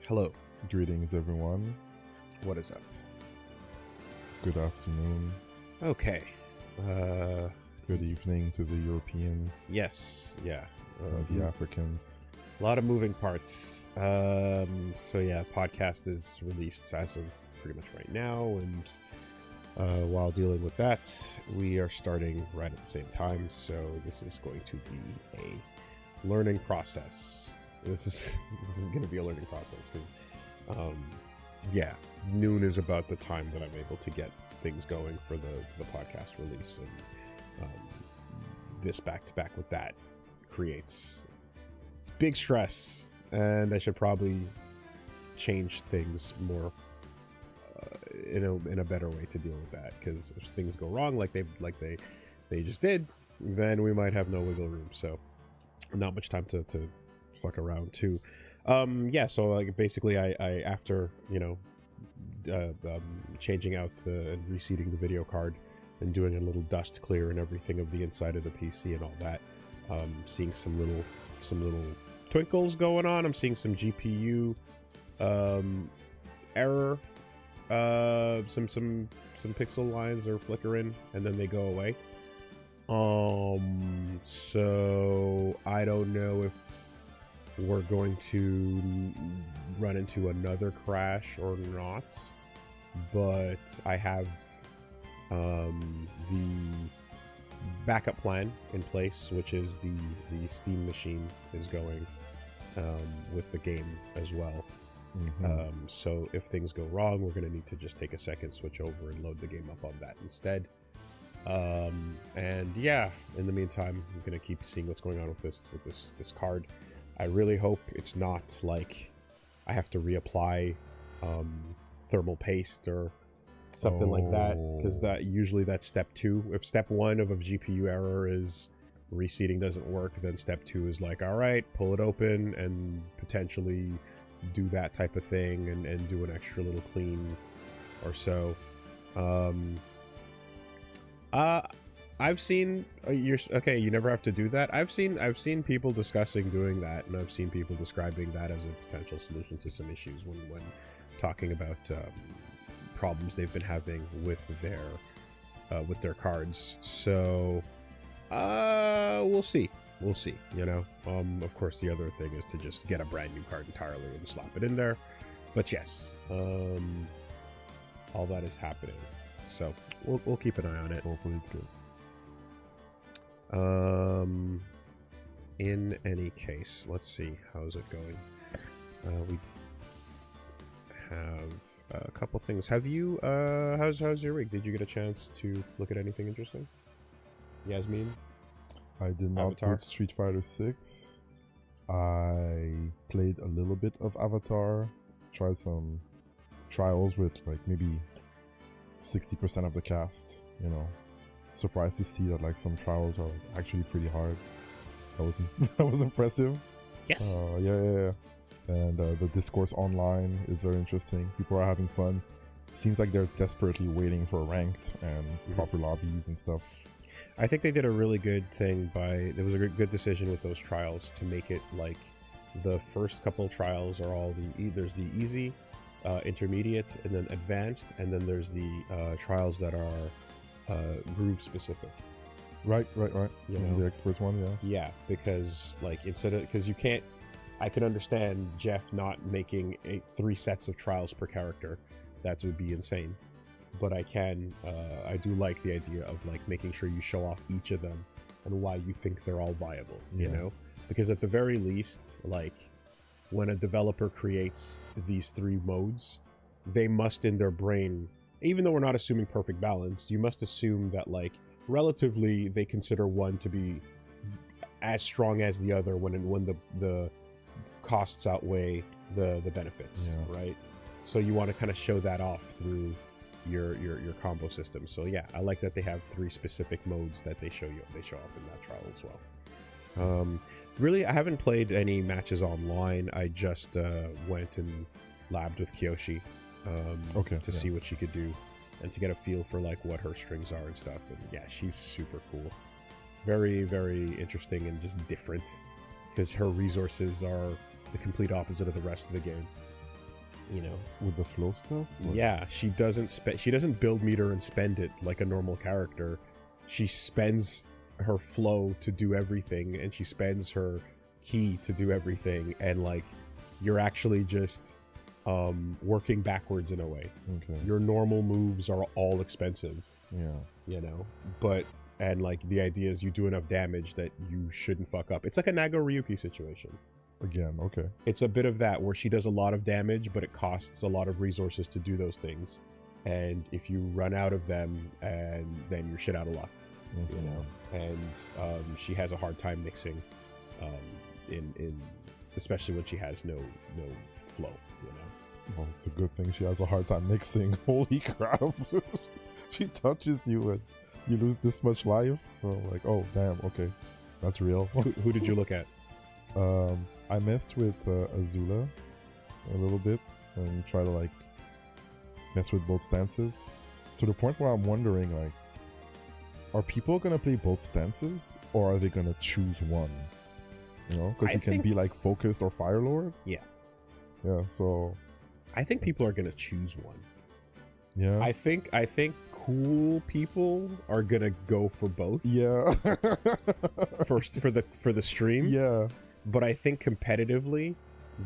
Hello. Greetings, everyone. What is up? Good afternoon. Okay. Good evening to the Europeans. Yes. Yeah. The Africans. A lot of moving parts. So yeah, podcast is released as of pretty much right now, and while dealing with that, we are starting right at the same time. So this is going to be a learning process. This is going to be a learning process because, yeah, noon is about the time that I'm able to get things going for the podcast release, and this back to back with that creates big stress, and I should probably change things more in a better way to deal with that, because if things go wrong like they just did, then we might have no wiggle room. So not much time to fuck around too. Yeah, so like basically I after changing out and reseating the video card and doing a little dust clear and everything of the inside of the PC and all that, seeing some little twinkles going on. I'm seeing some GPU error, some pixel lines are flickering and then they go away. So I don't know if we're going to run into another crash or not, but I have the backup plan in place, which is the Steam machine is going with the game as well. So if things go wrong, we're going to need to just take a second, switch over, and load the game up on that instead. And yeah, in the meantime, I'm going to keep seeing what's going on with this card. I really hope it's not like I have to reapply thermal paste or something like that, because that's step 2. If step 1 of a GPU error is reseating doesn't work, then step 2 is like, all right, pull it open and potentially do that type of thing and do an extra little clean or so. I've seen you never have to do that. I've seen people discussing doing that, and I've seen people describing that as a potential solution to some issues when talking about problems they've been having with their cards. So we'll see. Of course, the other thing is to just get a brand new card entirely and slap it in there. But yes, all that is happening. So we'll keep an eye on it. Hopefully it's good. In any case, let's see, how's it going? We have a couple things. Have you how's your week? Did you get a chance to look at anything interesting? Yasmin? I did not put Street Fighter 6. I played a little bit of Avatar, tried some trials with like maybe 60% of the cast, surprised to see that like some trials are actually pretty hard. That was impressive. Yes. Yeah. And the discourse online is very interesting. People are having fun. Seems like they're desperately waiting for ranked and proper lobbies and stuff. I think they did a really good thing there was a good decision with those trials to make it like the first couple trials are all there's the easy, intermediate, and then advanced, and then there's the trials that are groove specific. Right. The experts one, yeah, because like because I can understand Jeff not making 3 sets of trials per character. That would be insane. But I do like the idea of like making sure you show off each of them and why you think they're all viable, because at the very least, like when a developer creates these 3 modes, they must in their brain, even though we're not assuming perfect balance, you must assume that like relatively they consider one to be as strong as the other when the costs outweigh the benefits, right? So you want to kind of show that off through your combo system. So yeah, I like that they have 3 specific modes that they show off in that trial as well. Really, I haven't played any matches online. I just went and labbed with Kyoshi to see what she could do and to get a feel for like what her strings are and stuff. And yeah, she's super cool. Very, very interesting and just different, because her resources are the complete opposite of the rest of the game. You know, with the flow stuff. Or? Yeah, she doesn't build meter and spend it like a normal character. She spends her flow to do everything, and she spends her key to do everything, and like you're actually just working backwards in a way. Okay. Your normal moves are all expensive. Yeah. You know, and like the idea is you do enough damage that you shouldn't fuck up. It's like a Nago Ryuki situation. Again, okay. It's a bit of that where she does a lot of damage, but it costs a lot of resources to do those things. And if you run out of them, and then you're shit out of luck, you know. And she has a hard time mixing, in especially when she has no flow, you know. Well, it's a good thing she has a hard time mixing. Holy crap! She touches you and you lose this much life. Oh, like, oh damn, okay, that's real. Who did you look at? I messed with Azula a little bit and try to like mess with both stances to the point where I'm wondering, like, are people gonna play both stances or are they gonna choose one? You know, because you can be like focused or Fire Lord. Yeah. So I think people are gonna choose one. Yeah. I think cool people are gonna go for both. Yeah. First for the stream. Yeah. But I think competitively,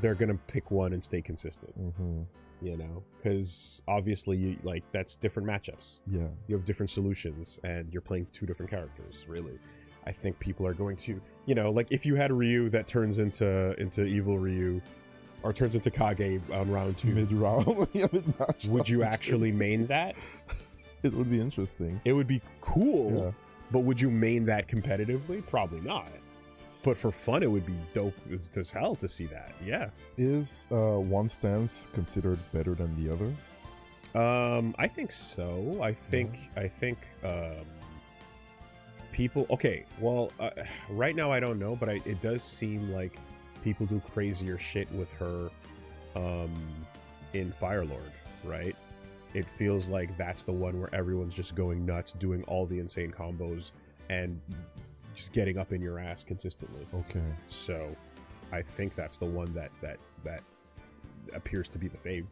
they're gonna pick one and stay consistent. Mm-hmm. You know, because obviously, like, that's different matchups. Yeah, you have different solutions, and you're playing two different characters. Really, I think people are going to, you know, like if you had Ryu that turns into evil Ryu, or turns into Kage on round 2, mid-round, would you actually main that? It would be interesting. It would be cool, but would you main that competitively? Probably not. But for fun, it would be dope as hell to see that. Yeah. Is one stance considered better than the other? I think so. I think people. Okay, well, right now I don't know, but it does seem like people do crazier shit with her, in Fire Lord, right? It feels like that's the one where everyone's just going nuts, doing all the insane combos, and just getting up in your ass consistently. Okay. So I think that's the one that appears to be the fave.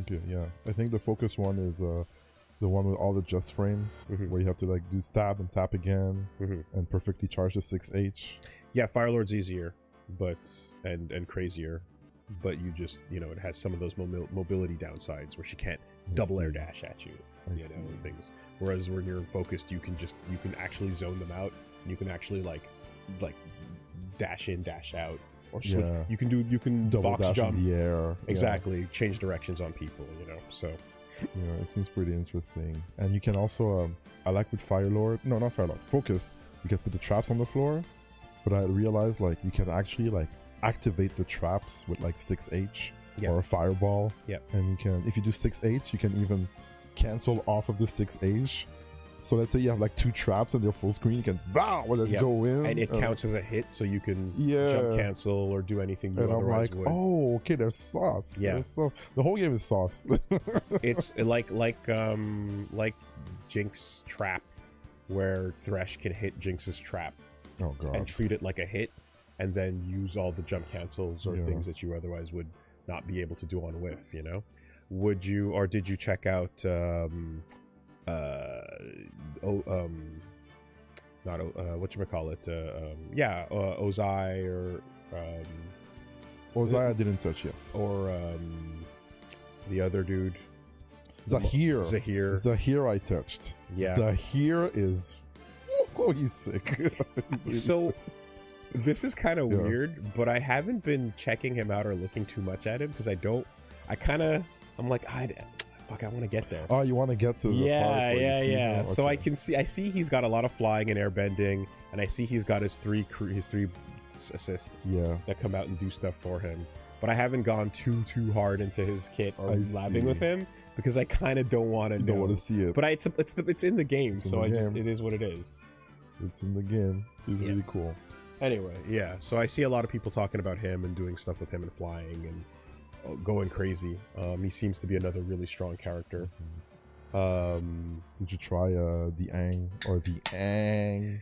Okay, yeah. I think the focus one is the one with all the just frames, where you have to like do stab and tap again and perfectly charge the 6H. Yeah, Fire Lord's easier, but and crazier, but you just, you know, it has some of those mobility downsides where she can't double air dash at you, you know, and things. Whereas when you're focused, you can actually zone them out. You can actually like dash in, dash out, or switch. Yeah. You can double box dash jump in the air. Exactly, change directions on people. You know, so yeah, it seems pretty interesting. And you can also, I like with Fire Lord. No, not Fire Lord. Focused. You can put the traps on the floor, but I realized like you can actually like activate the traps with like 6H or a fireball. Yeah. And you can, if you do 6H, you can even cancel off of the 6H. So let's say you have like 2 traps and they're full screen, you can go in. And it counts as a hit, so you can jump cancel or do anything you otherwise would. Oh, okay, there's sauce. Yeah. There's sauce. The whole game is sauce. It's like Jinx trap, where Thresh can hit Jinx's trap. Oh god. And treat it like a hit, and then use all the jump cancels or things that you otherwise would not be able to do on whiff, you know? Would you, or did you check out Ozai or Ozai I didn't touch yet. Or the other dude, Zahir I touched. Yeah, Zahir is he's sick. He's really sick. This is kind of weird, but I haven't been checking him out or looking too much at him because I'm like, I want to get there. Oh, you want to get to the part where you see him? So I see he's got a lot of flying and airbending, and I see he's got his three assists that come out and do stuff for him. But I haven't gone too hard into his kit or labbing with him because I kind of don't want to know. Don't want to see it. But it's in the game, it is what it is. It's in the game. It's really cool. Anyway, yeah. So I see a lot of people talking about him and doing stuff with him and flying and going crazy. He seems to be another really strong character. Did you try the Aang or the Aang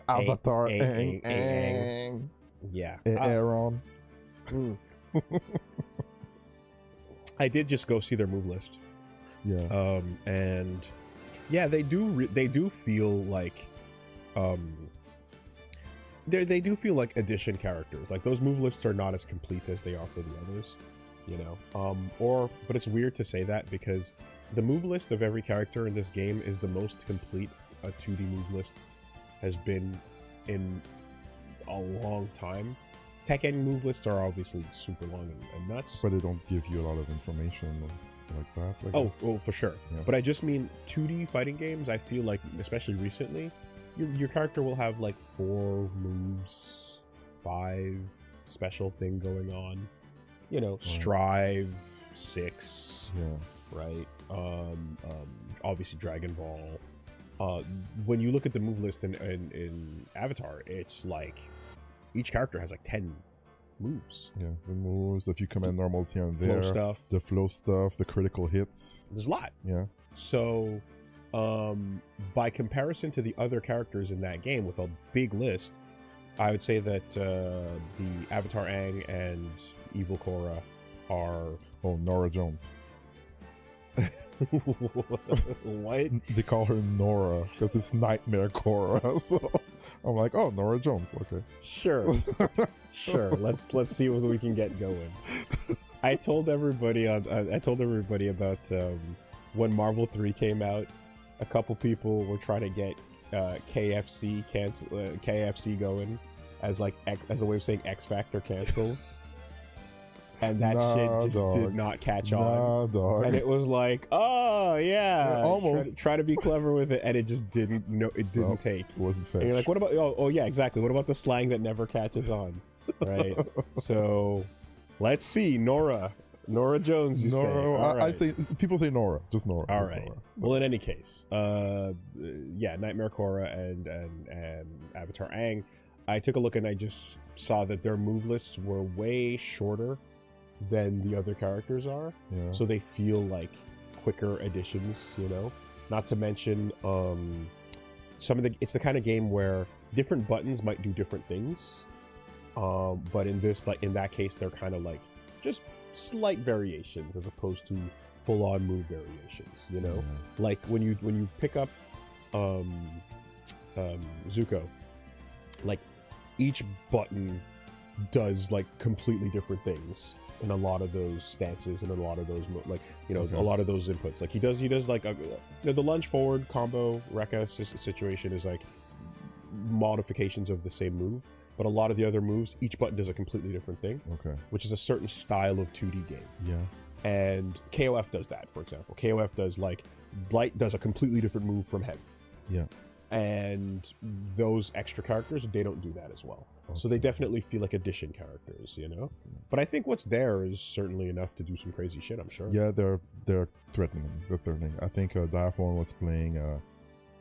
Avatar Aang? Yeah, Aaron. I did just go see their move list. Yeah. And yeah, they do feel like they do feel like addition characters. Like those move lists are not as complete as they are for the others, you know. But it's weird to say that because the move list of every character in this game is the most complete a 2D move list has been in a long time. Tekken move lists are obviously super long and nuts, but they don't give you a lot of information like that. Oh, for sure. Yeah. But I just mean 2D fighting games. I feel like, especially recently, your character will have like 4 moves, 5 special thing going on. You know, Strive, 6. Yeah. Right. Obviously Dragon Ball. When you look at the move list in Avatar, it's like each character has like 10 moves. Yeah, the moves, a few command normals here and there, stuff, the flow stuff, the critical hits. There's a lot. Yeah. So, by comparison to the other characters in that game with a big list, I would say that the Avatar Aang and Evil Korra are... Oh, Nora Jones. What? They call her Nora because it's Nightmare Korra. So I'm like, oh, Nora Jones. Okay. Sure. Sure. Let's see what we can get going. I told everybody about when Marvel 3 came out. A couple people were trying to get KFC going as a way of saying X Factor cancels. And that shit just did not catch on. Dog. And it was like, oh yeah, almost try to be clever with it, and it just didn't. No, it didn't take. It wasn't fair. And you're like, what about? Oh yeah, exactly. What about the slang that never catches on? Right. So, let's see, Nora Jones. You Nora, say? I say people say Nora, just Nora. All just right. Nora. Well, in any case, yeah, Nightmare Korra and Avatar Aang. I took a look and I just saw that their move lists were way shorter than the other characters are. Yeah. So they feel like quicker additions, you know. Not to mention it's the kind of game where different buttons might do different things. But in that case they're kind of like just slight variations as opposed to full-on move variations, you know. Yeah. Like when you pick up Zuko, like each button does like completely different things in a lot of those stances and a lot of those a lot of those inputs. Like he does like the lunge forward combo Rekka situation is like modifications of the same move, but a lot of the other moves, each button does a completely different thing. Okay. Which is a certain style of 2D game. Yeah. And KOF does that, for example. KOF does like Light does a completely different move from Heavy. Yeah. And those extra characters, they don't do that as well. Okay. So they definitely feel like addition characters, you know? But I think what's there is certainly enough to do some crazy shit, I'm sure. Yeah, they're threatening. I think Diaphone was playing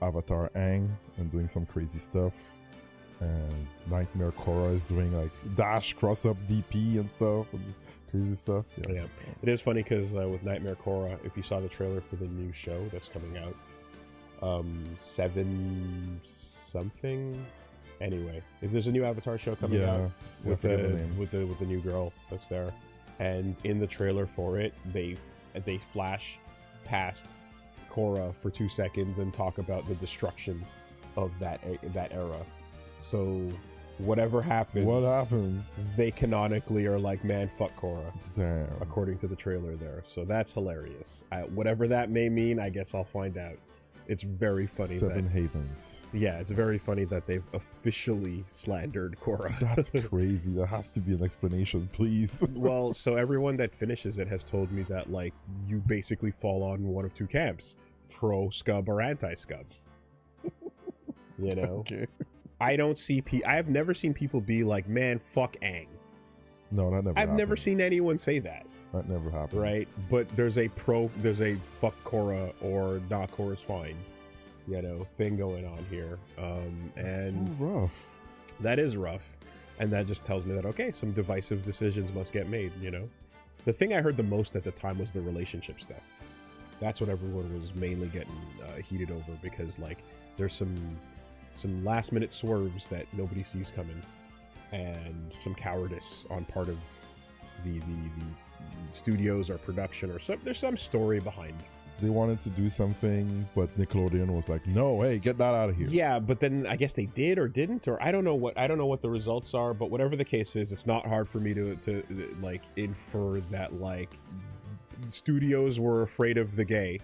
Avatar Aang and doing some crazy stuff. And Nightmare Korra is doing like dash, cross up DP and stuff. And crazy stuff. Yeah. It is funny because with Nightmare Korra, if you saw the trailer for the new show that's coming out, 7 something. Anyway, if there's a new Avatar show coming out with the new girl that's there, and in the trailer for it, they flash past Korra for 2 seconds and talk about the destruction of that era. So whatever happens, what happened? They canonically are like, man, fuck Korra. Damn. According to the trailer there, so that's hilarious. Whatever that may mean, I guess I'll find out. It's very funny. Seven Havens. Yeah, it's very funny that they've officially slandered Korra. That's crazy. There has to be an explanation, please. Well, so everyone that finishes it has told me that, like, you basically fall on one of 2 camps. Pro-scub or anti-scub. You know? Okay. I've never seen people be like, man, fuck Aang. No, that never happens. I've never seen anyone say that. That never happens. Right? But there's a fuck Korra or nah, Korra's fine, you know, thing going on here. And so rough. That is rough. And that just tells me that, okay, some divisive decisions must get made, you know? The thing I heard the most at the time was the relationship stuff. That's what everyone was mainly getting heated over, because, like, there's some last minute swerves that nobody sees coming, and some cowardice on part of the studios or production or there's some story behind. They wanted to do something, but Nickelodeon was like, "No, hey, get that out of here." Yeah, but then I guess they did or didn't, or I don't know what the results are. But whatever the case is, it's not hard for me to like infer that like studios were afraid of the gay,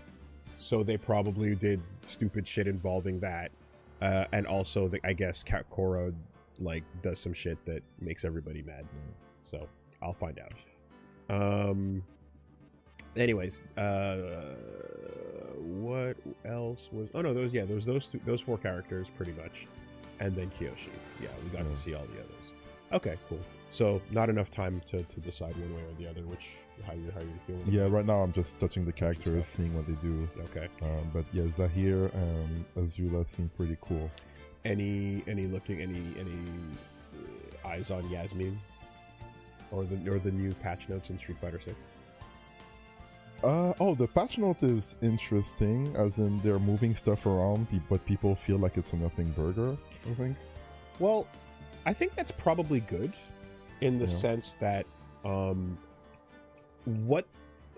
so they probably did stupid shit involving that, and also I guess Korra like does some shit that makes everybody mad. So I'll find out. Anyways, what else was? Oh no, those 4 characters pretty much, and then Kyoshi. Yeah, we got to see all the others. Okay, cool. So not enough time to decide one way or the other how you're feeling. Yeah, right now I'm just touching the characters, seeing what they do. Okay. But yeah, Zahir and Azula seem pretty cool. Any eyes on Yasmin, or the new patch notes in Street Fighter 6? The patch note is interesting, as in they're moving stuff around, but people feel like it's a nothing burger, I think. Well, I think that's probably good in the sense that what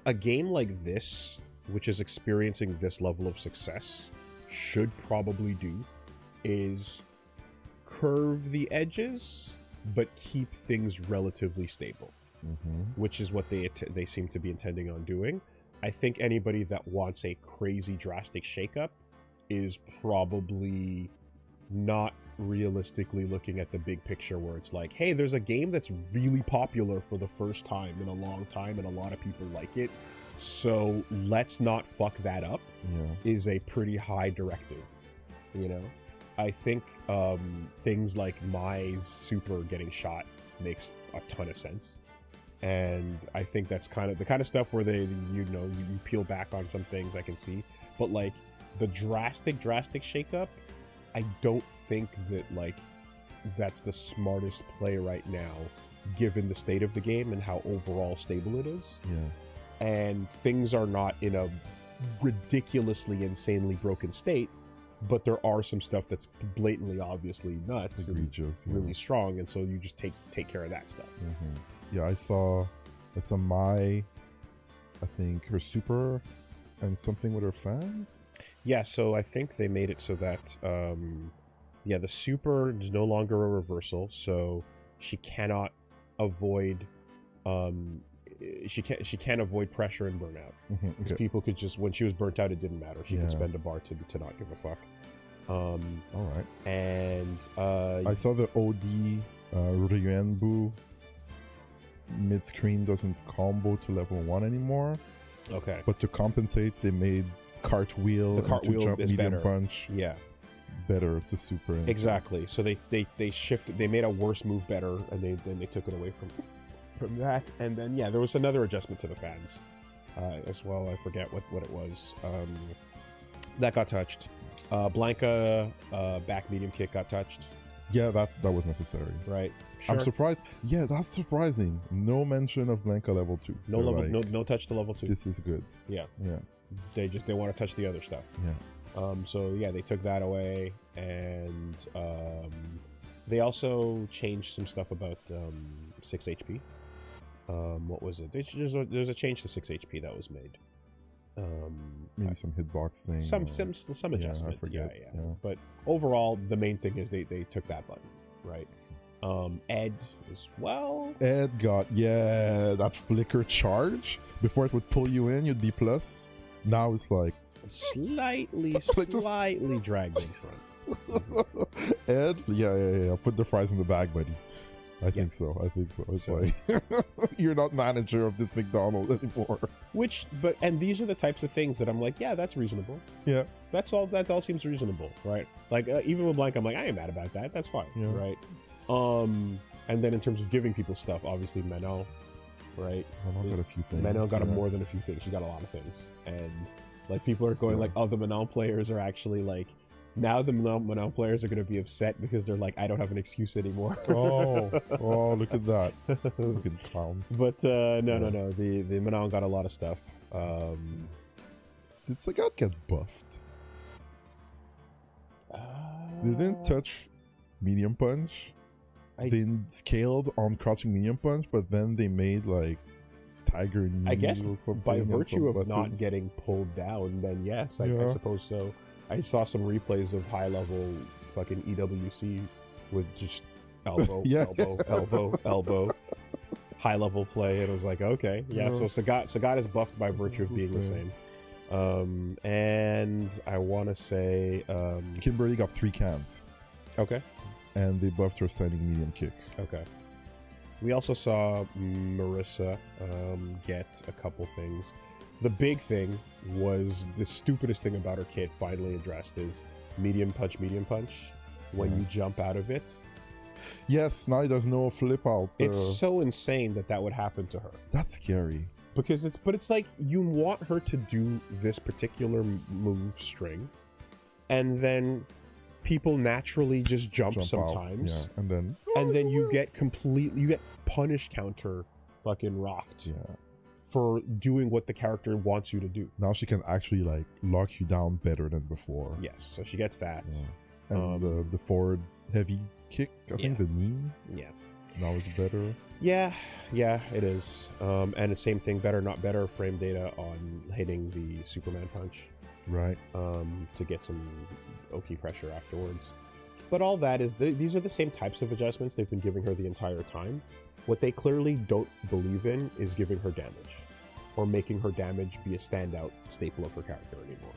a game like this, which is experiencing this level of success, should probably do is curve the edges, but keep things relatively stable, which is what they seem to be intending on doing. I think anybody that wants a crazy drastic shakeup is probably not realistically looking at the big picture, where it's like, hey, there's a game that's really popular for the first time in a long time and a lot of people like it, so let's not fuck that up. Is a pretty high directive, you know. I think things like Mai's super getting shot makes a ton of sense. And I think that's kind of the kind of stuff where you peel back on some things I can see. But like the drastic shakeup, I don't think that like that's the smartest play right now, given the state of the game and how overall stable it is. And things are not in a ridiculously, insanely broken state, but there are some stuff that's blatantly, obviously nuts, egregious, really strong, and so you just take care of that stuff. Yeah, I saw Mai, I think her super and something with her fans. Yeah, so I think they made it so that the super is no longer a reversal, so she cannot avoid she can't avoid pressure and burnout. Because people could just, when she was burnt out, it didn't matter. She could spend a bar to not give a fuck. All right. And I saw the OD Ryenbu mid-screen doesn't combo to level 1 anymore. Okay. But to compensate, they made cartwheel and to jump is medium better. punch better to super. Exactly. So they shifted. They made a worse move better, and then they took it away from that. And then there was another adjustment to the fans as well. I forget what it was. That got touched. Blanca back medium kick got touched. Yeah, that was necessary. Right. Sure. I'm surprised. Yeah, that's surprising. No mention of Blanca level 2. No level, like, no touch to level 2. This is good. Yeah. Yeah. They want to touch the other stuff. Yeah. So they took that away, and they also changed some stuff about 6 HP. What was it? There's a change to 6 HP that was made. Maybe some hitbox thing. Some adjustment. I forget. Yeah. But overall, the main thing is they took that button, right? Ed as well. Ed got that flicker charge. Before it would pull you in, you'd be plus. Now it's like slightly dragged in front. Ed, yeah. Put the fries in the bag, buddy. I think so. It's like you're not manager of this McDonald's anymore. And these are the types of things that I'm like, yeah, that's reasonable. Yeah, that all seems reasonable, right? Like even with Blank, I'm like, I ain't mad about that. That's fine, right? And then in terms of giving people stuff, obviously Manon, right? Manon got a few things. Manon got more than a few things. She got a lot of things, and like people are going like, oh, the Manon players are actually like. Now the Manon players are going to be upset because they're like, I don't have an excuse anymore. oh, look at that. Fucking clowns. But no. The Manon got a lot of stuff. Did Sagat get buffed? They didn't touch medium punch. They scaled on crouching medium punch, but then they made like tiger knee I guess or something. by virtue of not buttons. getting pulled down, then yes, I Yeah. suppose so. I saw some replays of high level fucking EWC with just elbow, Yeah. elbow, high level play, and it was like, okay, yeah. So Sagat is buffed by virtue of being the same. And I want to say, Kimberly got 3 cans, okay, and they buffed her standing medium kick. okay. We also saw Marissa get a couple things. The big thing was the stupidest thing about her kit finally addressed is medium punch. When you jump out of it, Yes, now there's no flip out. it's so insane that would happen to her. That's scary. Because it's like you want her to do this particular move string, and then people naturally just jump sometimes. Out. Yeah, and then you get punish counter fucking rocked. Yeah. For doing what the character wants you to do. Now she can actually like lock you down better than before. Yes, so she gets that. Yeah. And the forward heavy kick, I think the knee. Yeah. Now is better. Yeah, it is. And the same thing, better not better frame data on hitting the Superman punch. Right. To get some Oki pressure afterwards. But all that is these are the same types of adjustments they've been giving her the entire time. What they clearly don't believe in is giving her damage, or making her damage be a standout staple of her character anymore.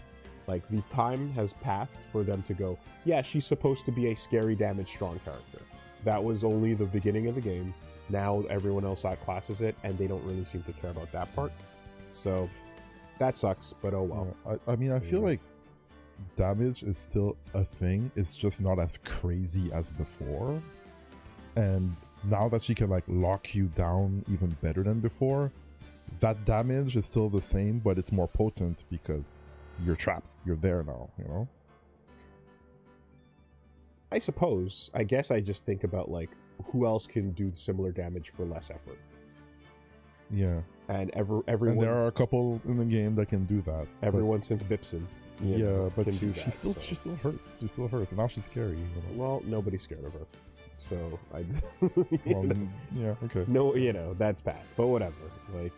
Like, the time has passed for them to go, yeah, she's supposed to be a scary damage strong character. That was only the beginning of the game. Now everyone else outclasses it, and they don't really seem to care about that part. So that sucks, but oh well. Yeah, I mean, I feel like damage is still a thing. It's just not as crazy as before. And now that she can like lock you down even better than before, that damage is still the same, but it's more potent because you're trapped. You're there now, you know? I suppose. I guess I just think about like who else can do similar damage for less effort. Yeah. And everyone. And there are a couple in the game that can do that. Everyone since Bipson. Yeah, but can she do that, she still hurts. She still hurts. And now she's scary. You know? Well, nobody's scared of her. So I. Yeah. Okay. No, that's past. But whatever. Like,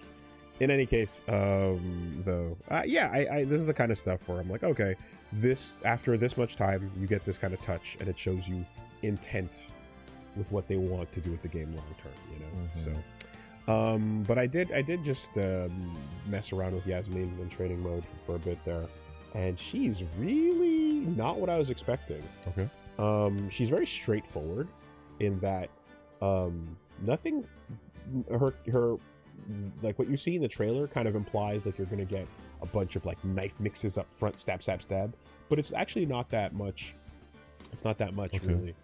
in any case, though, I this is the kind of stuff where I'm like, okay, this after this much time, you get this kind of touch, and it shows you intent with what they want to do with the game long term. So, but I did just mess around with Yasmin in training mode for a bit there, and she's really not what I was expecting. Okay. She's very straightforward in that nothing her like what you see in the trailer kind of implies like you're gonna get a bunch of like knife mixes up front, stab, but it's actually not that much. It's not that much, really.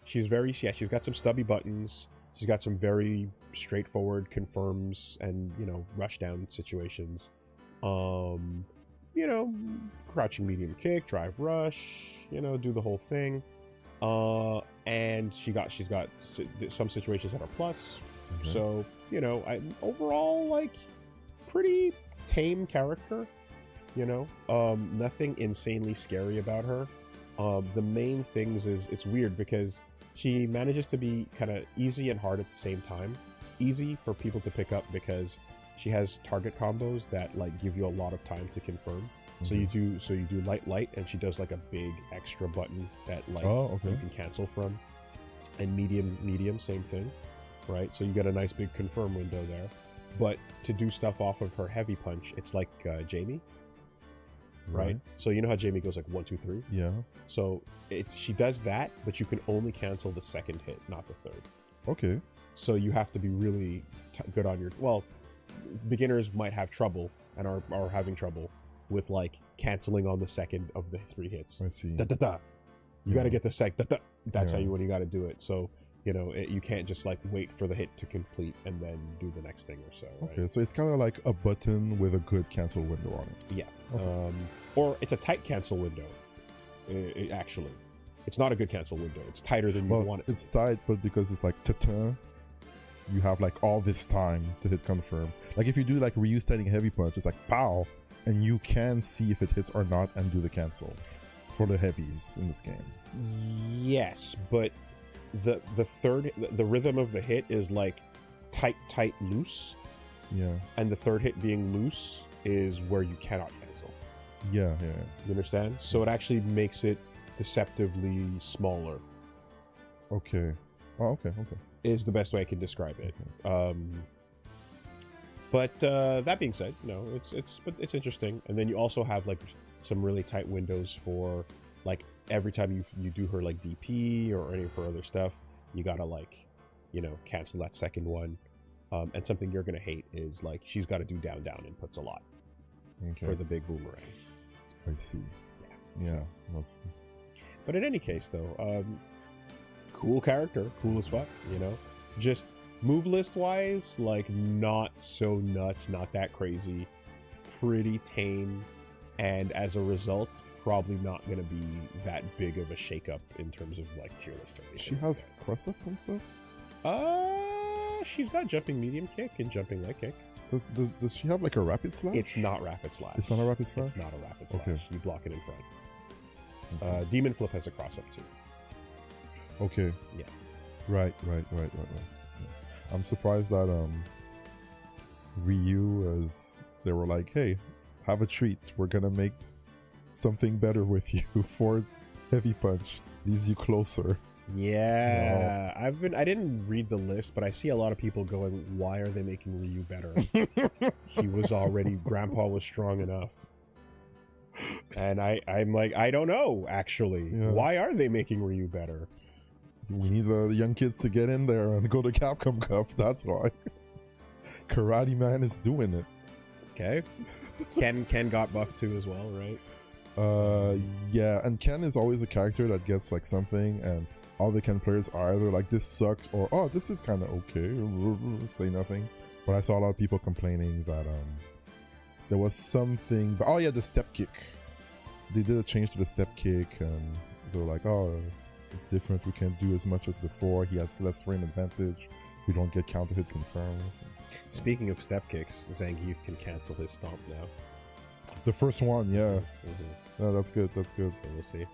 She's got some stubby buttons. She's got some very straightforward confirms and rush down situations. Crouching medium kick, drive rush, do the whole thing. And she's got some situations that are plus. Okay. So, I overall like pretty tame character, nothing insanely scary about her. The main things is it's weird because she manages to be kind of easy and hard at the same time. Easy for people to pick up because she has target combos that like give you a lot of time to confirm. So you do light, and she does like a big extra button that like you can cancel from. And medium, same thing, right? So you get a nice big confirm window there. But to do stuff off of her heavy punch, it's like Jamie, right? So you know how Jamie goes like 1, 2, 3. Yeah. So she does that, but you can only cancel the second hit, not the third. Okay. So you have to be really good on your. Well, beginners might have trouble and are having trouble with like canceling on the second of the 3 hits. I see. You got to get the sec. That's how you got to do it. So you can't just like wait for the hit to complete and then do the next thing or so. Right? Okay, so it's kind of like a button with a good cancel window on it. Yeah. Okay. Or it's a tight cancel window. Actually, it's not a good cancel window. It's tighter than you want it. It's tight, but because it's like ta-ta, you have like all this time to hit confirm. Like if you do like Ryu standing heavy punch, it's like pow, and you can see if it hits or not and do the cancel for the heavies in this game. Yes, but the rhythm of the hit is like tight, loose. Yeah. And the third hit being loose is where you cannot cancel. Yeah. You understand? So it actually makes it deceptively smaller. Okay. Oh, okay. Is the best way I can describe it. But that being said, it's interesting. And then you also have like some really tight windows for like every time you do her like DP or any of her other stuff, you gotta like, cancel that second one. And something you're gonna hate is like she's got to do down inputs a lot for the big boomerang. I see. Yeah. But in any case, though, cool character, cool as fuck. Just move list wise, like not so nuts, not that crazy, pretty tame, and as a result, probably not gonna be that big of a shakeup in terms of like tier list or anything. She has cross ups and stuff. She's got jumping medium kick and jumping leg kick. Does she have like a rapid slash? It's not rapid slash. It's not a rapid slash? It's not a rapid slash. Okay. You block it in front. Okay. Demon Flip has a cross up too. Okay. Yeah. Right. Yeah. I'm surprised that Ryu, they were like, hey, have a treat. We're gonna make something better with you. For heavy punch leaves you closer. Yeah, I didn't read the list, but I see a lot of people going, why are they making Ryu better? Grandpa was strong enough. And I'm like, I don't know, actually. Yeah. Why are they making Ryu better? We need the young kids to get in there and go to Capcom Cup, that's why. Karate Man is doing it. Okay. Ken got buffed too as well, right? Yeah, and Ken is always a character that gets like something, and all the Ken players are either like, this sucks, or oh, this is kind of okay, say nothing. But I saw a lot of people complaining that there was something, but oh yeah, the step kick. They did a change to the step kick, and they were like, oh, it's different, we can't do as much as before, he has less frame advantage, we don't get counter hit confirms. Speaking of step kicks, Zangief can cancel his stomp now. The first one, yeah. No, that's good. So we'll see.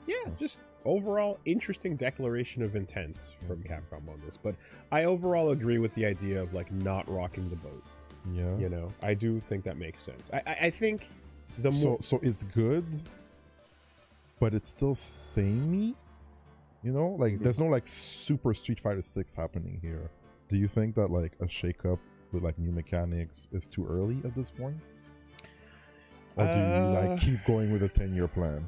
Yeah, just overall interesting declaration of intent from Capcom on this. But I overall agree with the idea of like not rocking the boat. Yeah. I do think that makes sense. I think the more... So it's good, but it's still samey? Like there's no like super Street Fighter 6 happening here. Do you think that like a shakeup with like new mechanics is too early at this point? Or do you like keep going with a 10-year plan?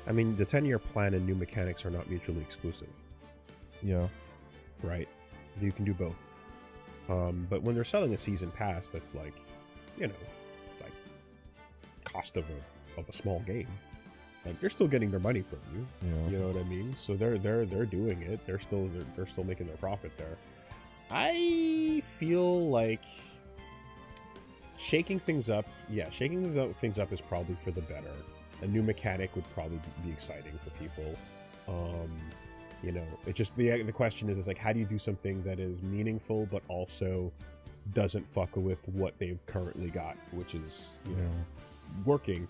I mean, the 10-year plan and new mechanics are not mutually exclusive. Yeah. Right? You can do both. But when they're selling a season pass that's like, like cost of a small game, like they're still getting their money from you. Yeah. You know what I mean? So they're doing it. They're still making their profit there. I feel like shaking things up is probably for the better. A new mechanic would probably be exciting for people. It just the question is like, how do you do something that is meaningful but also doesn't fuck with what they've currently got, which is working,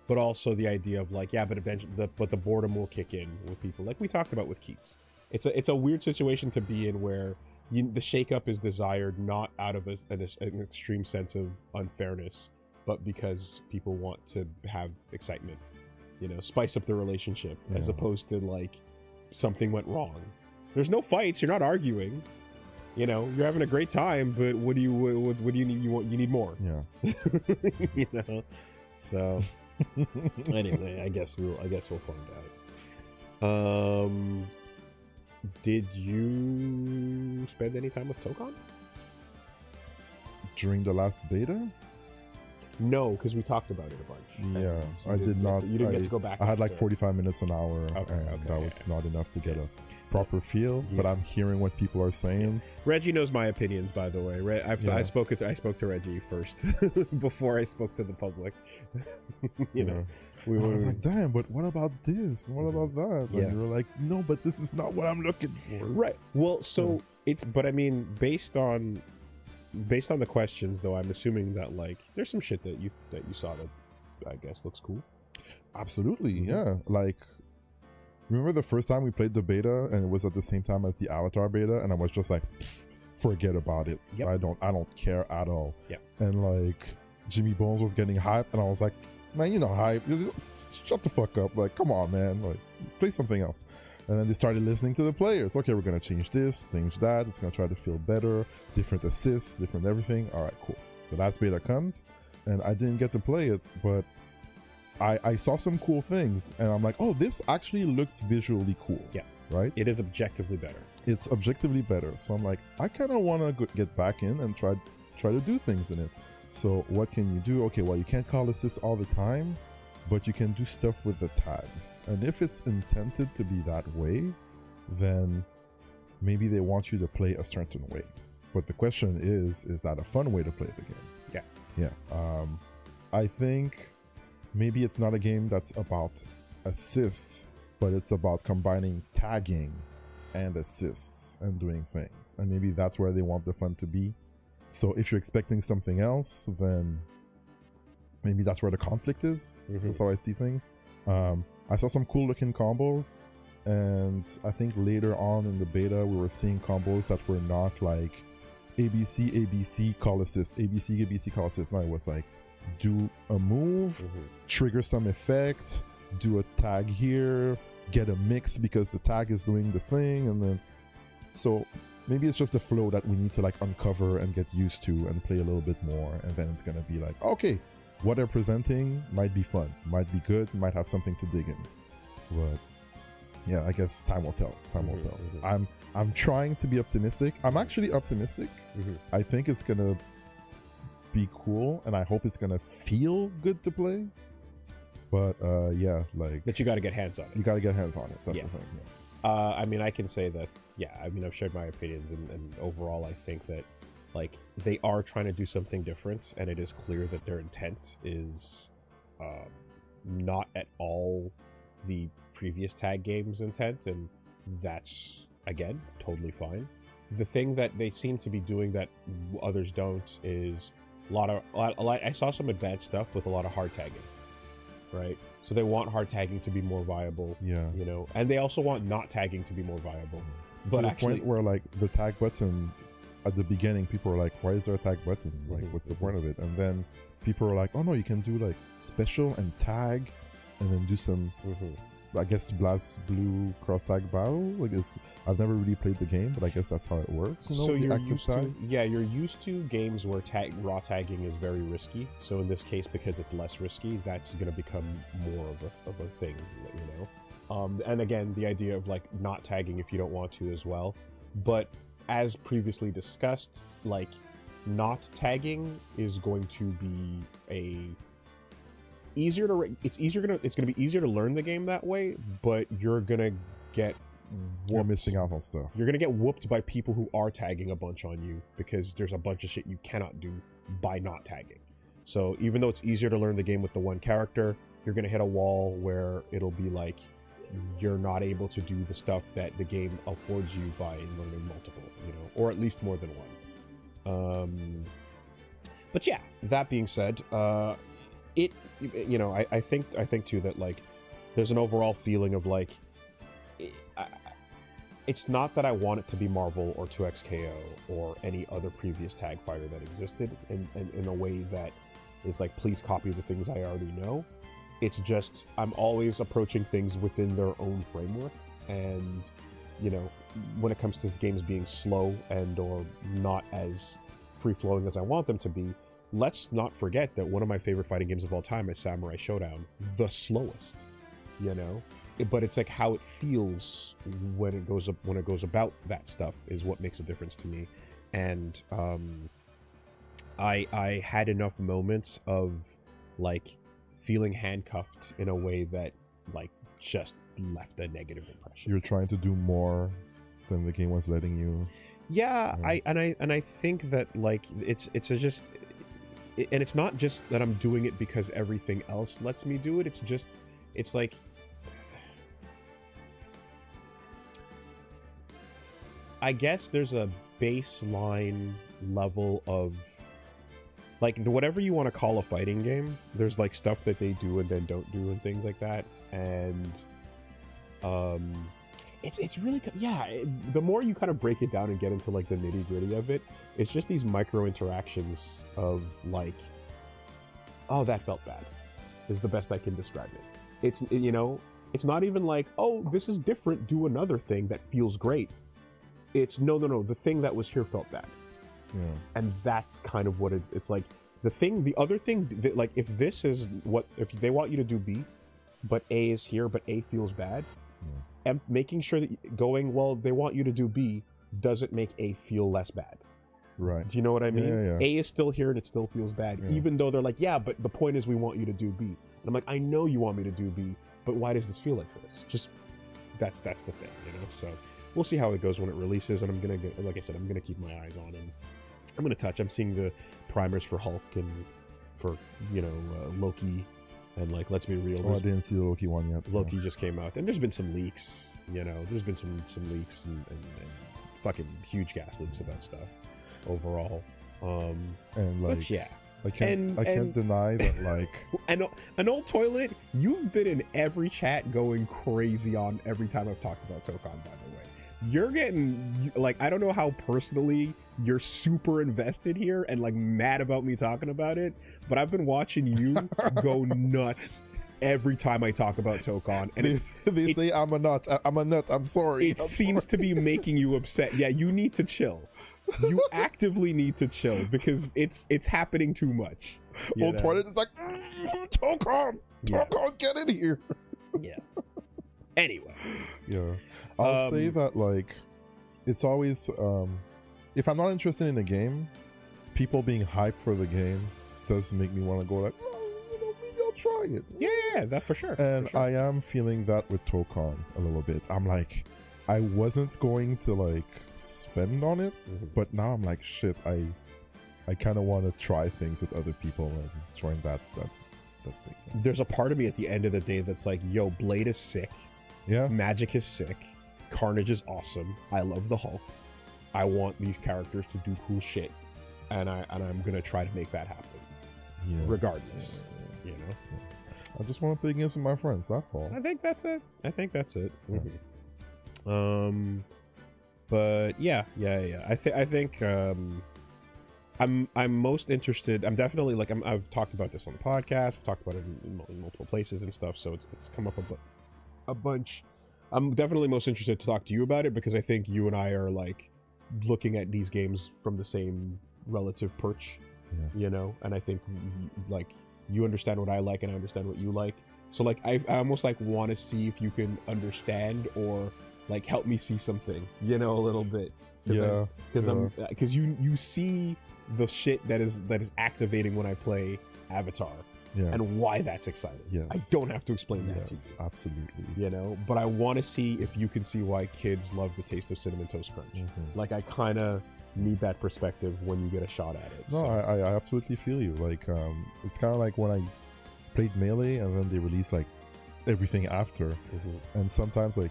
but also the idea of like, but eventually the boredom will kick in with people, like we talked about with Keats. It's a weird situation to be in where the shakeup is desired not out of an extreme sense of unfairness, but because people want to have excitement, spice up the relationship, as opposed to like something went wrong. There's no fights. You're not arguing. You're having a great time. But what do you need? You need more. Yeah. So anyway, I guess we'll find out. Did you spend any time with Tokon? During the last beta? No, because we talked about it a bunch. Yeah, so I did not. You didn't get to go back. I had like 45 minutes an hour, that was not enough to get a proper feel. But I'm hearing what people are saying. Reggie knows my opinions, by the way. I spoke to Reggie first before I spoke to the public. I was like, damn, but what about this? And what about that? And you were like, no, but this is not what I'm looking for. Right. Well, so but I mean, based on the questions, though, I'm assuming that like there's some shit that you saw that I guess looks cool. Absolutely, yeah. Like Remember the first time we played the beta and it was at the same time as the Avatar beta, and I was just like, forget about it. Yep. I don't care at all. Yep. And like Jimmy Bones was getting hype, and I was like, man, you know, hype. Shut the fuck up. Like, come on, man. Like, play something else. And then they started listening to the players. Okay, we're gonna change this, change that. It's gonna try to feel better, different assists, different everything. All right, cool. The last beta comes, and I didn't get to play it, but I saw some cool things, and I'm like, oh, this actually looks visually cool. Yeah. Right? It is objectively better. It's objectively better. So I'm like, I kind of want to get back in and try to do things in it. So what can you do? Okay, well, you can't call assists all the time, but you can do stuff with the tags. And if it's intended to be that way, then maybe they want you to play a certain way. But the question is that a fun way to play the game? Yeah. Yeah. I think maybe it's not a game that's about assists, but it's about combining tagging and assists and doing things. And maybe that's where they want the fun to be. So if you're expecting something else, then maybe that's where the conflict is. Mm-hmm. That's how I see things. I saw some cool looking combos, and I think later on in the beta we were seeing combos that were not like ABC, ABC, call assist, ABC, ABC, call assist. No, it was like do a move, trigger some effect, do a tag here, get a mix because the tag is doing the thing, and then so maybe it's just the flow that we need to like uncover and get used to and play a little bit more, and then it's gonna be like, okay, what they're presenting might be fun, might be good, might have something to dig in. But yeah, I guess time will tell. Time will tell. I'm trying to be optimistic. I'm actually optimistic. I think it's gonna be cool, and I hope it's gonna feel good to play. But yeah, like, but you got to get hands on it. You got to get hands on it. That's the thing. Yeah. I mean, I can say that. Yeah, I mean, I've shared my opinions, and overall, I think that like they are trying to do something different, and it is clear that their intent is not at all the previous tag games' intent, and that's again totally fine. The thing that they seem to be doing that others don't is a lot. I saw some advanced stuff with a lot of hard tagging, right? So they want hard tagging to be more viable, yeah, you know, and they also want not tagging to be more viable. But to the actually, point where like the tag button at the beginning, people were like, "Why is there a tag button? Like, what's the point of it?" And then people were like, "Oh no, you can do like special and tag, and then do some." I guess Blast Blue cross tag battle. Like, I've never really played the game, but I guess that's how it works. You know, so you're used to, yeah, you're used to games where raw tagging is very risky. So in this case, because it's less risky, that's going to become more of a thing, you know. And again, the idea of like not tagging if you don't want to as well. But as previously discussed, like not tagging is going to be it's gonna be easier to learn the game that way, but you're gonna get whooped. You're missing out on stuff. You're gonna get whooped by people who are tagging a bunch on you, because there's a bunch of shit you cannot do by not tagging. So even though it's easier to learn the game with the one character, you're gonna hit a wall where it'll be like you're not able to do the stuff that the game affords you by learning multiple, you know, or at least more than one. But yeah, that being said, you know, I think too that like there's an overall feeling of like it's not that I want it to be Marvel or 2XKO or any other previous tag fighter that existed in a way that is like, please copy the things I already know. It's just I'm always approaching things within their own framework, and you know, when it comes to games being slow and or not as free-flowing as I want them to be, let's not forget that one of my favorite fighting games of all time is Samurai Showdown, the slowest, you know. But it's like how it feels when it goes about that stuff is what makes a difference to me. And I had enough moments of like feeling handcuffed in a way that like just left a negative impression. You're trying to do more than the game was letting you. Yeah, I think that like it's not just that I'm doing it because everything else lets me do it. It's like I guess there's a baseline level of like whatever you want to call a fighting game. There's like stuff that they do and then don't do and things like that. And It's really, the more you kind of break it down and get into like the nitty gritty of it, it's just these micro interactions of like, oh, that felt bad, is the best I can describe it. It's, you know, it's not even like, oh, this is different, do another thing that feels great. It's no, the thing that was here felt bad. Yeah. And that's kind of what it's like. The other thing, like if this is if they want you to do B, but A is here, but A feels bad, and making sure that they want you to do B doesn't make A feel less bad. Right. Do you know what I mean? Yeah. A is still here and it still feels bad, even though they're like, yeah, but the point is we want you to do B. And I'm like, I know you want me to do B, but why does this feel like this? Just, that's the thing, you know? So we'll see how it goes when it releases, and I'm going to, like I said, I'm going to keep my eyes on him. I'm going to touch. I'm seeing the primers for Hulk and for, you know, Loki, and like, let's be real. I didn't see the Loki one yet. Loki just came out, and there's been some leaks, you know, there's been some leaks and fucking huge gas leaks about stuff overall. And like, but yeah. I can't deny that, like... An old toilet, you've been in every chat going crazy on every time I've talked about Tokon, by the way. You're getting, like, I don't know how personally you're super invested here and, like, mad about me talking about it, but I've been watching you go nuts every time I talk about Tokon. And they say I'm a nut. I'm sorry. It seems to be making you upset. Yeah, you need to chill. You actively need to chill because it's happening too much. Old toilet is like, Tokon, get in here. Yeah. Anyway. Yeah. I'll say that, like, it's always, if I'm not interested in a game, people being hyped for the game does make me want to go like, oh, you know, maybe I'll try it. Yeah, that for sure. And I am feeling that with Tokon a little bit. I'm like, I wasn't going to, like, spend on it, but now I'm like, shit, I kind of want to try things with other people and join that thing. There's a part of me at the end of the day that's like, yo, Blade is sick. Yeah. Magic is sick. Carnage is awesome. I love the Hulk. I want these characters to do cool shit, and I'm gonna try to make that happen, regardless. You know. I just want to play games with my friends. That's all. I think that's it. But yeah. I think I'm most interested. I'm definitely like I've talked about this on the podcast. I've talked about it in multiple places and stuff. So it's come up a bunch. I'm definitely most interested to talk to you about it because I think you and I are like looking at these games from the same relative perch, you know. And I think like you understand what I like and I understand what you like. So like I almost like want to see if you can understand or like help me see something, you know, a little bit. Because you see the shit that is activating when I play Avatar. And why that's exciting. I don't have to explain that to you. Absolutely. You know, but I want to see if you can see why kids love the taste of Cinnamon Toast Crunch. Like I kind of need that perspective when you get a shot at it. No, so. I absolutely feel you. Like it's kind of like when I played Melee and then they released like everything after, and sometimes like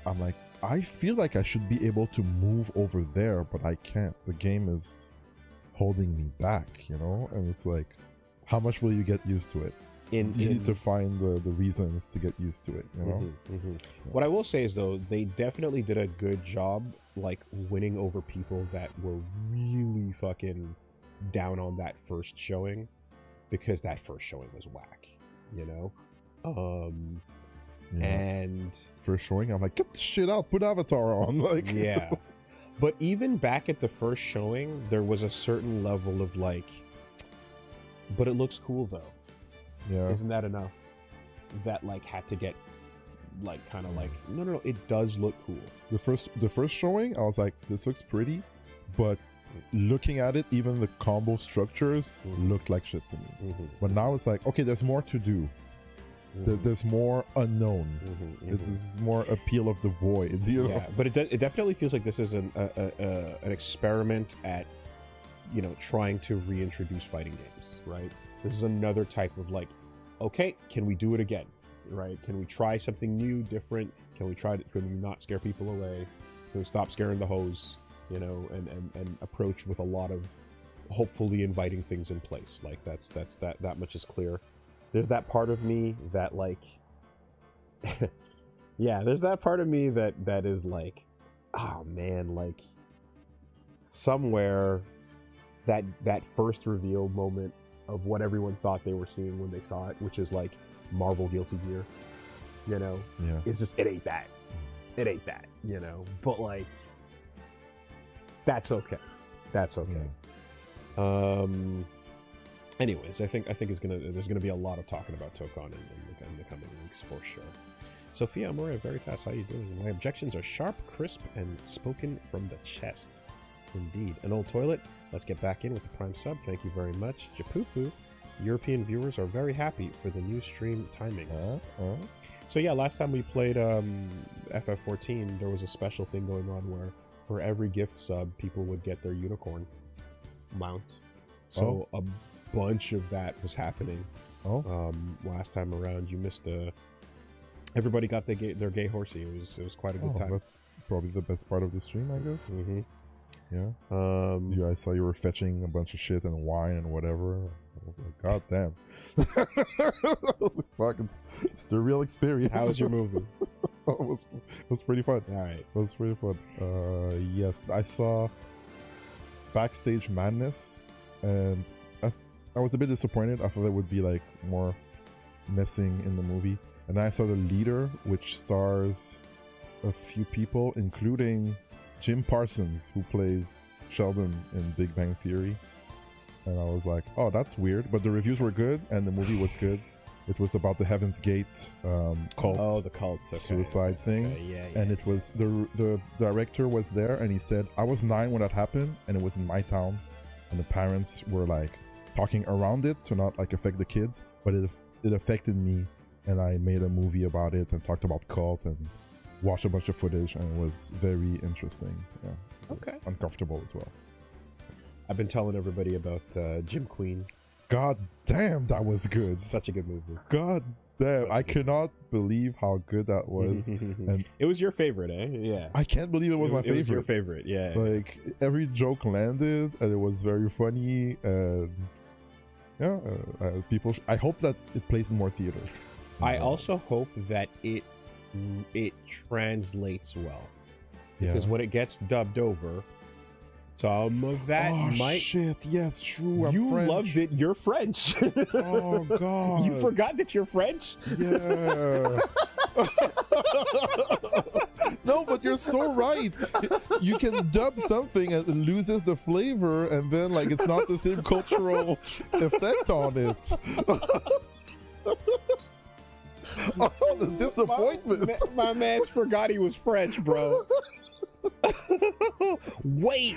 I'm like, I feel like I should be able to move over there, but I can't. The game is holding me back, you know. And it's like, how much will you get used to it? You need to find the reasons to get used to it, you know? What I will say is, though, they definitely did a good job, like, winning over people that were really fucking down on that first showing, because that first showing was whack, you know? And... First showing, I'm like, get the shit out, put Avatar on, like... Yeah. But even back at the first showing, there was a certain level of, like... But it looks cool, though. Yeah. Isn't that enough? That, like, had to get, like, kind of like, no, it does look cool. The first showing, I was like, this looks pretty, but looking at it, even the combo structures looked like shit to me. But now it's like, okay, there's more to do. There's more unknown. There's more appeal of the void. You know? Yeah, but it definitely feels like this is an experiment at, you know, trying to reintroduce fighting games, right? This is another type of like, okay, can we do it again, right? Can we try something new, different? Can we not scare people away? Can we stop scaring the hose, you know, and approach with a lot of hopefully inviting things in place? Like that much is clear. There's that part of me that like, Yeah, there's that part of me that is like, oh man, like somewhere that first reveal moment of what everyone thought they were seeing when they saw it, which is like Marvel Guilty Gear, you know? Yeah. It's just, it ain't that. It ain't that, you know? But like, that's okay. That's okay. Yeah. Anyways, I think there's gonna be a lot of talking about Tokon in the coming weeks for sure. Sophia Amora Veritas, how you doing? My objections are sharp, crisp, and spoken from the chest. Indeed. An old toilet. Let's get back in with the Prime sub. Thank you very much. Japupu. European viewers are very happy for the new stream timings. So yeah, last time we played FF14, there was a special thing going on where for every gift sub, people would get their unicorn mount. So a bunch of that was happening. Last time around, you missed everybody got their gay horsey. It was quite a good time. That's probably the best part of the stream, I guess. Mm-hmm. Yeah. I saw you were fetching a bunch of shit and wine and whatever. I was like, God damn. I was like, fuck, it's the real experience. How was your movie? It was pretty fun. All right. It was pretty fun. Yes, I saw Backstage Madness, and I was a bit disappointed. I thought it would be like more messing in the movie. And then I saw The Leader, which stars a few people, including Jim Parsons, who plays Sheldon in Big Bang Theory. And I was like, oh, that's weird. But the reviews were good, and the movie was good. It was about the Heaven's Gate cult. Oh, the cult. Okay. Suicide thing. Okay, yeah. And it was, the director was there, and he said, I was 9 when that happened, and it was in my town. And the parents were like talking around it to not like affect the kids. But it affected me, and I made a movie about it and talked about cult and watched a bunch of footage, and it was very interesting. Yeah. Okay. Uncomfortable as well. I've been telling everybody about Jim Queen. God damn, that was good. Such a good movie. God damn, I cannot believe how good that was. And it was your favorite, eh? Yeah. I can't believe it was my favorite. It was your favorite, yeah. Like, every joke landed, and it was very funny, and yeah, people. I hope that it plays in more theaters. I also hope that it translates well, because when it gets dubbed over, some of that might. Shit! Yes, true. I'm you French. Loved it. You're French. Oh God! You forgot that you're French. Yeah. No, but you're so right. You can dub something and it loses the flavor, and then like it's not the same cultural effect on it. Oh, the disappointment. My man's forgot he was French, bro. Wait,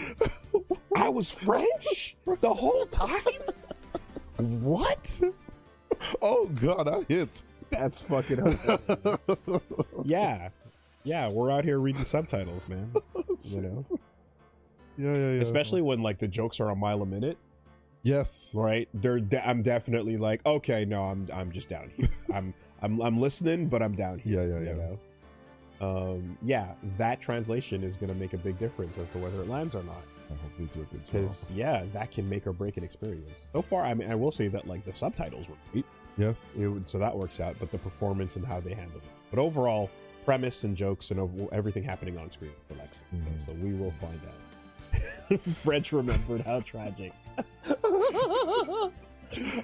I was French the whole time? What? Oh God, that hit. That's fucking hilarious. Yeah, we're out here reading subtitles, man. You know? Yeah. Especially when like the jokes are a mile a minute. Yes. Right? I'm definitely like, okay, no, I'm just down here. I'm listening, but I'm down here. Yeah. You know? That translation is going to make a big difference as to whether it lands or not. I hope they do a good job. Because that can make or break an experience. So far, I mean, I will say that like the subtitles were great. Yes. So that works out, but the performance and how they handled it. But overall, premise and jokes and everything happening on screen relax. So we will find out. French remembered how tragic.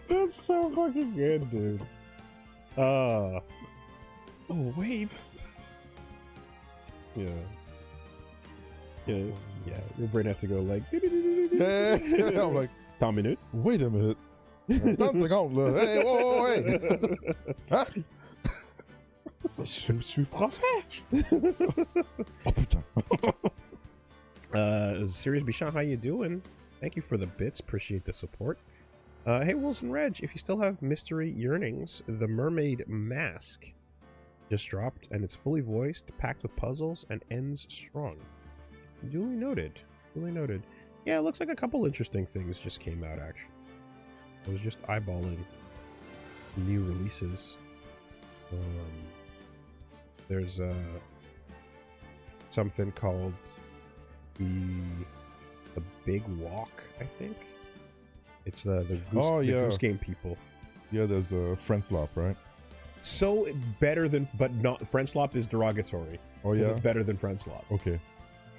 That's so fucking good, dude. Oh wait. Yeah. Your brain had to go like. Yeah. I'm like, 10 minutes. Wait a minute. Dans secondes là. Hey, whoa, hey. Hein? Je suis français. Oh putain. Sirius Bichon, how you doing? Thank you for the bits. Appreciate the support. Hey, Wilson Reg, if you still have Mystery Yearnings, The Mermaid Mask just dropped, and it's fully voiced, packed with puzzles, and ends strong. Duly noted. Yeah, it looks like a couple interesting things just came out, actually. I was just eyeballing new releases. There's something called the Big Walk, I think. It's the Goose Game people. Yeah, there's a Friendslop, right? So better than, but not, Friendslop is derogatory. Oh yeah, it's better than Friendslop. Okay.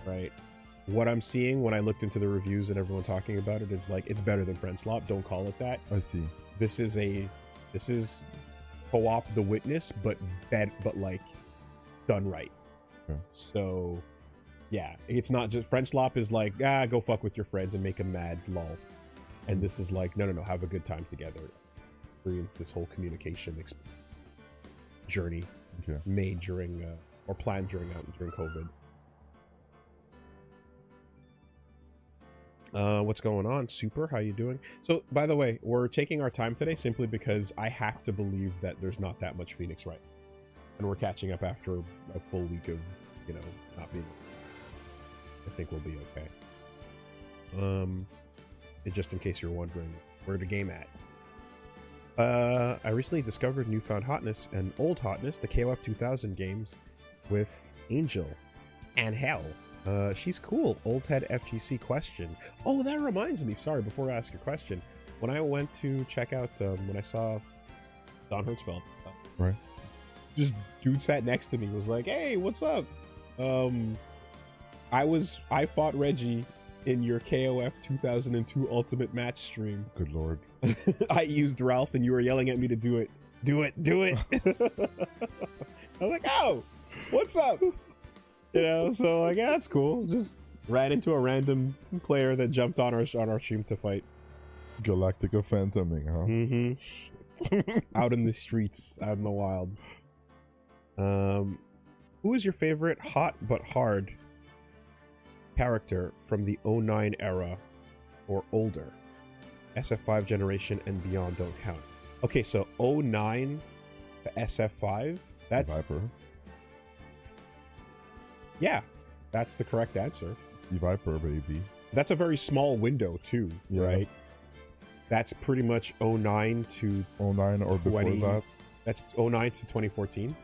Right. What I'm seeing when I looked into the reviews and everyone talking about it is like, it's better than Friendslop. Don't call it that. I see. This is co-op The Witness, but like done right. Okay. So yeah, it's not just, Friendslop is like, go fuck with your friends and make them mad, lol. And this is like, no, have a good time together. Experience this whole communication journey made during or planned during COVID. What's going on, Super? How you doing? So, by the way, we're taking our time today simply because I have to believe that there's not that much Phoenix Wright, and we're catching up after a full week of, you know, not being. I think we'll be okay. Just in case you're wondering where the game at. I recently discovered newfound hotness and old hotness, the KOF 2000 games, with Angel and Hell. She's cool. Old Ted FGC question. Oh, that reminds me. Sorry, before I ask your question, when I went to check out, when I saw Don Hertzfeld, right, just dude sat next to me, was like, "Hey, what's up?" I fought Reggie in your KOF 2002 Ultimate Match stream. Good lord. I used Ralph, and you were yelling at me to do it. Do it. I was like, "Oh, what's up?" You know, so like, yeah, that's cool. Just ran into a random player that jumped on our stream to fight. Galactica Phantoming, huh? Mm-hmm. Out in the streets, out in the wild. Who is your favorite hot but hard character from the 09 era or older? SF5 generation and beyond don't count. Okay, so 09 to SF5. That's Viper. Yeah, that's the correct answer. Sea Viper, baby. That's a very small window too, right? That's pretty much 09 to 09 or 20, before that. That's 09 to 2014.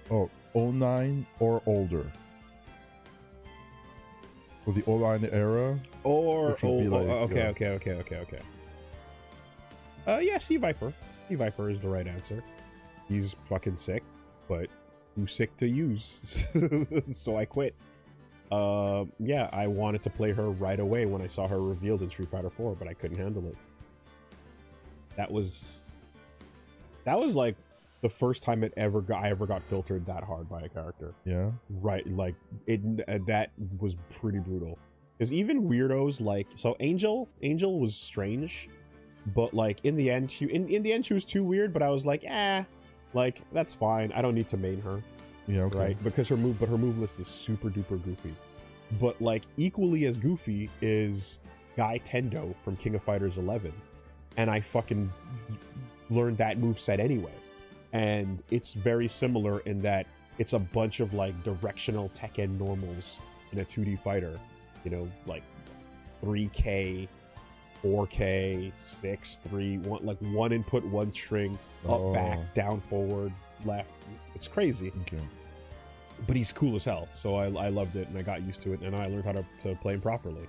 Oh, 09 or older. For the 09 era. Or like, okay. Yeah, Sea Viper. Sea Viper is the right answer. He's fucking sick, but too sick to use. So I quit. Yeah, I wanted to play her right away when I saw her revealed in Street Fighter 4, but I couldn't handle it. That was like the first time I ever got filtered that hard by a character. Yeah. Right, like that was pretty brutal. Because even weirdos like, so Angel was strange, but like in the end she was too weird, but I was like, like that's fine. I don't need to main her. Yeah, okay. Right? Because her move list is super duper goofy. But like equally as goofy is Guy Tendo from King of Fighters 11. And I fucking learned that moveset anyway. And it's very similar in that it's a bunch of like directional Tekken normals in a 2D fighter. You know, like 3K, 4K, 6, 3, 1, like one input, one string, up, back, down, forward, left. It's crazy. Okay. But he's cool as hell, so I loved it and I got used to it and I learned how to play him properly,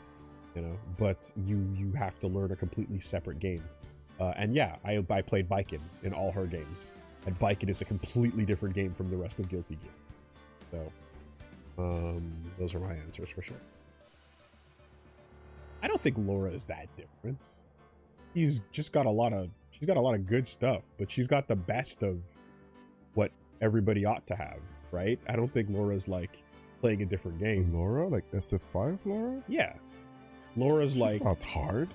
you know. But you have to learn a completely separate game, and yeah, I played Baiken in all her games, and Baiken is a completely different game from the rest of Guilty Gear. So, those are my answers for sure. I don't think Laura is that different. She's got a lot of good stuff, but she's got the best of what everybody ought to have. Right? I don't think Laura's like playing a different game. Laura? Like SF5 Laura? Yeah. Laura's like... It's not hard.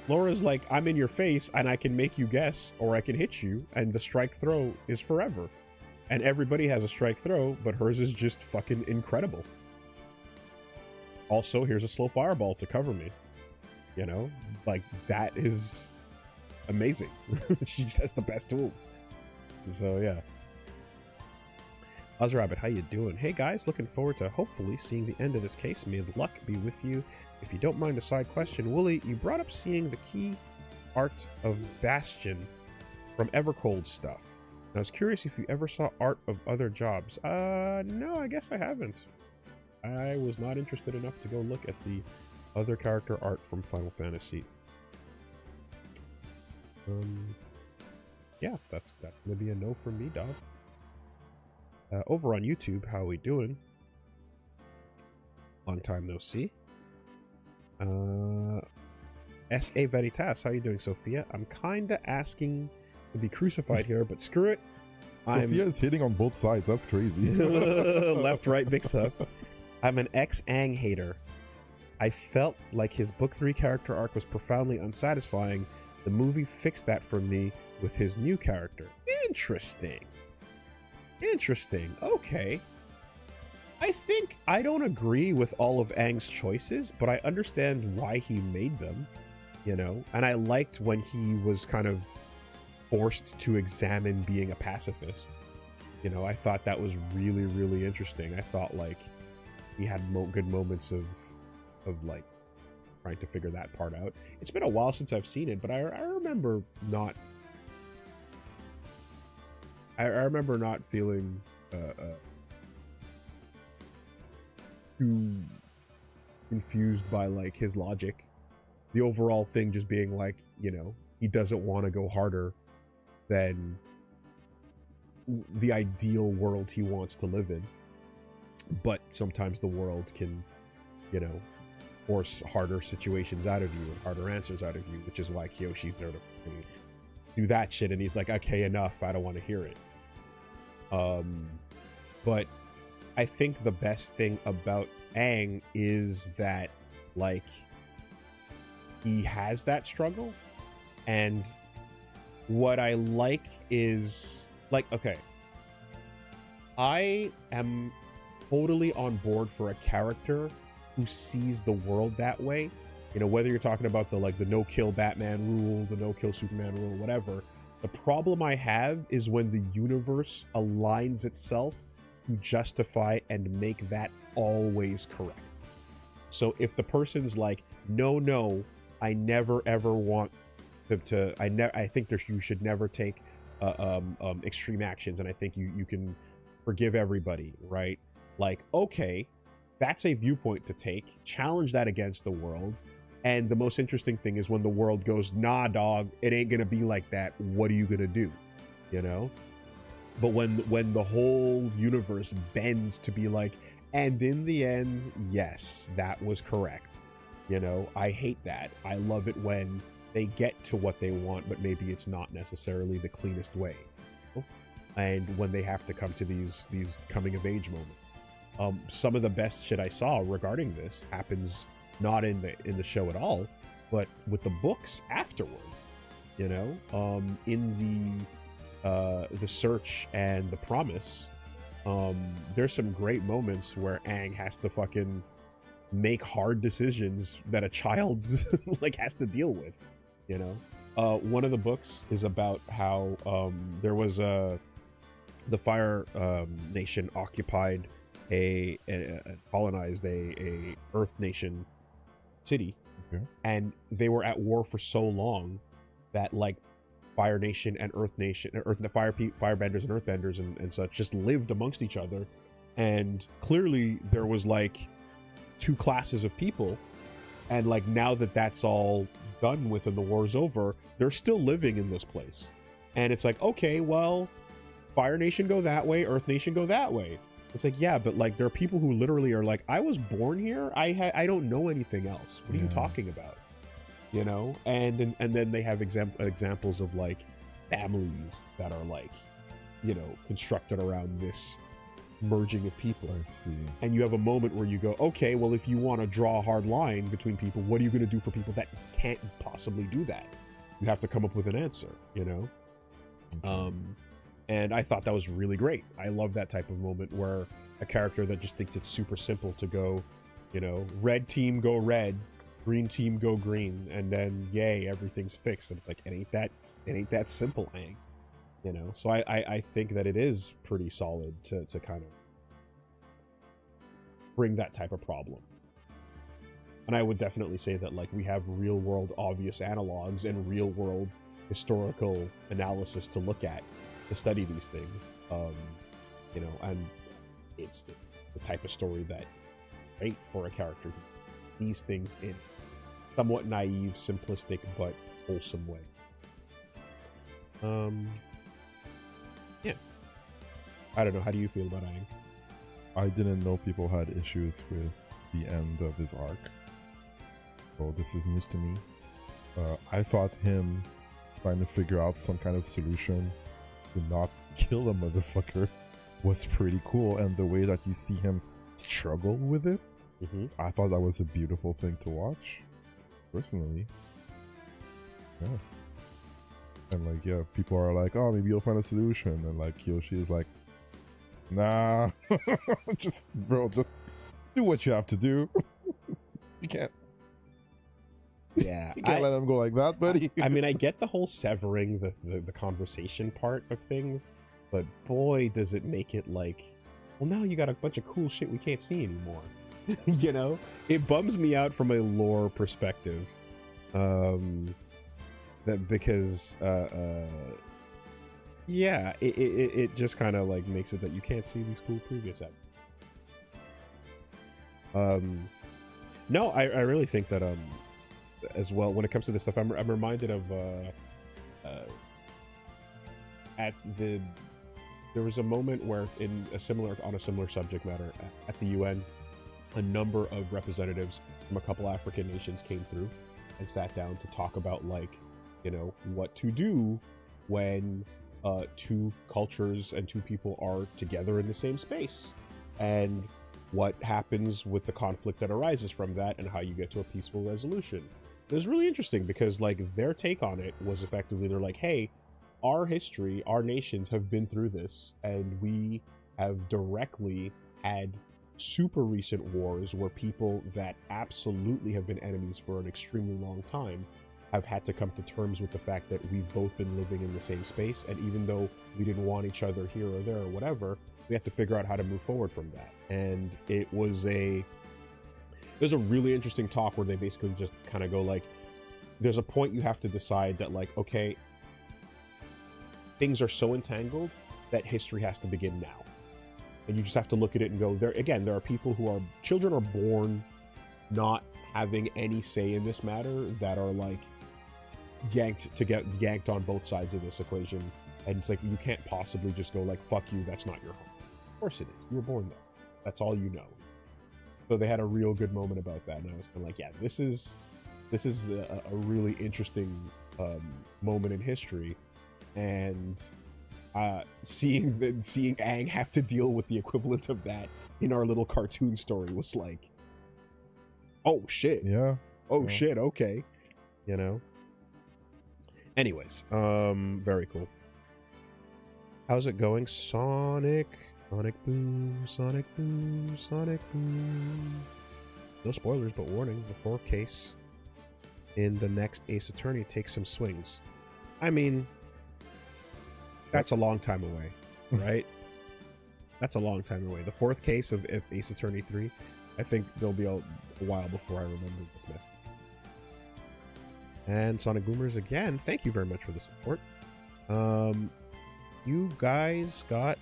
Laura's like, I'm in your face and I can make you guess or I can hit you and the strike throw is forever. And everybody has a strike throw, but hers is just fucking incredible. Also, here's a slow fireball to cover me. You know? Like, that is amazing. She just has the best tools. So, yeah. Ozrabbit, how you doing? Hey guys, looking forward to hopefully seeing the end of this case. May luck be with you. If you don't mind a side question, Woolie, you brought up seeing the key art of Bastion from Evercold stuff. And I was curious if you ever saw art of other jobs. No, I guess I haven't. I was not interested enough to go look at the other character art from Final Fantasy. yeah, that's gonna be a no from me, dog. Over on YouTube, how we doing? Long time no see. S.A. Veritas, how you doing, Sophia? I'm kinda asking to be crucified here, but screw it. Sophia is hitting on both sides. That's crazy. Left-right mix-up. I'm an ex-Aang hater. I felt like his Book 3 character arc was profoundly unsatisfying. The movie fixed that for me with his new character. Interesting. Interesting. Okay. I think I don't agree with all of Aang's choices, but I understand why he made them, you know? And I liked when he was kind of forced to examine being a pacifist. You know, I thought that was really, really interesting. I thought, like, he had good moments of like, trying to figure that part out. It's been a while since I've seen it, but I remember not... I remember not feeling too confused by, like, his logic. The overall thing just being like, you know, he doesn't want to go harder than the ideal world he wants to live in. But sometimes the world can, you know, force harder situations out of you and harder answers out of you, which is why Kyoshi's there to do that shit, and he's like, okay, enough, I don't want to hear it. But I think the best thing about Aang is that, like, he has that struggle, and what I like is, like, okay, I am totally on board for a character who sees the world that way. You know, whether you're talking about the, like, the no-kill Batman rule, the no-kill Superman rule, whatever. The problem I have is when the universe aligns itself to justify and make that always correct. So if the person's like, no, I never ever want to I think you should never take extreme actions, and I think you can forgive everybody, right? Like, okay, that's a viewpoint to take. Challenge that against the world. And the most interesting thing is when the world goes, nah, dog, it ain't gonna be like that. What are you gonna do? You know? But when the whole universe bends to be like, and in the end, yes, that was correct. You know, I hate that. I love it when they get to what they want, but maybe it's not necessarily the cleanest way. And when they have to come to these coming of age moments. Some of the best shit I saw regarding this happens not in the show at all, but with the books afterward. You know, in the Search and the Promise, there's some great moments where Aang has to fucking make hard decisions that a child like has to deal with. You know, one of the books is about how there was the Fire Nation occupied colonized a Earth Nation city, and they were at war for so long that, like, Fire Nation and Earth Nation, or the Firebenders and Earthbenders and such, just lived amongst each other, and clearly there was like two classes of people, and like now that that's all done with and the war's over, they're still living in this place, and it's like, okay, well, Fire Nation go that way, Earth Nation go that way. It's like, yeah, but like there are people who literally are like, I was born here. I don't know anything else. What are you talking about? You know, and then they have examples of like families that are like, you know, constructed around this merging of people. I see. And you have a moment where you go, okay, well, if you want to draw a hard line between people, what are you going to do for people that can't possibly do that? You have to come up with an answer, you know? Okay. And I thought that was really great. I love that type of moment where a character that just thinks it's super simple to go, you know, red team go red, green team go green, and then yay, everything's fixed. And it's like, it ain't that simple, Aang. You know, so I think that it is pretty solid to kind of bring that type of problem. And I would definitely say that, like, we have real world obvious analogs and real world historical analysis to look at to study these things, you know, and it's the type of story that great for a character who these things in somewhat naive, simplistic, but wholesome way. Yeah. I don't know. How do you feel about Aang? I didn't know people had issues with the end of his arc. So this is news to me. I thought him trying to figure out some kind of solution to not kill a motherfucker was pretty cool, and the way that you see him struggle with it, I thought that was a beautiful thing to watch, personally. Yeah. And like, yeah, people are like, oh, maybe you'll find a solution, and like Kyoshi is like, nah, just do what you have to do. You can't. Yeah, you can't let him go like that, buddy. I mean, I get the whole severing the conversation part of things, but boy, does it make it like, well, now you got a bunch of cool shit we can't see anymore. You know, it bums me out from a lore perspective, that because yeah, it just kind of like makes it that you can't see these cool previous episodes. No, I really think that as well, when it comes to this stuff, I'm reminded of there was a moment where on a similar subject matter at the UN, a number of representatives from a couple African nations came through and sat down to talk about, like, you know, what to do when two cultures and two people are together in the same space, and what happens with the conflict that arises from that, and how you get to a peaceful resolution. It was really interesting because, like, their take on it was effectively, they're like, hey, our history, our nations have been through this, and we have directly had super recent wars where people that absolutely have been enemies for an extremely long time have had to come to terms with the fact that we've both been living in the same space, and even though we didn't want each other here or there or whatever, we have to figure out how to move forward from that. And it was a really interesting talk where they basically just kind of go like, there's a point you have to decide that, like, okay, things are so entangled that history has to begin now. And you just have to look at it and go, there are people who are, children are born not having any say in this matter, that are like yanked on both sides of this equation. And it's like, you can't possibly just go like, fuck you, that's not your home. Of course it is. You were born there. That's all you know. So they had a real good moment about that, and I was kind of like, yeah, this is a really interesting moment in history, and seeing Aang have to deal with the equivalent of that in our little cartoon story was like, oh shit, yeah, shit, okay, you know. Anyways, very cool. How's it going, Sonic? Sonic boom, Sonic boom, Sonic boom. No spoilers, but warning, the fourth case in the next Ace Attorney takes some swings. I mean, that's a long time away, right? That's a long time away. The fourth case of Ace Attorney 3, I think there'll be a while before I remember this message. And Sonic Boomers again, thank you very much for the support. You guys got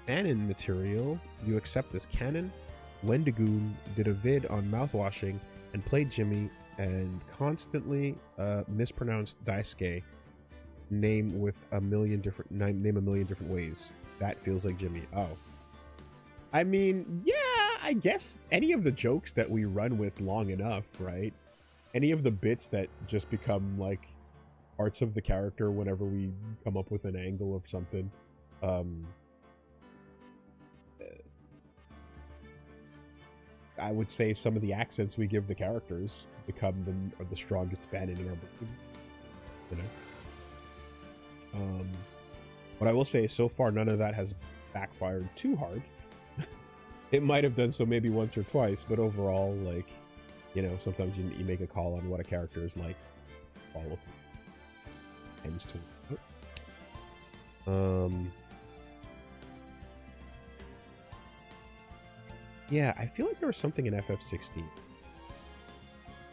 canon material. You accept this canon. Wendigoon did a vid on mouthwashing and played Jimmy and constantly mispronounced Daisuke name a million different ways. That feels like Jimmy. Oh. I mean, yeah, I guess any of the jokes that we run with long enough, right? Any of the bits that just become like parts of the character whenever we come up with an angle of something. I would say some of the accents we give the characters become the strongest fanon in our brains, you know. What I will say is, so far, none of that has backfired too hard. It might have done so maybe once or twice, but overall, like, you know, sometimes you make a call on what a character is like. Follow tends to. Yeah, I feel like there was something in FF16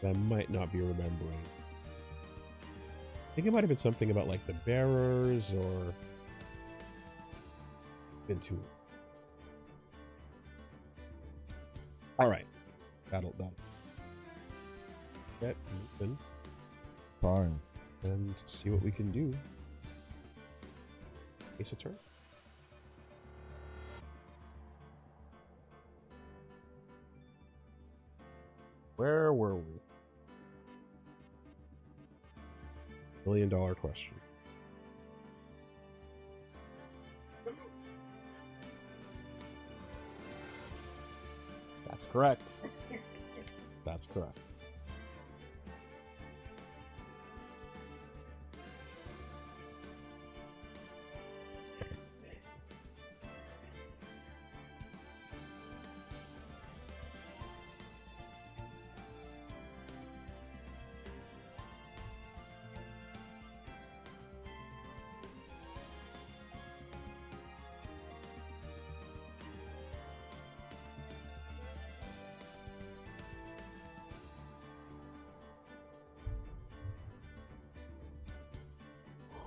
that I might not be remembering. I think it might have been something about like the bearers or into. All right, that'll get moving. Fine. And see what we can do. Ace of turn. Where were we? $1 million question. That's correct. That's correct.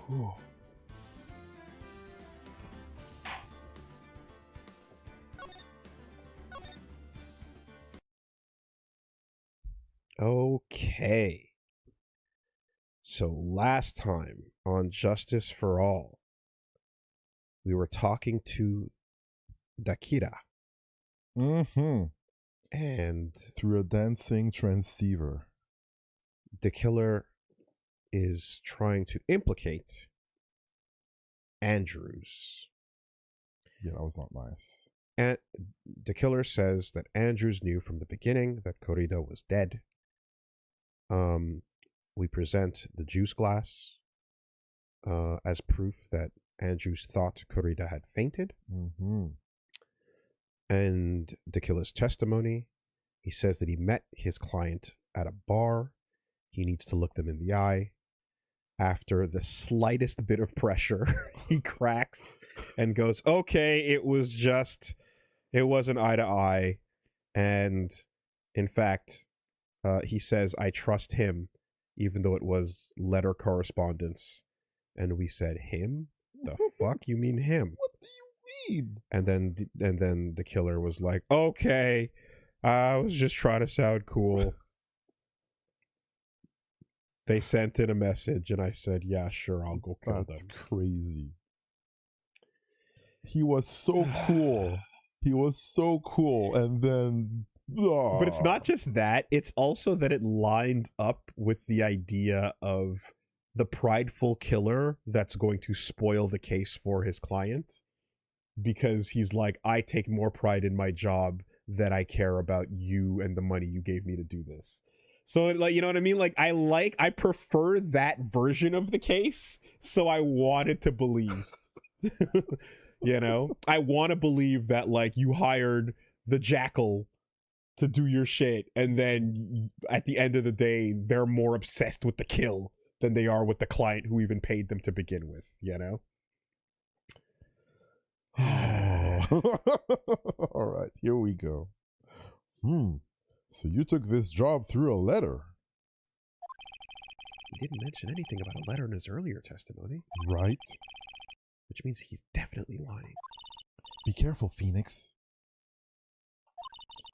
Whew. Okay. So last time on Justice for All, we were talking to Dakira. Mm-hmm. And through a dancing transceiver, the killer is trying to implicate Andrews. Yeah, that was not nice. And the killer says that Andrews knew from the beginning that Corrida was dead. We present the juice glass as proof that Andrews thought Corrida had fainted. Mm-hmm. And the killer's testimony, he says that he met his client at a bar. He needs to look them in the eye. After the slightest bit of pressure, he cracks and goes, okay, it wasn't eye to eye. And in fact, he says, I trust him, even though it was letter correspondence. And we said, him? The fuck you mean him? What do you mean? And then the killer was like, okay, I was just trying to sound cool. They sent in a message, and I said, yeah, sure, I'll go kill them. That's crazy. He was so cool. He was so cool, and then... Oh. But it's not just that. It's also that it lined up with the idea of the prideful killer that's going to spoil the case for his client. Because he's like, I take more pride in my job than I care about you and the money you gave me to do this. So, like, you know what I mean? Like, I prefer that version of the case, so I wanted to believe. You know? I want to believe that, like, you hired the jackal to do your shit, and then at the end of the day, they're more obsessed with the kill than they are with the client who even paid them to begin with, you know? All right, here we go. So you took this job through a letter. He didn't mention anything about a letter in his earlier testimony. Right. Which means he's definitely lying. Be careful, Phoenix.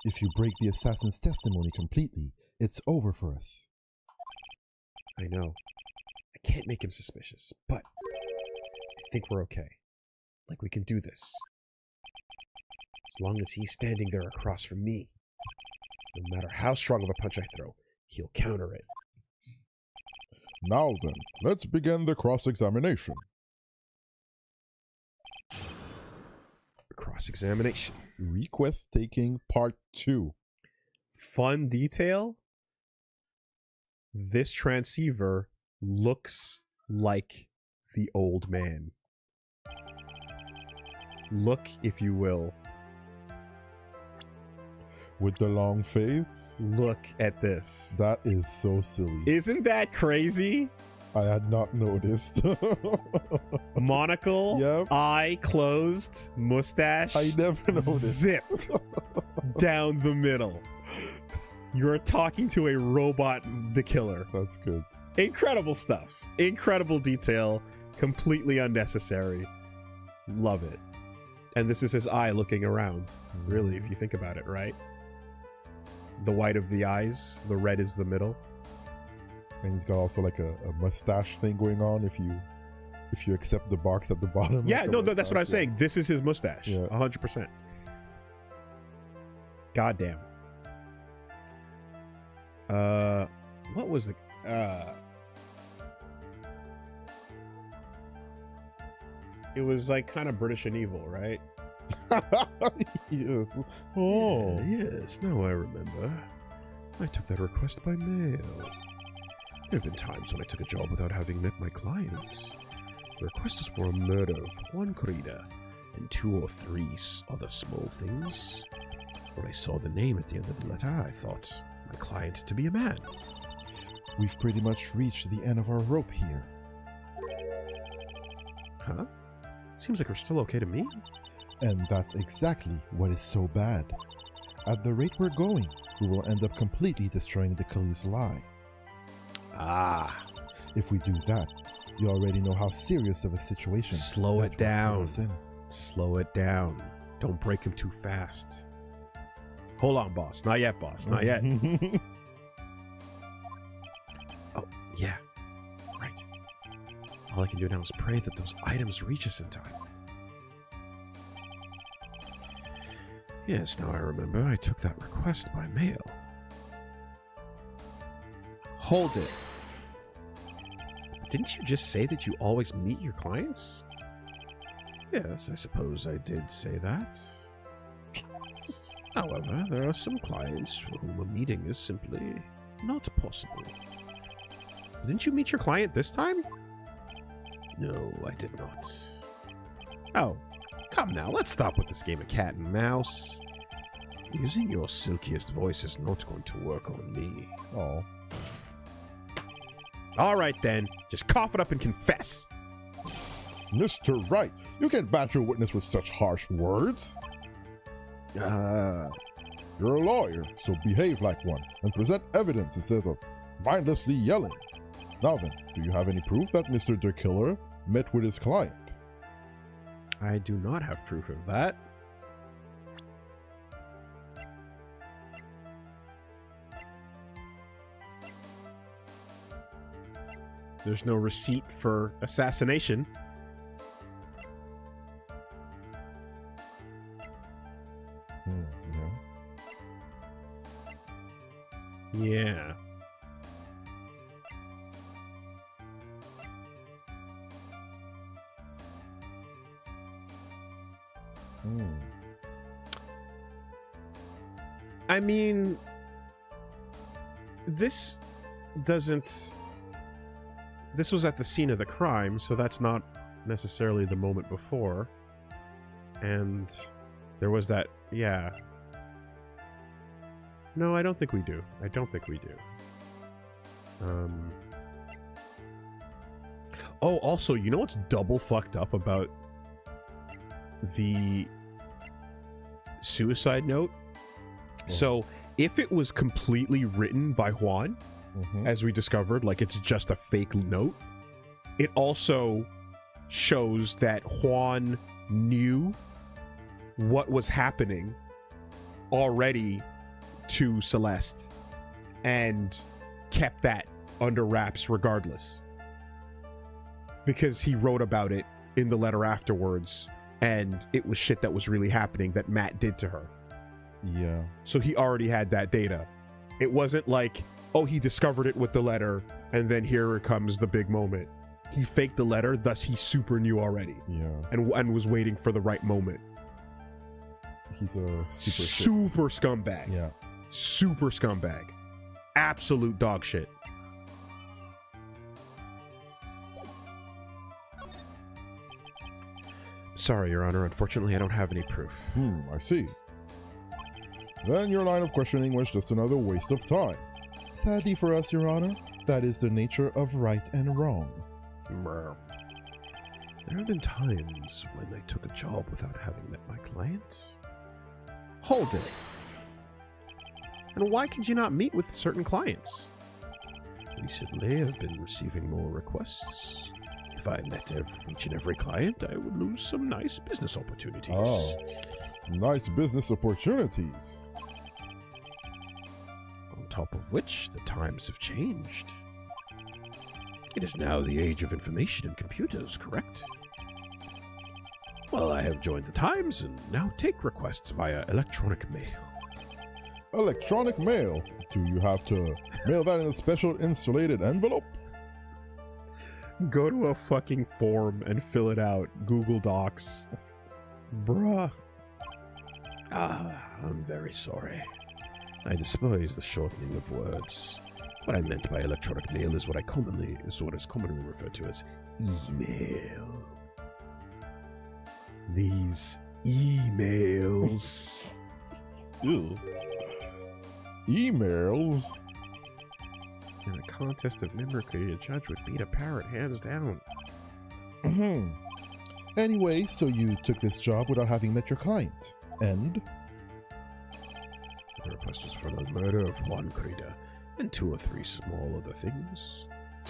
If you break the assassin's testimony completely, it's over for us. I know. I can't make him suspicious, but I think we're okay. Like, we can do this. As long as he's standing there across from me. No matter how strong of a punch I throw, he'll counter it. Now then, let's begin the cross-examination. Cross-examination. Request taking part 2. Fun detail. This transceiver looks like the old man. Look, if you will. With the long face? Look at this. That is so silly. Isn't that crazy? I had not noticed. Monocle, yep. Eye closed, mustache. I never noticed. Zip down the middle. You're talking to a robot, the killer. That's good. Incredible stuff. Incredible detail. Completely unnecessary. Love it. And this is his eye looking around. Really, if you think about it, right? The white of the eyes, the red is the middle. And he's got also like a mustache thing going on if you accept the box at the bottom. Yeah, like no, mustache. that's what I'm saying. This is his mustache. Yeah. 100%. Goddamn. What was the... It was like kind of British and evil, right? Yes. Oh. Yes, now I remember. I took that request by mail. There have been times when I took a job without having met my clients. The request is for a murder of one corrida and 2 or 3 other small things. When I saw the name at the end of the letter, I thought my client to be a man. We've pretty much reached the end of our rope here. Huh? Seems like we're still okay to meet. And that's exactly what is so bad. At the rate we're going, we will end up completely destroying the Khalees' lie. Ah. If we do that, you already know how serious of a situation. Slow it down. Slow it down. Don't break him too fast. Hold on, boss. Not yet, boss. Not yet. Oh, yeah. Right. All I can do now is pray that those items reach us in time. Yes, now I remember. I took that request by mail. Hold it. Didn't you just say that you always meet your clients? Yes, I suppose I did say that. However, there are some clients for whom a meeting is simply not possible. Didn't you meet your client this time? No, I did not. Oh, come now, let's stop with this game of cat and mouse. Using your silkiest voice is not going to work on me. Oh. All right, then. Just cough it up and confess. Mr. Wright, you can't badger a witness with such harsh words. You're a lawyer, so behave like one and present evidence instead of mindlessly yelling. Now then, do you have any proof that Mr. the Killer met with his client? I do not have proof of that. There's no receipt for assassination. Yeah. I mean, this doesn't... This was at the scene of the crime, so that's not necessarily the moment before. And there was that... Yeah. No, I don't think we do. I don't think we do. Oh, also, you know what's double fucked up about the suicide note? Oh. So, if it was completely written by Juan, as we discovered, like it's just a fake note, it also shows that Juan knew what was happening already to Celeste and kept that under wraps regardless, because he wrote about it in the letter afterwards, and it was shit that was really happening that Matt did to her. Yeah. So he already had that data. It wasn't like, oh, he discovered it with the letter and then here comes the big moment. He faked the letter, thus he super knew already. Yeah. And was waiting for the right moment. He's a super scumbag. Yeah. Super scumbag. Absolute dog shit. Sorry, Your Honor. Unfortunately, I don't have any proof. I see. Then your line of questioning was just another waste of time. Sadly for us, Your Honor, that is the nature of right and wrong. There have been times when I took a job without having met my clients. Hold it. And why could you not meet with certain clients? Recently, I've been receiving more requests. If I met each and every client, I would lose some nice business opportunities. Oh, nice business opportunities. On top of which, the times have changed. It is now the age of information and computers, correct? Well, I have joined the times and now take requests via electronic mail. Electronic mail. Do you have to mail that in a special insulated envelope? Go to a fucking form and fill it out. Google Docs. Bruh. I'm very sorry. I despise the shortening of words. What I meant by electronic mail is what is commonly referred to as email. These emails. Ew. Emails? In a contest of mimicry, a judge would beat a parrot hands down. Anyway, so you took this job without having met your client. And? The request was for the murder of Juan Crida and 2 or 3 small other things.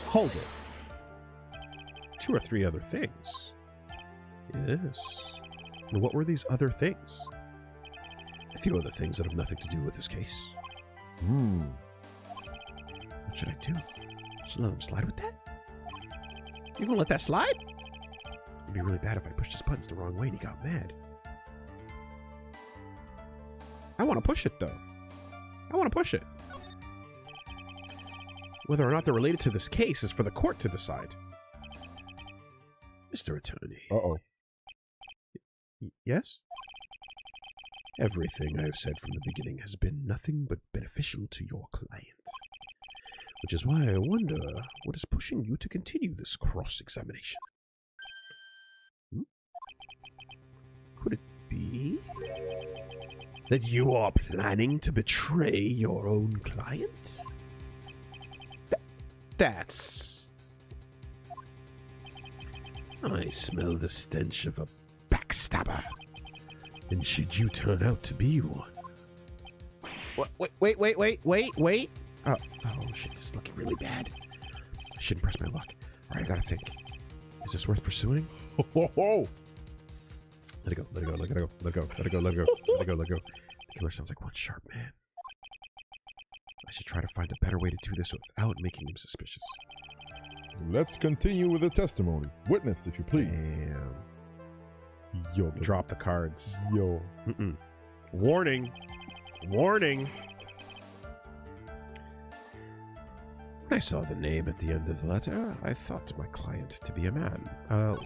Hold it. 2 or 3 other things? Yes. And what were these other things? A few other things that have nothing to do with this case. What should I do? Should I let him slide with that? You gonna let that slide? It'd be really bad if I pushed his buttons the wrong way and he got mad. I want to push it, though. I want to push it. Whether or not they're related to this case is for the court to decide. Mr. Attorney. Uh-oh. Yes? Everything I've said from the beginning has been nothing but beneficial to your client. Which is why I wonder what is pushing you to continue this cross-examination. Could it be that you are planning to betray your own client? That's... I smell the stench of a backstabber. And should you turn out to be one? Wait. Oh, shit, this is looking really bad. I shouldn't press my luck. Alright, I gotta think. Is this worth pursuing? Ho! Let it go. The killer sounds like one sharp man. I should try to find a better way to do this without making him suspicious. Let's continue with the testimony. Witness, if you please. Damn. Yo, Drop the cards. Yo. Warning. When I saw the name at the end of the letter, I thought my client to be a man.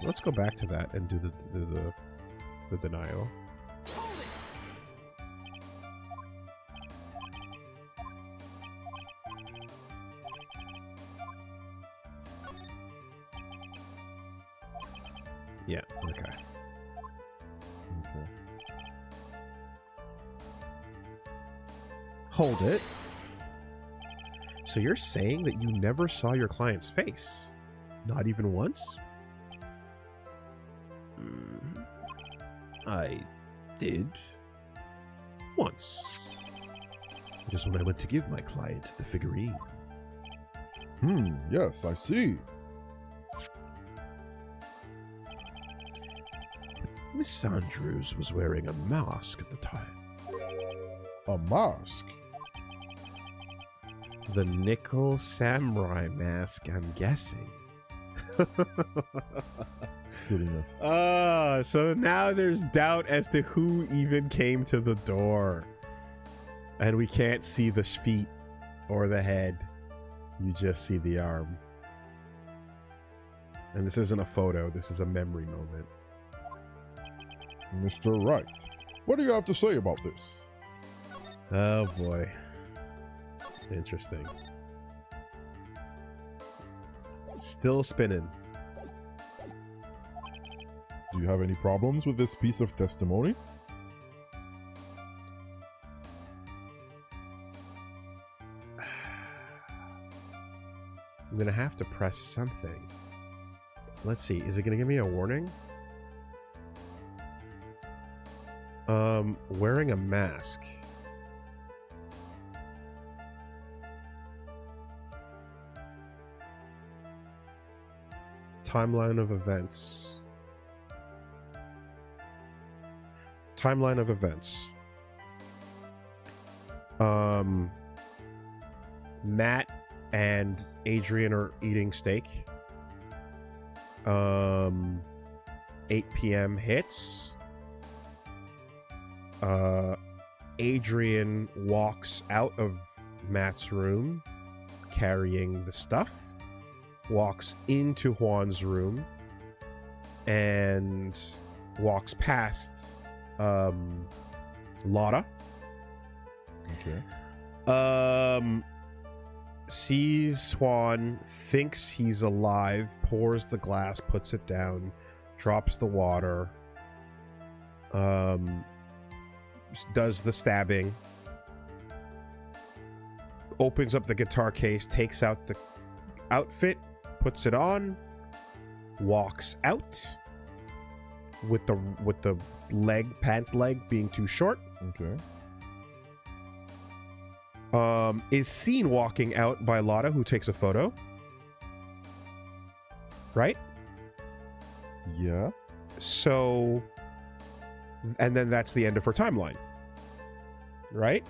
Let's go back to that and do the denial. Yeah, okay. Hold it. So you're saying that you never saw your client's face? Not even once? I did. Once. It was when I went to give my client the figurine. Yes, I see. Miss Andrews was wearing a mask at the time. A mask? The nickel samurai mask, I'm guessing. Silliness. So now there's doubt as to who even came to the door. And we can't see the feet or the head. You just see the arm. And this isn't a photo, this is a memory moment. Mr. Wright, what do you have to say about this? Oh boy. Interesting. Still spinning. Do you have any problems with this piece of testimony? I'm gonna have to press something. Let's see, is it gonna give me a warning? Wearing a mask. Timeline of events. Timeline of events. Matt and Adrian are eating steak. 8 p.m. hits. Adrian walks out of Matt's room carrying the stuff, walks into Juan's room, and walks past Lotta. Okay. Sees Juan, thinks he's alive, pours the glass, puts it down, drops the water, does the stabbing, opens up the guitar case, takes out the outfit, puts it on, walks out with the pants leg being too short. Okay. Is seen walking out by Lotta, who takes a photo. Right? Yeah. So, and then that's the end of her timeline. Right?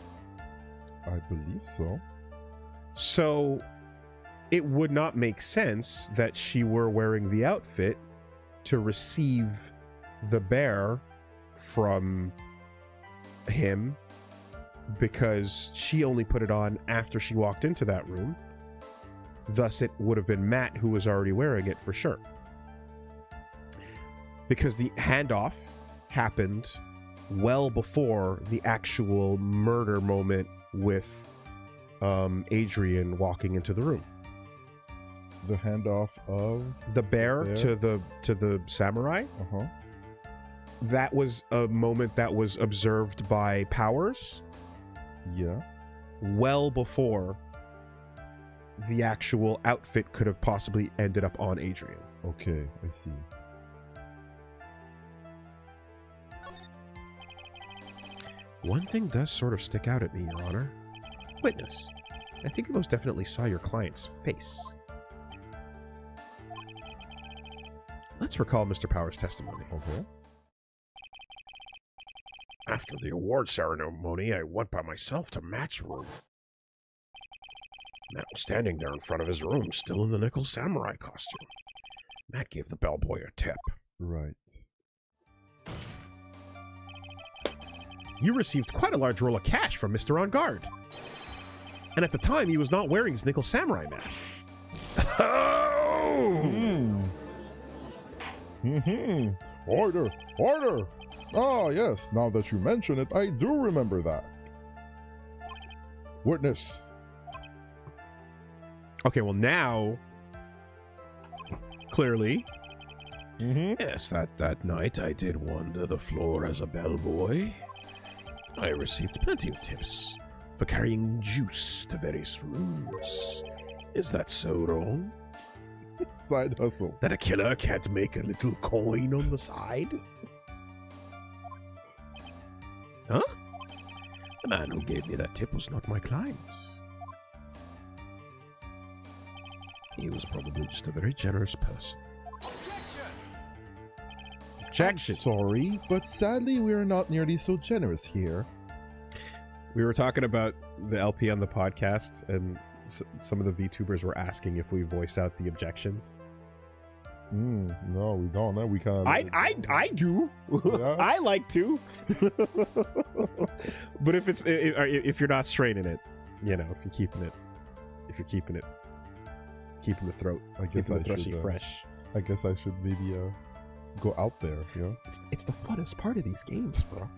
I believe so. So, it would not make sense that she were wearing the outfit to receive the bear from him, because she only put it on after she walked into that room. Thus, it would have been Matt who was already wearing it for sure. Because the handoff happened well before the actual murder moment with Adrian walking into the room. The handoff of the bear to the samurai. Uh-huh. That was a moment that was observed by Powers. Yeah. Well before the actual outfit could have possibly ended up on Adrian. Okay, I see. One thing does sort of stick out at me, Your Honor. Witness, I think you most definitely saw your client's face. Let's recall Mr. Powers' testimony. Okay. After the award ceremony, I went by myself to Matt's room. Matt was standing there in front of his room, still in the nickel samurai costume. Matt gave the bellboy a tip. Right. You received quite a large roll of cash from Mr. On Guard. And at the time, he was not wearing his nickel samurai mask. Oh! Order! Order! Ah, yes, now that you mention it, I do remember that. Witness. Okay, well now, clearly. Yes, that night I did wander the floor as a bellboy. I received plenty of tips for carrying juice to various rooms. Is that so wrong? Side hustle. That a killer can't make a little coin on the side? Huh? The man who gave me that tip was not my client. He was probably just a very generous person. Objection. I'm sorry, but sadly we are not nearly so generous here. We were talking about the LP on the podcast, and some of the VTubers were asking if we voice out the objections. No, we don't. We kind of. I do. Yeah. I like to. But if you're not straining it, you know, if you're keeping the throat, I guess keeping the thrushy fresh. I guess I should maybe go out there. You know, it's the funnest part of these games, bro.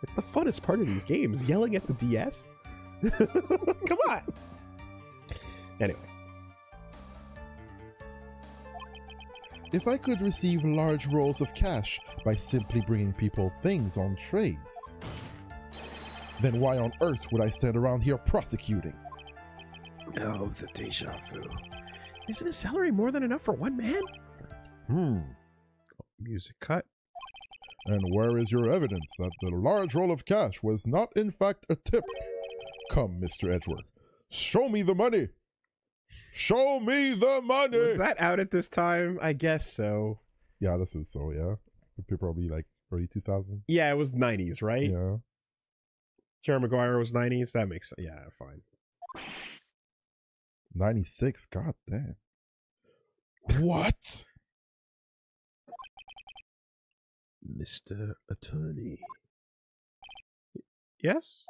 It's the funnest part of these games. Yelling at the DS. Come on. Anyway. If I could receive large rolls of cash by simply bringing people things on trays, then why on earth would I stand around here prosecuting? Oh, the deja vu. Isn't his salary more than enough for one man? Music cut. And where is your evidence that the large roll of cash was not in fact a tip? Come, Mr. Edgeworth, show me the money! Show me the money! Was that out at this time? I guess so. Yeah, this is so, yeah. Probably like early 2000s. Yeah, it was 90s, right? Yeah. Jerry Maguire was 90s? That makes sense. Yeah, fine. 96? God damn. What? Mr. Attorney. Yes?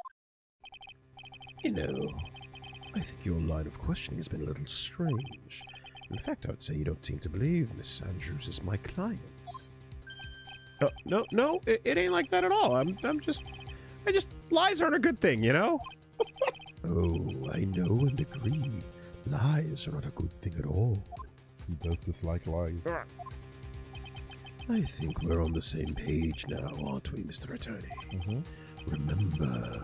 You know, I think your line of questioning has been a little strange. In fact, I would say you don't seem to believe Miss Andrews is my client. No, it ain't like that at all. Lies aren't a good thing, you know? Oh, I know and agree. Lies are not a good thing at all. He does dislike lies. I think we're on the same page now, aren't we, Mr. Attorney? Mm-hmm. Remember,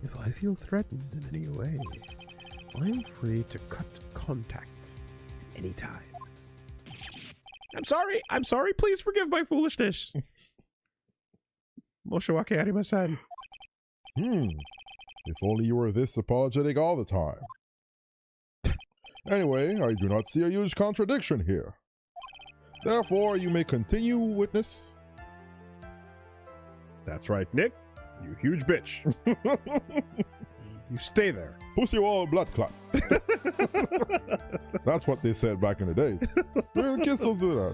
if I feel threatened in any way, I'm free to cut contact anytime. I'm sorry, please forgive my foolishness. Moshawake arimasen. If only you were this apologetic all the time. Anyway, I do not see a huge contradiction here. Therefore, you may continue, witness. That's right, Nick. You huge bitch. You stay there. Pussy wall blood clot. That's what they said back in the days. Kids will do that.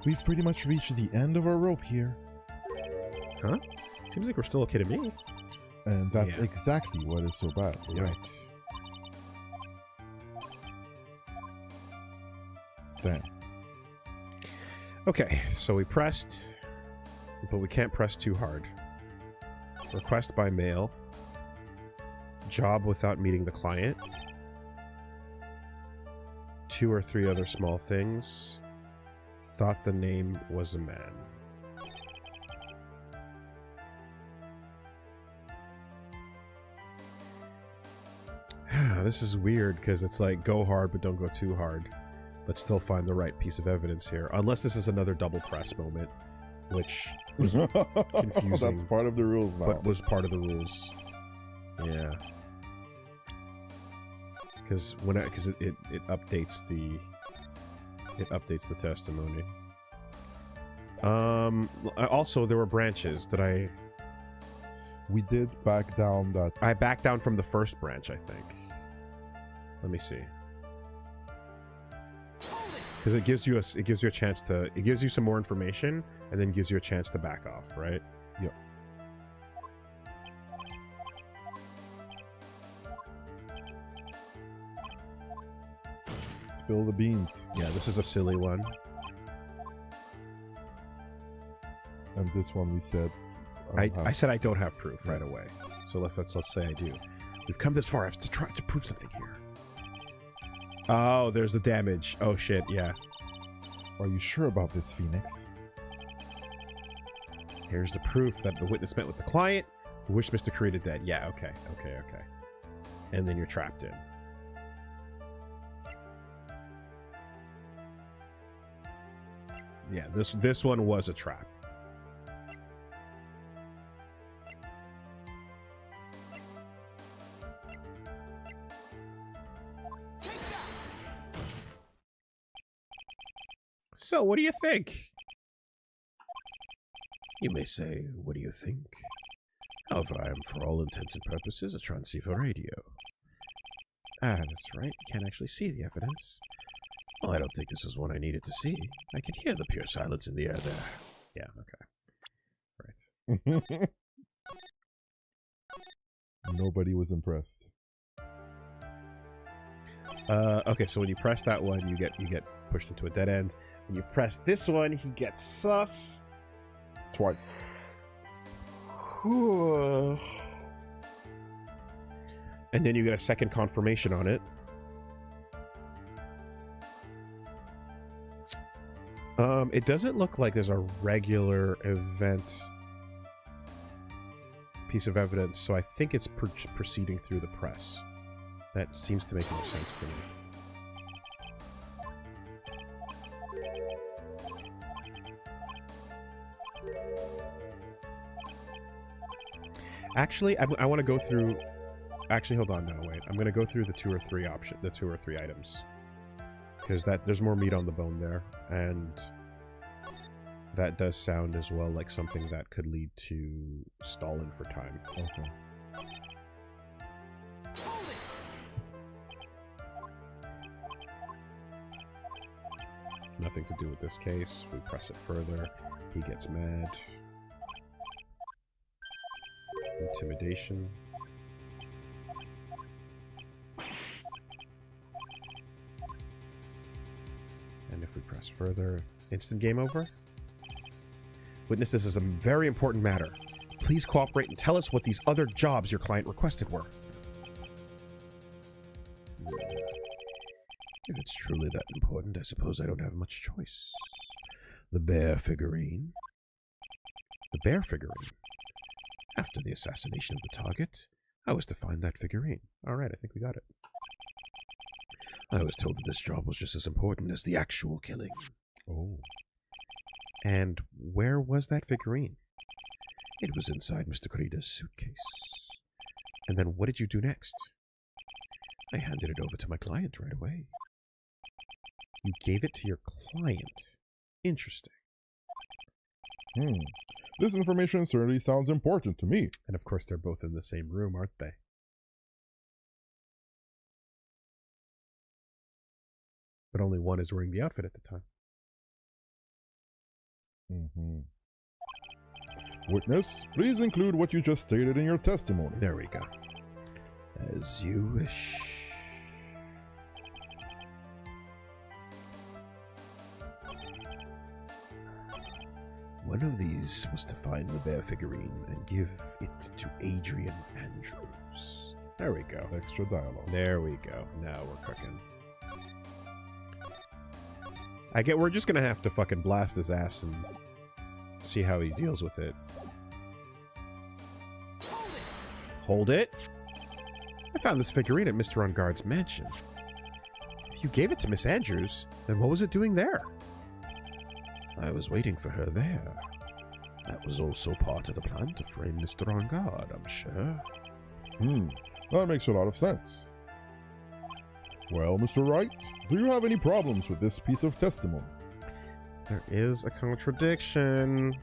We've pretty much reached the end of our rope here. Huh? Seems like we're still okay to me. And that's exactly what is so bad. Right. Damn. Okay, so we pressed, but we can't press too hard. Request by mail. Job without meeting the client. 2 or 3 other small things. Thought the name was a man. This is weird because it's like go hard but don't go too hard, but still find the right piece of evidence here. Unless this is another double press moment, which was confusing. That's part of the rules now. But was part of the rules. Yeah. Because it updates the testimony. Also there were branches. We did back down that. I backed down from the first branch, I think. Let me see. Because it gives you a chance to, it gives you some more information and then gives you a chance to back off, right? Yep. Spill the beans. Yeah, this is a silly one. And this one we said. I said I don't have proof right away. So let's say I do. We've come this far. I have to try to prove something here. Oh, there's the damage. Oh shit, yeah. Are you sure about this, Phoenix? Here's the proof that the witness met with the client who wished Mr. Kurita dead. Yeah, okay. And then you're trapped in. Yeah, this one was a trap. So, what do you think? You may say, what do you think? However, I am, for all intents and purposes, a transceiver radio. Ah, that's right. You can't actually see the evidence. Well, I don't think this was one I needed to see. I can hear the pure silence in the air there. Yeah, okay. Right. Nobody was impressed. Okay, so when you press that one, you get pushed into a dead end. When you press this one, he gets sus. Twice. And then you get a second confirmation on it. It doesn't look like there's a regular event piece of evidence, so I think it's proceeding through the press. That seems to make more sense to me. Actually, I want to go through... Actually, hold on. No, wait. I'm going to go through the 2 or 3 items. Because there's more meat on the bone there. And that does sound as well like something that could lead to stalling for time. Okay. Nothing to do with this case. We press it further. He gets mad. Intimidation. And if we press further, instant game over? Witness, this is a very important matter. Please cooperate and tell us what these other jobs your client requested were. If it's truly that important, I suppose I don't have much choice. The bear figurine. The bear figurine? After the assassination of the target, I was to find that figurine. Alright, I think we got it. I was told that this job was just as important as the actual killing. Oh. And where was that figurine? It was inside Mr. Karida's suitcase. And then what did you do next? I handed it over to my client right away. You gave it to your client? Interesting. This information certainly sounds important to me. And of course they're both in the same room, aren't they? But only one is wearing the outfit at the time. Witness, please include what you just stated in your testimony. There we go. As you wish. One of these was to find the bear figurine and give it to Adrian Andrews. There we go. Extra dialogue. There we go. Now we're cooking. We're just gonna have to fucking blast his ass and see how he deals with it. Hold it! I found this figurine at Mr. Engarde's mansion. If you gave it to Miss Andrews, then what was it doing there? I was waiting for her there. That was also part of the plan to frame Mr. Engarde, I'm sure. That makes a lot of sense. Well, Mr. Wright, do you have any problems with this piece of testimony? There is a contradiction.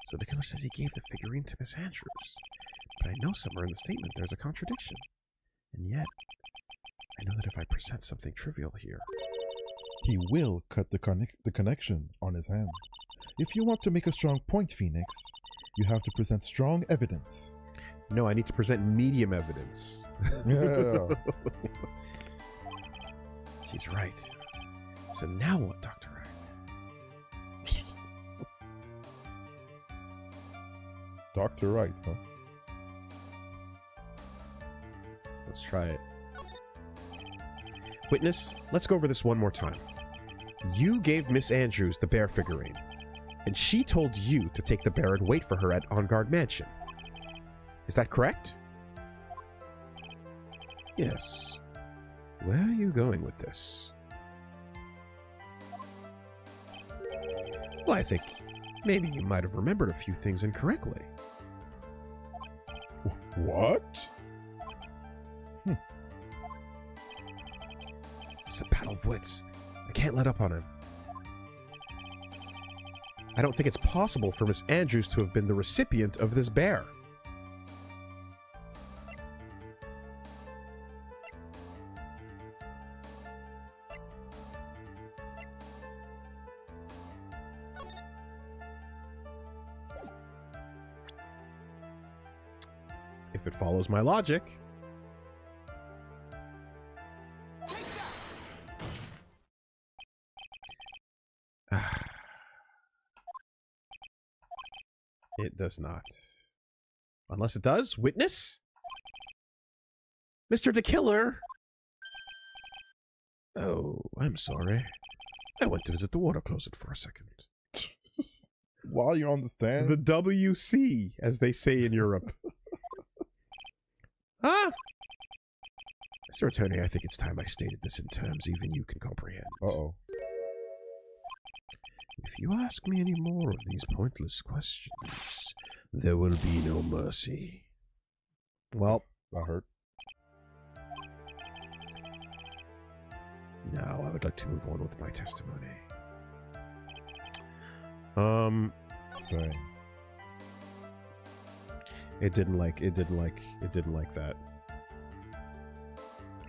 So the killer says he gave the figurine to Miss Andrews. But I know somewhere in the statement there's a contradiction. And yet, I know that if I present something trivial here, he will cut the connection on his hand. If you want to make a strong point, Phoenix, you have to present strong evidence. No, I need to present medium evidence. Yeah. She's right. So now what, Dr. Wright? Dr. Wright, huh? Let's try it. Witness, let's go over this one more time. You gave Miss Andrews the bear figurine, and she told you to take the bear and wait for her at Engarde Mansion. Is that correct? Yes. Where are you going with this? Well, I think maybe you might have remembered a few things incorrectly. What? It's a battle of wits. I can't let up on him. I don't think it's possible for Miss Andrews to have been the recipient of this bear. If it follows my logic. It does not. Unless it does? Witness? Mr. the Killer! Oh, I'm sorry. I went to visit the water closet for a second. While you're on the stand? The WC, as they say in Europe. Huh? Mr. Attorney, I think it's time I stated this in terms even you can comprehend. Uh-oh. If you ask me any more of these pointless questions, there will be no mercy. Well, that hurt. Now, I would like to move on with my testimony. Dang. It didn't like that.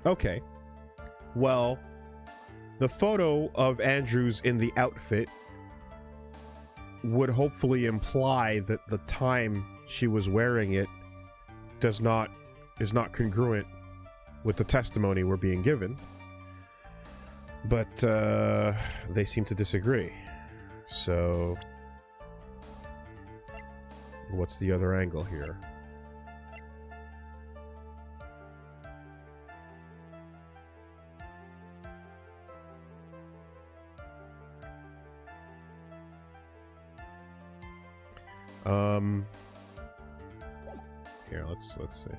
Okay. Well, the photo of Andrews in the outfit would hopefully imply that the time she was wearing it is not congruent with the testimony we're being given. But they seem to disagree. So what's the other angle here? Here, let's see.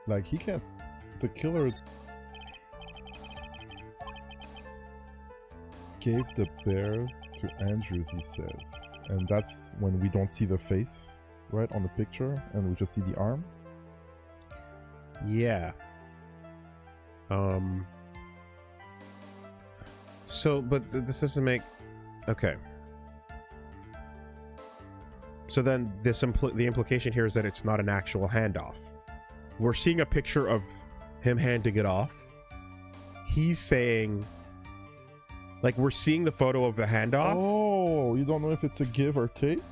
Like, he can't... The killer gave the bear to Andrews, he says. And that's when we don't see the face, right, on the picture, and we just see the arm. Yeah. So, but this doesn't make... Okay. So then the implication here is that it's not an actual handoff. We're seeing a picture of him handing it off. He's saying... Like, we're seeing the photo of the handoff. Oh, you don't know if it's a give or take?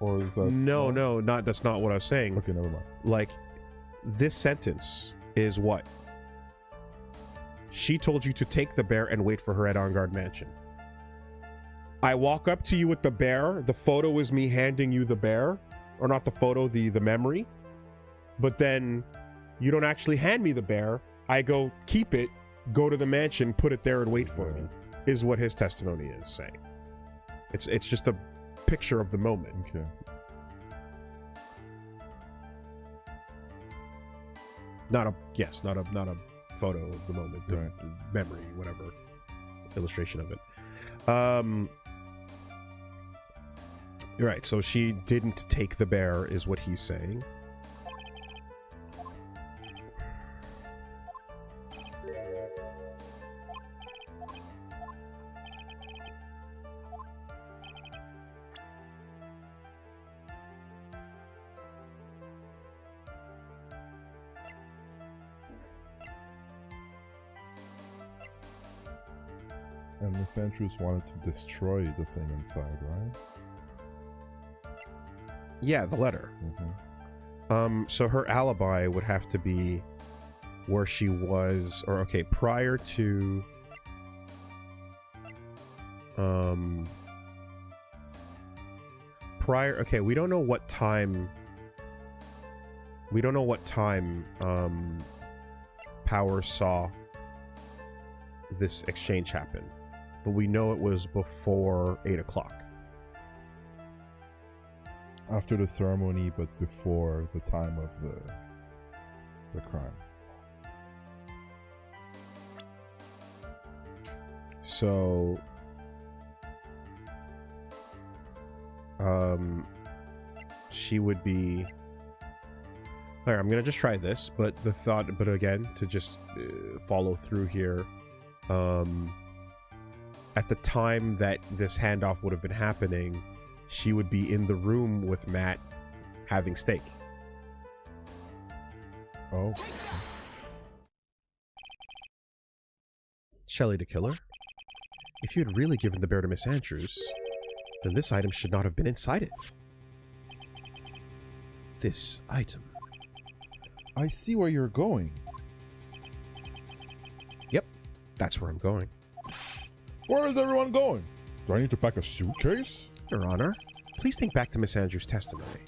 Or is that... No, that's not what I was saying. Okay, never mind. Like, this sentence is what? She told you to take the bear and wait for her at On Guard Mansion. I walk up to you with the bear. The photo is me handing you the bear. Or not the photo, the memory. But then you don't actually hand me the bear. I go, keep it, go to the mansion, put it there and wait for me. Is what his testimony is saying. It's just a picture of the moment. Okay. Not a photo of the moment, the memory, whatever illustration of it. Right, so she didn't take the bear is what he's saying. And Miss Andrews wanted to destroy the thing inside, right? Yeah, the letter. So her alibi would have to be where she was, or okay, prior to okay, we don't know what time Power saw this exchange happen, but we know it was before 8 o'clock. After the ceremony, but before the time of the crime. So, she would be... Alright, I'm gonna just try this, but but again, to just follow through here, at the time that this handoff would have been happening, she would be in the room with Matt having steak. Oh. Shelley the killer? If you had really given the bear to Miss Andrews, then this item should not have been inside it. This item. I see where you're going. Yep, that's where I'm going. Where is everyone going? Do I need to pack a suitcase? Your Honor, please think back to Miss Andrews' testimony.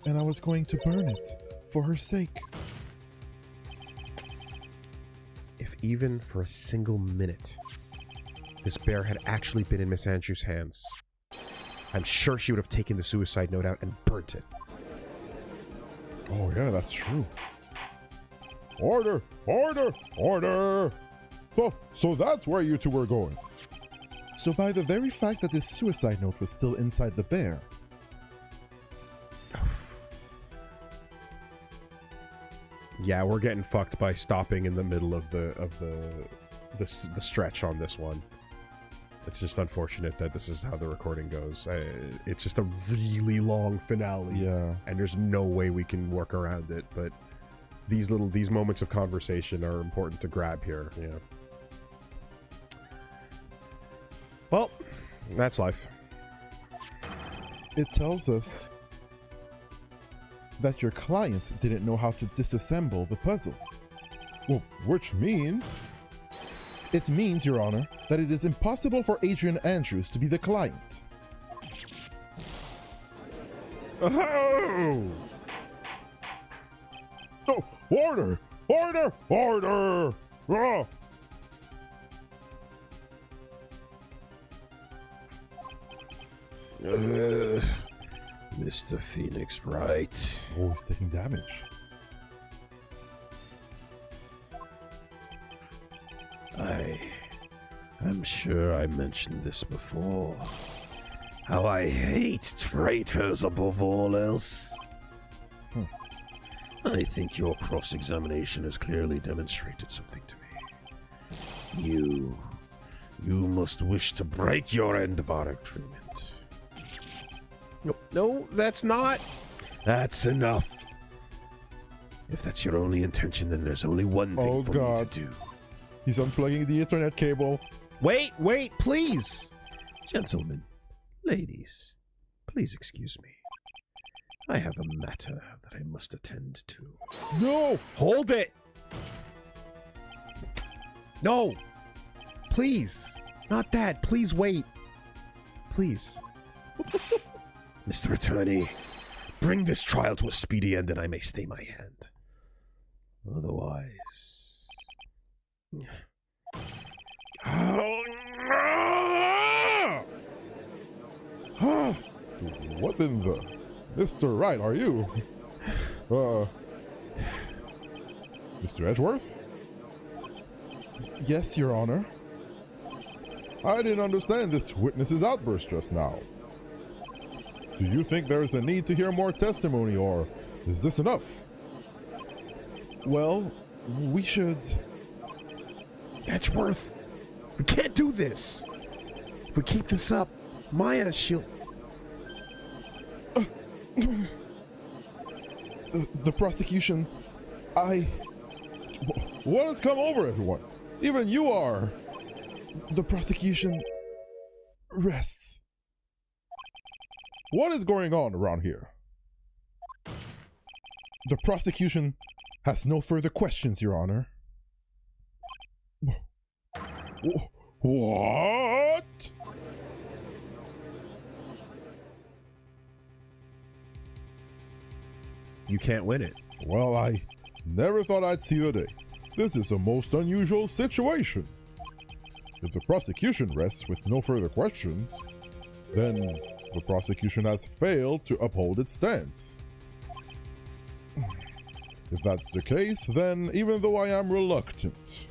And I was going to burn it, for her sake. If even for a single minute, this bear had actually been in Miss Andrews' hands, I'm sure she would have taken the suicide note out and burnt it. Oh yeah, that's true. Order! Order! Order! Oh, so that's where you two were going. So by the very fact that this suicide note was still inside the bear, Yeah, we're getting fucked by stopping in the middle of the stretch on this one. It's just unfortunate that this is how the recording goes. It's just a really long finale. Yeah. And there's no way we can work around it, but these moments of conversation are important to grab here, yeah. Well, that's life. It tells us that your client didn't know how to disassemble the puzzle. Well, which means... It means, Your Honor, that it is impossible for Adrian Andrews to be the client. Oh! Oh, order! Order! Order! Ah! Mr. Phoenix Wright. Oh, he's taking damage. I'm sure I mentioned this before. How I hate traitors above all else. I think your cross-examination has clearly demonstrated something to me. You must wish to break your end of our agreement. No, that's not. That's enough. If that's your only intention, then there's only one thing for me to do. He's unplugging the Ethernet cable. Wait, please. Gentlemen, ladies, please excuse me. I have a matter that I must attend to. No! Hold it! No! Please! Not that! Please wait! Please. Mr. Attorney, bring this trial to a speedy end and I may stay my hand. Otherwise... What in the... Mr. Wright, are you? Mr. Edgeworth? Yes, Your Honor. I didn't understand this witness's outburst just now. Do you think there is a need to hear more testimony, or is this enough? Well, we should... Edgeworth, we can't do this. If we keep this up, Maya, she'll... The prosecution... What has come over everyone? Even you are... The prosecution... rests. What is going on around here? The prosecution has no further questions, Your Honor. What? You can't win it. Well, I never thought I'd see the day. This is a most unusual situation. If the prosecution rests with no further questions, then the prosecution has failed to uphold its stance. If that's the case, then even though I am reluctant,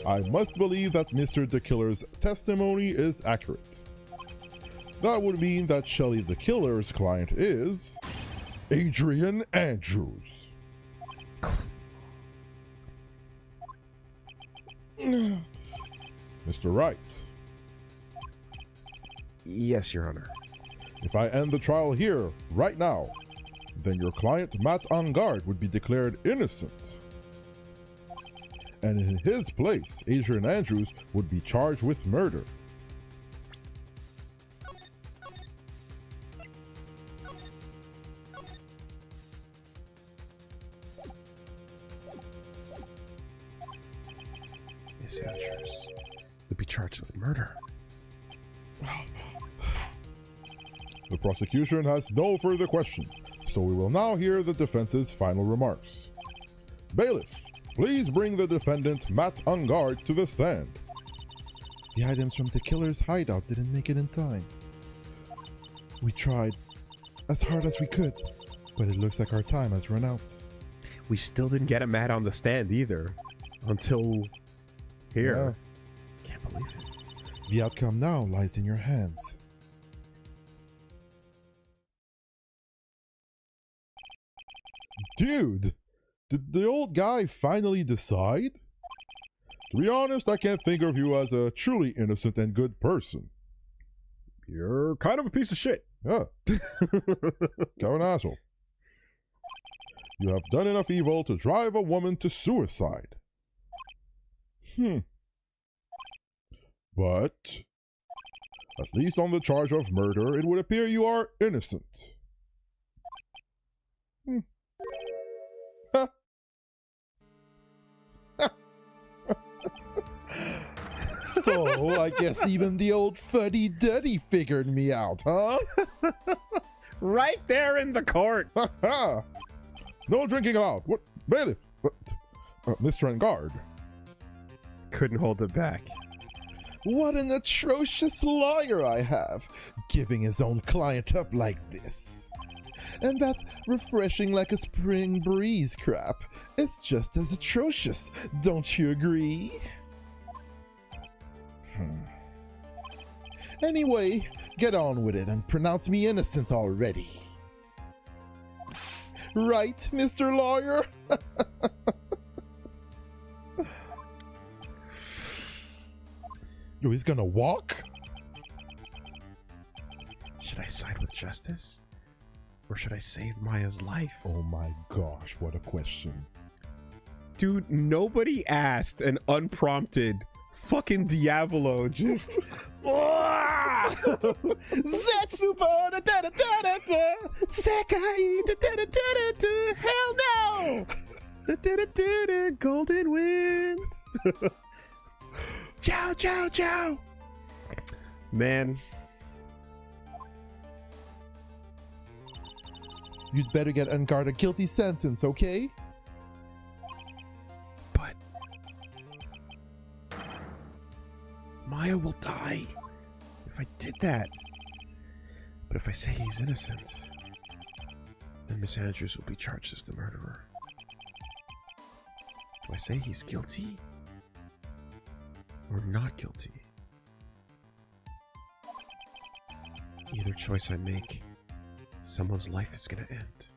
I must believe that Mr. the Killer's testimony is accurate. That would mean that Shelley the Killer's client is... Adrian Andrews. Mr. Wright. Yes, Your Honor. If I end the trial here, right now, then your client, Matt Angard, would be declared innocent. And in his place, Adrian Andrews would be charged with murder. Miss Andrews would be charged with murder. The prosecution has no further questions, so we will now hear the defense's final remarks. Bailiff, please bring the defendant, Matt Angard, to the stand. The items from the killer's hideout didn't make it in time. We tried as hard as we could, but it looks like our time has run out. We still didn't get a Matt on the stand either. Until... here. Yeah. Can't believe it. The outcome now lies in your hands. Dude, Did the old guy finally decide? To be honest, I can't think of you as a truly innocent and good person. You're kind of a piece of shit. Yeah. You're an asshole. You have done enough evil to drive a woman to suicide. But, at least on the charge of murder, it would appear you are innocent. So, I guess even the old fuddy-duddy figured me out, huh? Right there in the court. No drinking allowed. What? Bailiff? Mr. Engard. Couldn't hold it back. What an atrocious lawyer I have, giving his own client up like this. And that refreshing like a spring breeze crap is just as atrocious, don't you agree? Anyway, get on with it and pronounce me innocent already. Right, Mr. Lawyer? Yo, he's gonna walk? Should I side with justice? Or should I save Maya's life? Oh my gosh, what a question. Dude, nobody asked an unprompted fucking Diavolo just Zetsuba da da da da da da Sekai da da da da da hell no da da da da da golden wind Ciao ciao ciao. Man, you'd better get Engard a guilty sentence, okay? But Maya will die if I did that. But if I say he's innocent, then Miss Andrews will be charged as the murderer. Do I say he's guilty? Or not guilty? Either choice I make, someone's life is gonna end.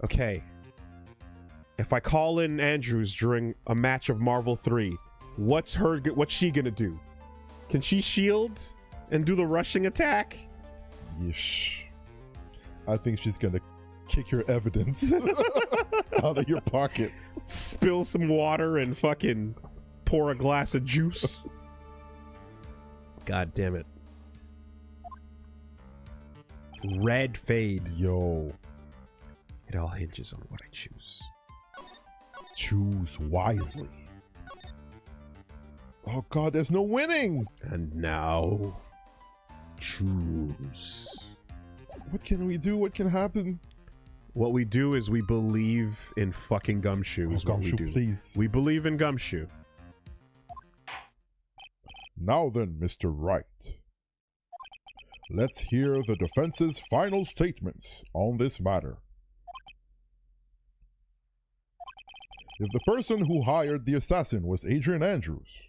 okay. If I call in Andrews during a match of Marvel 3, what's she gonna do? Can she shield and do the rushing attack? Yeesh. I think she's gonna kick your evidence out of your pockets. Spill some water and fucking pour a glass of juice. God damn it. Red fade. Yo. It all hinges on what I choose. Choose wisely. Oh god, there's no winning! And now, choose. What can we do? What can happen? What we do is we believe in fucking Gumshoe. Is what we do. Please. We believe in Gumshoe. Now then, Mr. Wright. Let's hear the defense's final statements on this matter. If the person who hired the assassin was Adrian Andrews,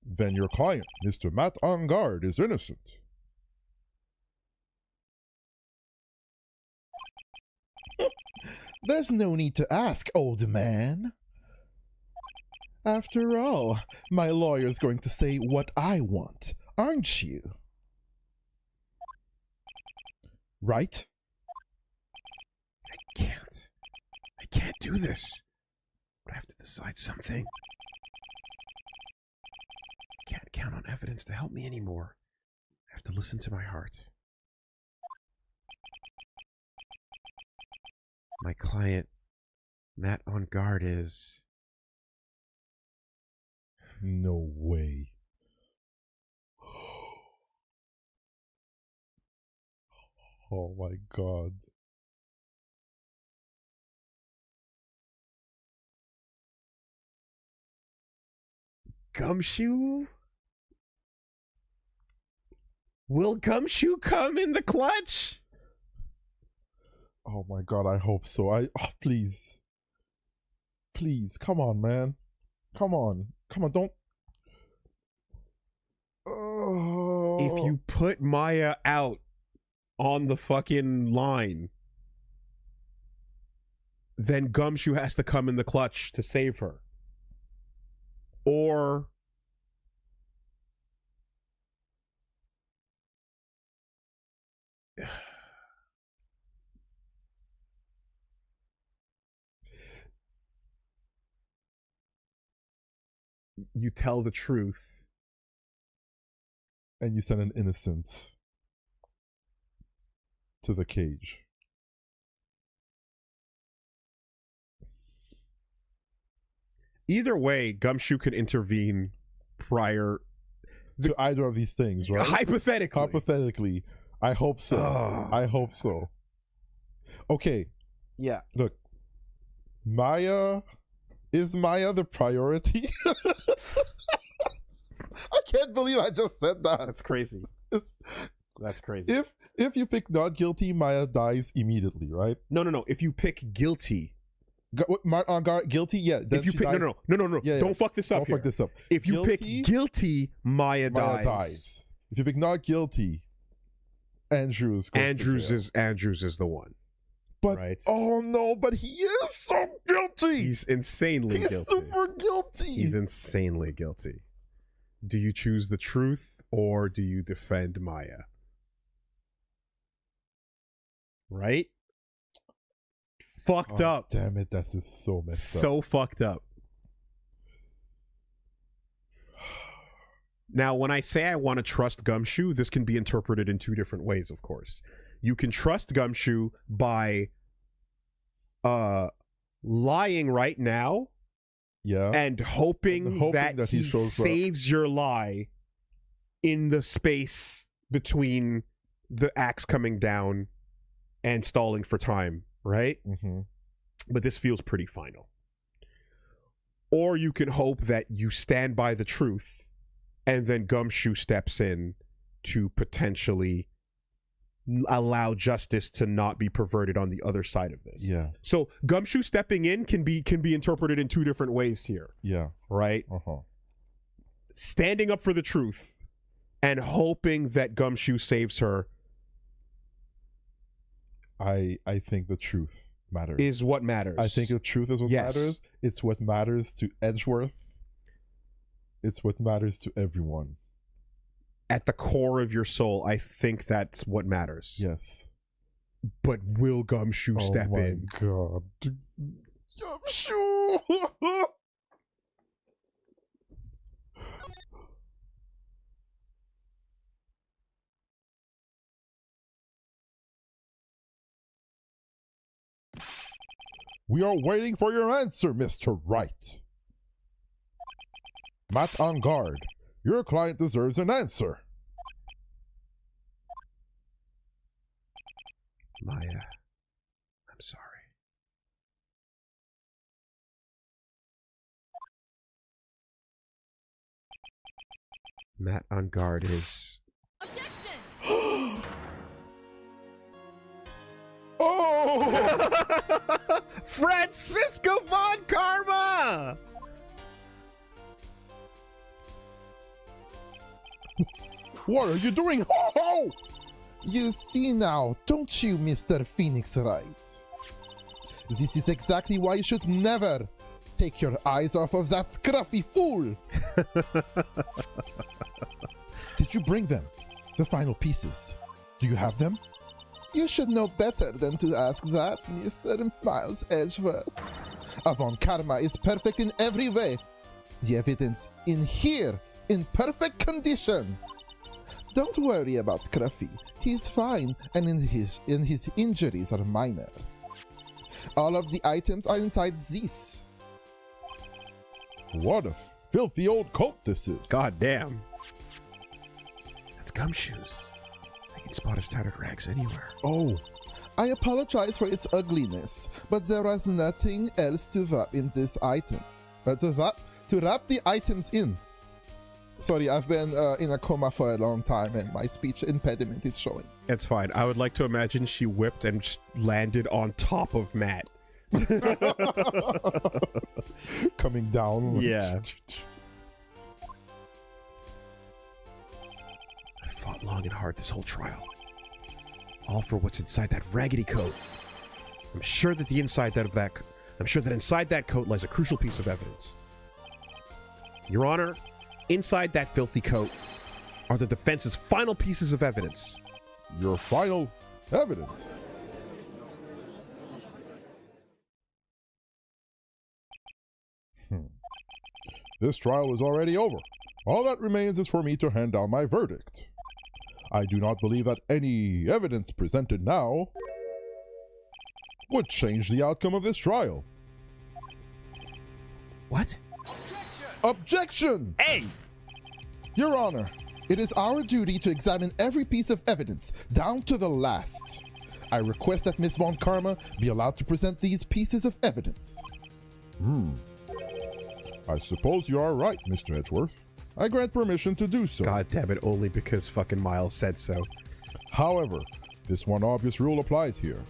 then your client, Mr. Matt Engard, is innocent. There's no need to ask, old man. After all, my lawyer's going to say what I want, aren't you? Right? I can't do this. But I have to decide something. I can't count on evidence to help me anymore. I have to listen to my heart. My client, Matt Engard, is... No way. Oh my god. Gumshoe? Will Gumshoe come in the clutch? Oh my god, I hope so. Please. Please, come on, man. Come on, don't... If you put Maya out, on the fucking line, then Gumshoe has to come in the clutch to save her. Or you tell the truth and you send an innocent to the cage. Either way, Gumshoe could intervene prior to either of these things, right? Hypothetically. I hope so. I hope so. Okay. Yeah. Look. Is Maya the priority? I can't believe I just said that. That's crazy. That's crazy. If you pick not guilty, Maya dies immediately, right? No. If you pick guilty, guilty, yeah. If you pick no. Yeah, don't fuck this up. Don't fuck this up. If you pick guilty, Maya dies. If you pick not guilty, Andrews is the one. But right? Oh no, but he is so guilty. He's insanely guilty. He's super guilty. He's insanely guilty. Do you choose the truth or do you defend Maya? Right? Fucked up. Damn it, that's just so messed up. So fucked up. Now, when I say I want to trust Gumshoe, this can be interpreted in two different ways, of course. You can trust Gumshoe by lying right now, yeah, and hoping that he saves your lie in the space between the axe coming down and stalling for time, right? Mm-hmm. But this feels pretty final. Or you can hope that you stand by the truth and then Gumshoe steps in to potentially allow justice to not be perverted on the other side of this. Yeah. So Gumshoe stepping in can be interpreted in two different ways here. Yeah. Right? Uh-huh. Standing up for the truth and hoping that Gumshoe saves her. I think the truth matters. Is what matters. I think the truth is what matters. It's what matters to Edgeworth. It's what matters to everyone. At the core of your soul, I think that's what matters. Yes. But will Gumshoe step in? Oh my god. Gumshoe! We are waiting for your answer, Mr. Wright. Matt on guard. Your client deserves an answer. Maya, I'm sorry. Matt on guard is... Objection! Oh! Francisco Von Karma! What are you doing? Ho ho! You see now, don't you, Mr. Phoenix Wright? This is exactly why you should never take your eyes off of that scruffy fool! Did you bring them? The final pieces? Do you have them? You should know better than to ask that, Mr. Miles Edgeworth. Von Karma is perfect in every way. The evidence in here, in perfect condition. Don't worry about Scruffy. He's fine, and his injuries are minor. All of the items are inside this. What a filthy old coat this is. God damn. That's Gumshoe's. I can spot his tattered rags anywhere. Oh. I apologize for its ugliness, but there was nothing else to wrap in this item. To wrap the items in. Sorry, I've been in a coma for a long time and my speech impediment is showing. It's fine. I would like to imagine she whipped and just landed on top of Matt. Coming down. Yeah. I fought long and hard this whole trial. All for what's inside that raggedy coat. I'm sure that inside that coat lies a crucial piece of evidence. Your Honor, inside that filthy coat are the defense's final pieces of evidence. Your final evidence? This trial is already over. All that remains is for me to hand down my verdict. I do not believe that any evidence presented now would change the outcome of this trial. What? Objection! Hey! Your Honor, it is our duty to examine every piece of evidence, down to the last. I request that Miss Von Karma be allowed to present these pieces of evidence. I suppose you are right, Mr. Edgeworth. I grant permission to do so. God damn it, only because fucking Miles said so. However, this one obvious rule applies here.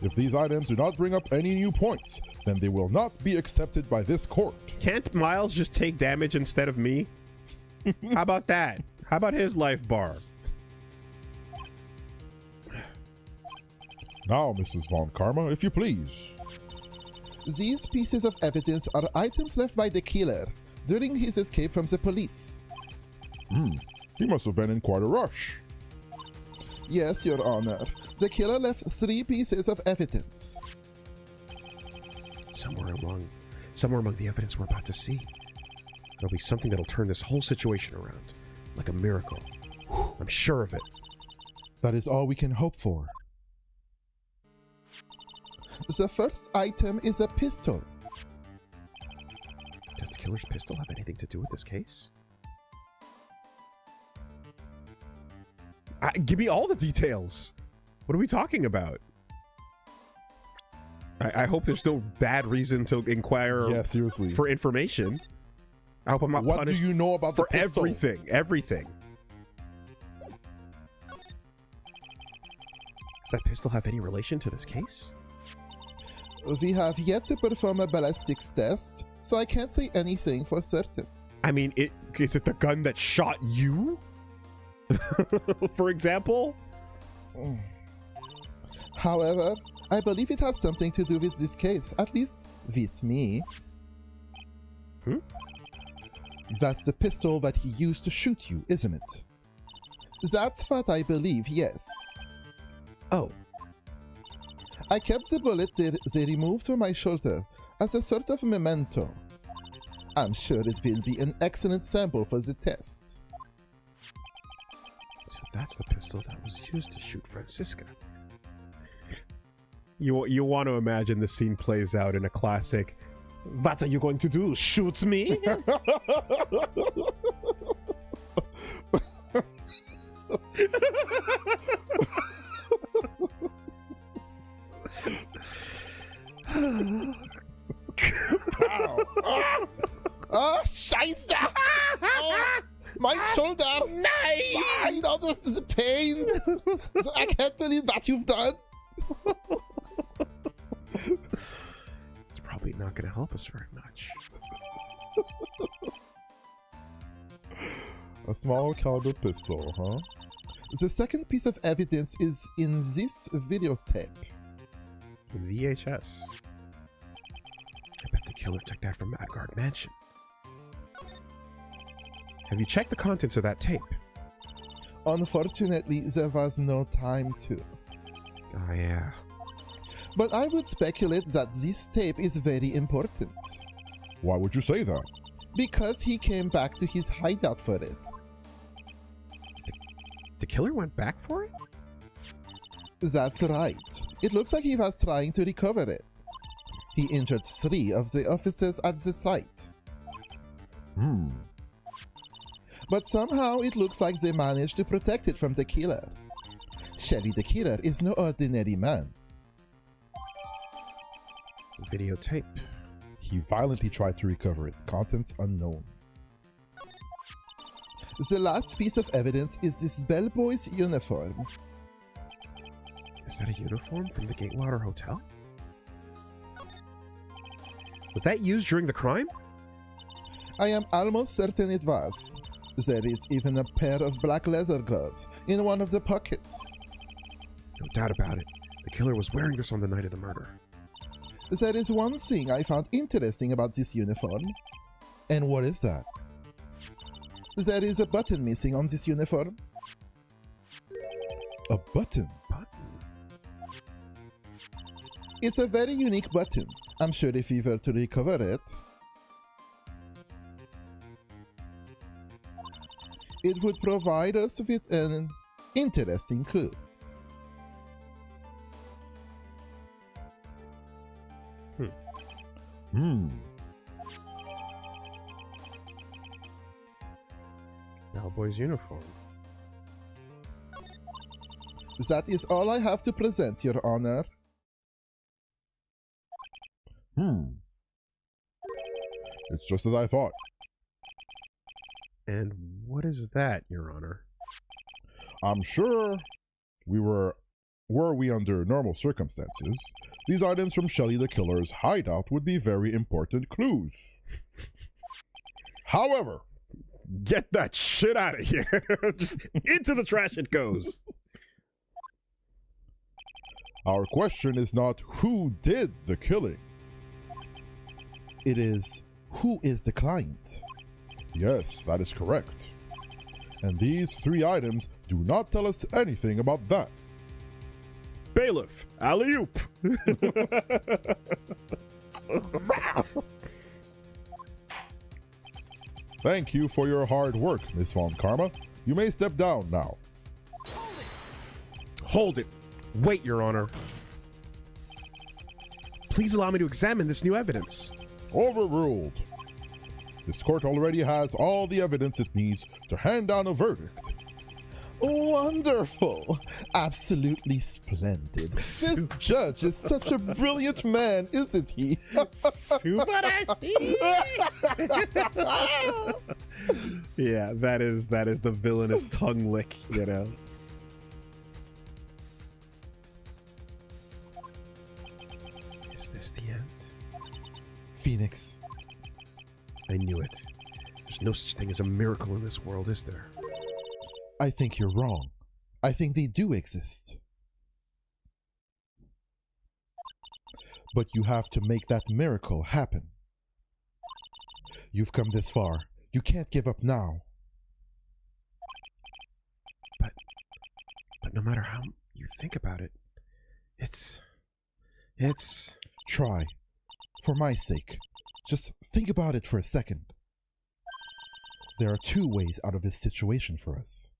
If these items do not bring up any new points, then they will not be accepted by this court. Can't Miles just take damage instead of me? How about that? How about his life bar? Now, Mrs. Von Karma, if you please. These pieces of evidence are items left by the killer during his escape from the police. He must have been in quite a rush. Yes, Your Honor. The killer left 3 pieces of evidence. Somewhere among the evidence we're about to see, there'll be something that'll turn this whole situation around. Like a miracle. I'm sure of it. That is all we can hope for. The first item is a pistol. Does the killer's pistol have anything to do with this case? Give me all the details. What are we talking about? I hope there's no bad reason to inquire Yeah, seriously. for information. I hope I'm not What do punished you know about the for pistol? everything. Does that pistol have any relation to this case? We have yet to perform a ballistics test, so I can't say anything for certain. I mean, is it the gun that shot you? For example? However, I believe it has something to do with this case, at least with me. That's the pistol that he used to shoot you, isn't it? That's what I believe, yes. Oh. I kept the bullet they removed from my shoulder as a sort of memento. I'm sure it will be an excellent sample for the test. So that's the pistol that was used to shoot Francisca. You want to imagine the scene plays out in a classic, "What are you going to do? Shoot me?" Oh, Scheiße! Oh, my shoulder! Nein! Oh, the pain! I can't believe what you've done! It's probably not going to help us very much. A small caliber pistol, huh? The second piece of evidence is in this videotape. VHS. I bet the killer took that from Madgard Mansion. Have you checked the contents of that tape? Unfortunately, there was no time to. Oh, yeah. But I would speculate that this tape is very important. Why would you say that? Because he came back to his hideout for it. The killer went back for it? That's right. It looks like he was trying to recover it. He injured 3 of the officers at the site. But somehow it looks like they managed to protect it from the killer. Shelly the killer is no ordinary man. Videotape. He violently tried to recover it. Contents unknown. The last piece of evidence is this bellboy's uniform. Is that a uniform from the Gatewater Hotel? Was that used during the crime? I am almost certain it was. There is even a pair of black leather gloves in one of the pockets. No doubt about it. The killer was wearing this on the night of the murder. There is one thing I found interesting about this uniform. And what is that? There is a button missing on this uniform. A button? It's a very unique button. I'm sure if we were to recover it, it would provide us with an interesting clue. Cowboy's uniform. That is all I have to present, Your Honor. It's just as I thought. And what is that, Your Honor? I'm sure were we under normal circumstances, these items from Shelly the Killer's hideout would be very important clues. However, Get that shit out of here. Just into the trash it goes. our question is not who did the killing. It is, who is the client? Yes, that is correct. And these 3 items do not tell us anything about that. Bailiff, alley-oop. Thank you for your hard work, Miss Von Karma. You may step down now. Hold it. Wait, Your Honor. Please allow me to examine this new evidence. Overruled. This court already has all the evidence it needs to hand down a verdict. Wonderful. Absolutely splendid. This judge is such a brilliant man, isn't he? Yeah, that is the villainous tongue lick, you know. Is this the end? Phoenix. I knew it. There's no such thing as a miracle in this world, is there? I think you're wrong. I think they do exist. But you have to make that miracle happen. You've come this far. You can't give up now. But no matter how you think about it, it's... Try. For my sake. Just think about it for a second. There are 2 ways out of this situation for us.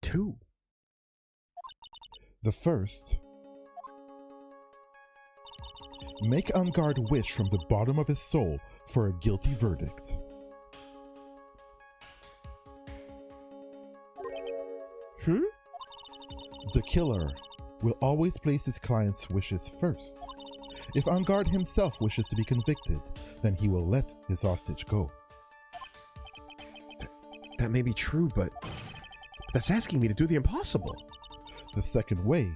2. The first, make Angard wish from the bottom of his soul for a guilty verdict. The killer will always place his client's wishes first. If Angard himself wishes to be convicted, then he will let his hostage go. That may be true, but that's asking me to do the impossible. The second way,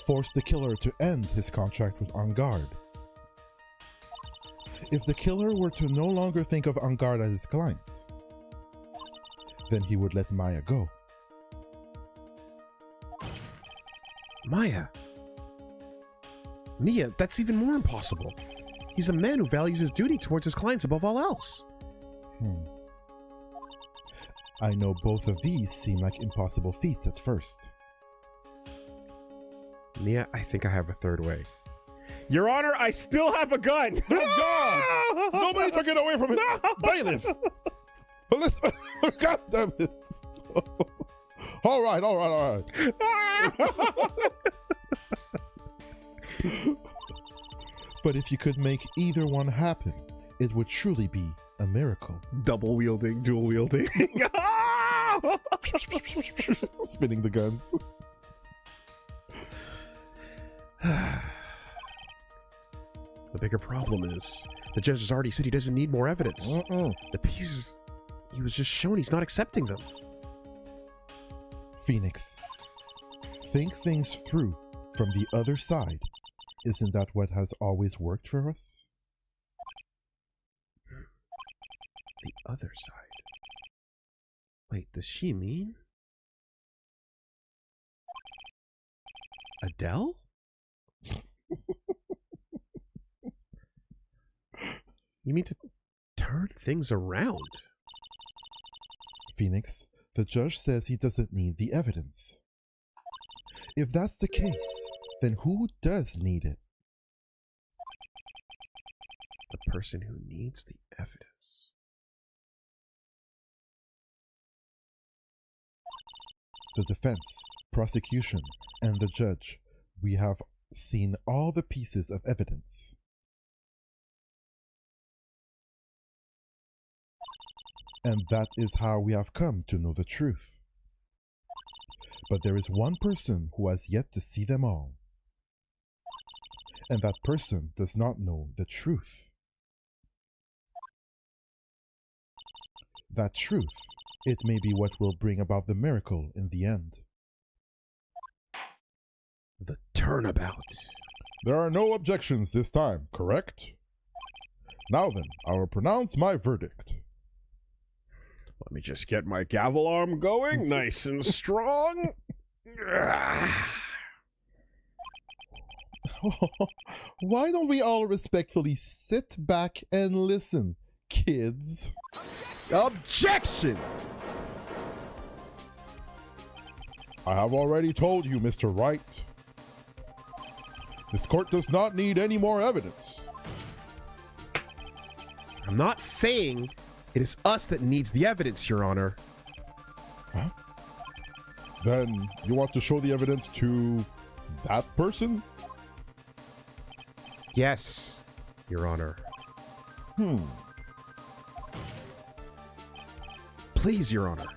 force the killer to end his contract with Angard. If the killer were to no longer think of Angard as his client, then he would let Maya go. Maya? Mia, that's even more impossible. He's a man who values his duty towards his clients above all else. I know both of these seem like impossible feats at first. Mia, I think I have a third way. Your Honor, I still have a gun! Oh, God! Nobody took it away from him! No! Bailiff! God damn it! All right. But if you could make either one happen, it would truly be a miracle. Double wielding, dual wielding. Spinning the guns. The bigger problem is, the judge has already said he doesn't need more evidence. The pieces he was just shown, he's not accepting them. Phoenix, think things through from the other side. Isn't that what has always worked for us? The other side? Wait, does she mean Adele? You mean to turn things around? Phoenix, the judge says he doesn't need the evidence. If that's the case, then who does need it? The person who needs the evidence. The defense, prosecution, and the judge. We have seen all the pieces of evidence. And that is how we have come to know the truth. But there is one person who has yet to see them all. And that person does not know the truth. That truth, it may be what will bring about the miracle in the end. The turnabout. There are no objections this time, correct? Now then, I will pronounce my verdict. Let me just get my gavel arm going, nice and strong. Why don't we all respectfully sit back and listen, kids? Objection! I have already told you, Mr. Wright. This court does not need any more evidence. I'm not saying it is us that needs the evidence, Your Honor. Huh? Then you want to show the evidence to that person? Yes, Your Honor. Please, Your Honor.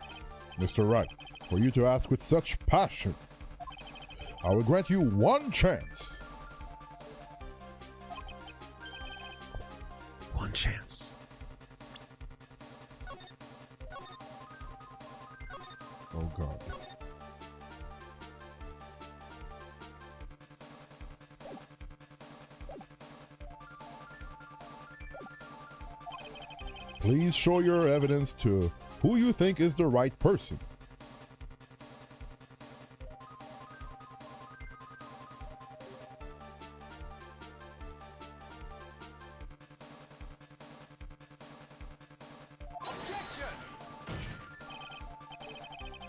Mr. Wright, for you to ask with such passion, I will grant you one chance. One chance. Oh, God. Please show your evidence to who you think is the right person.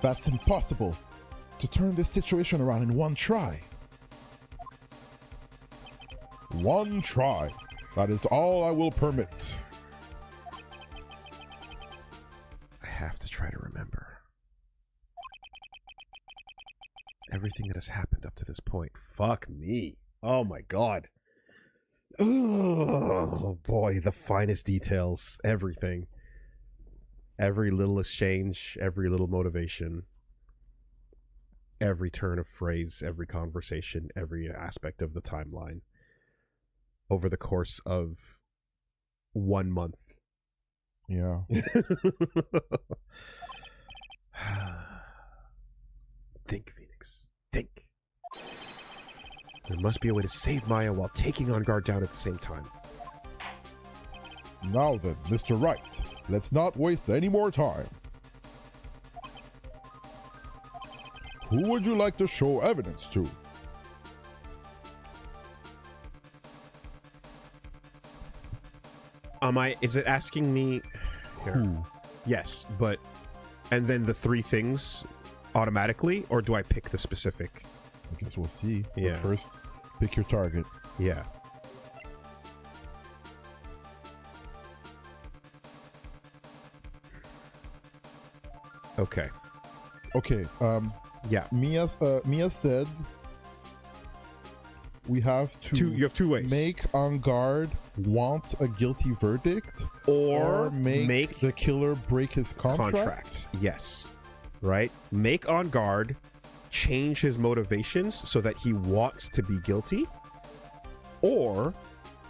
That's impossible. To turn this situation around in one try. One try. That is all I will permit. I have to try to remember everything that has happened up to this point. Fuck me. Oh my god. Oh boy, the finest details. Everything. Every little exchange, every little motivation, every turn of phrase, every conversation, every aspect of the timeline over the course of 1 month. Yeah. Think, Phoenix. Think. There must be a way to save Maya while taking On Guard down at the same time. Now then, Mr. Wright, let's not waste any more time. Who would you like to show evidence to? Is it asking me here? Who? Yes, but and then the 3 things automatically, or do I pick the specific? I guess we'll see. Yeah. But first, pick your target. Yeah. Okay. Okay, Yeah. Mia said we have to You have 2 ways. make On Guard want a guilty verdict or make the killer break his contract. Yes. Right? Make On Guard change his motivations so that he wants to be guilty, or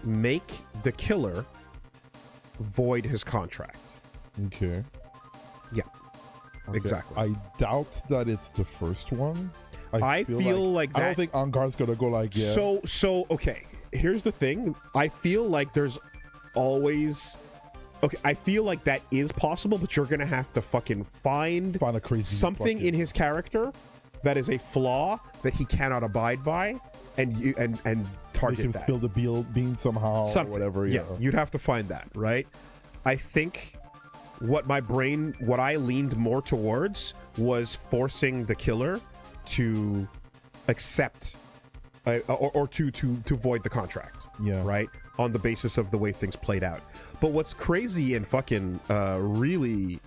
make the killer void his contract. Okay. Yeah. Okay. Exactly. I doubt that it's the first one. I feel like I that. don't think On Guard's gonna go like, yeah. So okay. Here's the thing. I feel like there's always Okay, I feel like that is possible, but you're gonna have to fucking find a crazy something in his character that is a flaw that he cannot abide by, and target Make him that. spill the bean somehow, or whatever. Yeah, you'd have to find that, right? I think what I leaned more towards was forcing the killer to accept or to void the contract. Yeah. Right? On the basis of the way things played out. But what's crazy and fucking really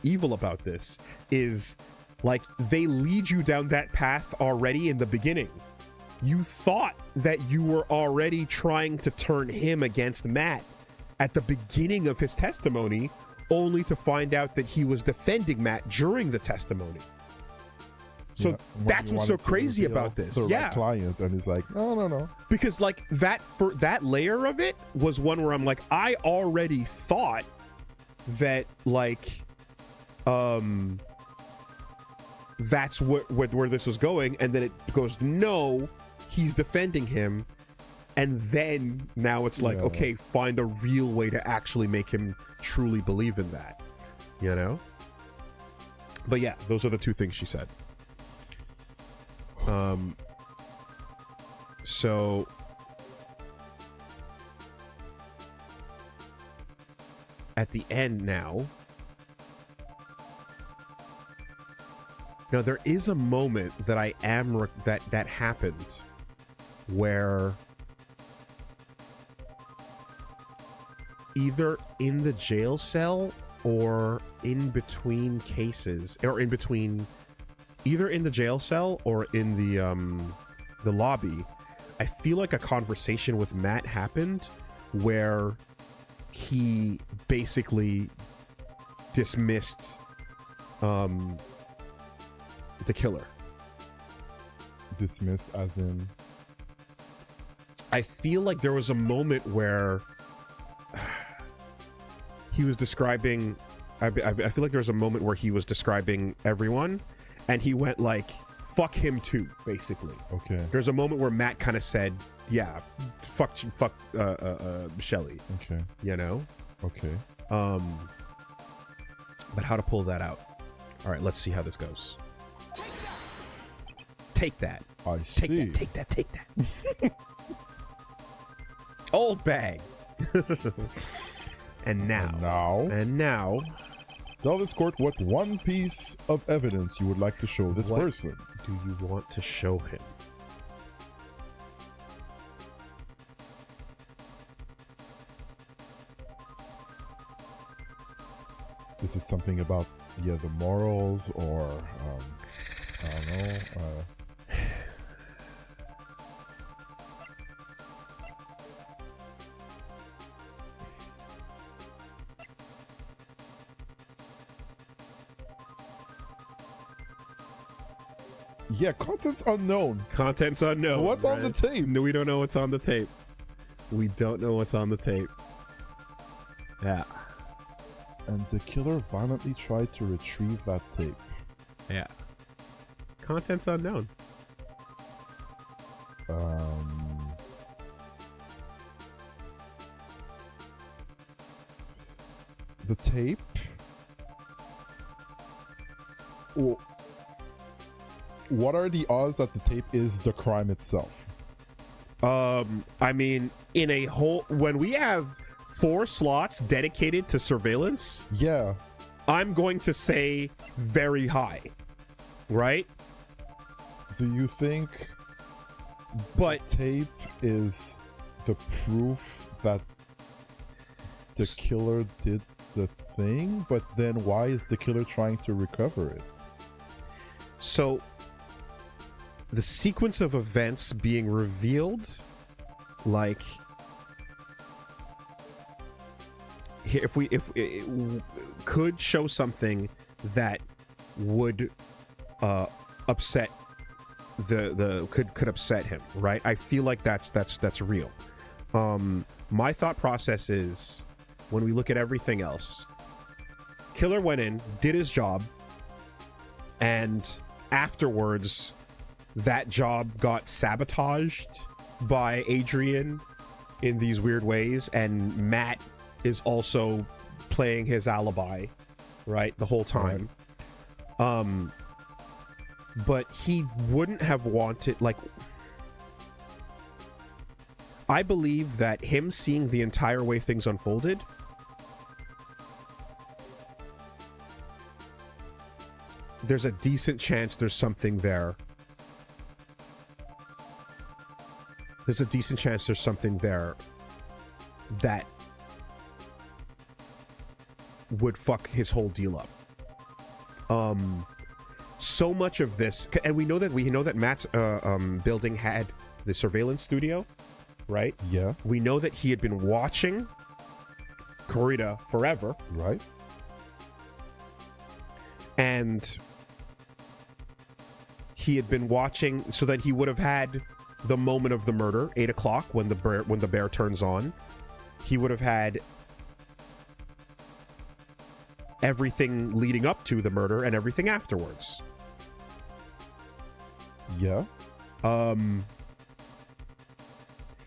evil about this is, like, they lead you down that path already in the beginning. You thought that you were already trying to turn him against Matt at the beginning of his testimony, only to find out that he was defending Matt during the testimony. So that's what's so crazy about this. Right client, and he's like, no. Because like that layer of it was one where I'm like, I already thought that like, that's where this was going, and then it goes, no, he's defending him, and then now it's like, okay, find a real way to actually make him truly believe in that, you know? But yeah, those are the two things she said. So at the end now, there is a moment that I am that happened where either in the jail cell or in between cases, or in between, either in the jail cell or in the lobby, I feel like a conversation with Matt happened where he basically dismissed the killer. Dismissed as in? I feel like there was a moment where he was describing, I feel like there was a moment where he was describing everyone, and he went like, fuck him too, basically. Okay. There's a moment where Matt kind of said, yeah, fuck Shelly. Okay. You know? Okay. But how to pull that out? All right, let's see how this goes. Take that. I see. Take that. Old bag. And now. Tell this court what one piece of evidence you would like to show this person. Do you want to show him? Is it something about the morals, or I don't know. Yeah, content's unknown. Content's unknown. What's on the tape? No, we don't know what's on the tape. We don't know what's on the tape. Yeah. And the killer violently tried to retrieve that tape. Yeah. Content's unknown. The tape. Well, what are the odds that the tape is the crime itself? I mean, in a whole, when we have 4 slots dedicated to surveillance, yeah, I'm going to say very high, right? Do you think the tape is the proof that the killer did the thing? But then why is the killer trying to recover it? So the sequence of events being revealed, like, if it could show something that would upset could upset him, right? I feel like that's real. My thought process is, when we look at everything else, killer went in, did his job, and afterwards that job got sabotaged by Adrian in these weird ways, and Matt is also playing his alibi, right, the whole time. But he wouldn't have wanted, like, I believe that him seeing the entire way things unfolded there's a decent chance there's something there. There's a decent chance there's something there that would fuck his whole deal up. So much of this, and we know that Matt's building had the surveillance studio, right? Yeah. We know that he had been watching Corrida forever, right? And he had been watching so that he would have had the moment of the murder, 8 o'clock, when the bear turns on. He would have had everything leading up to the murder and everything afterwards. Yeah.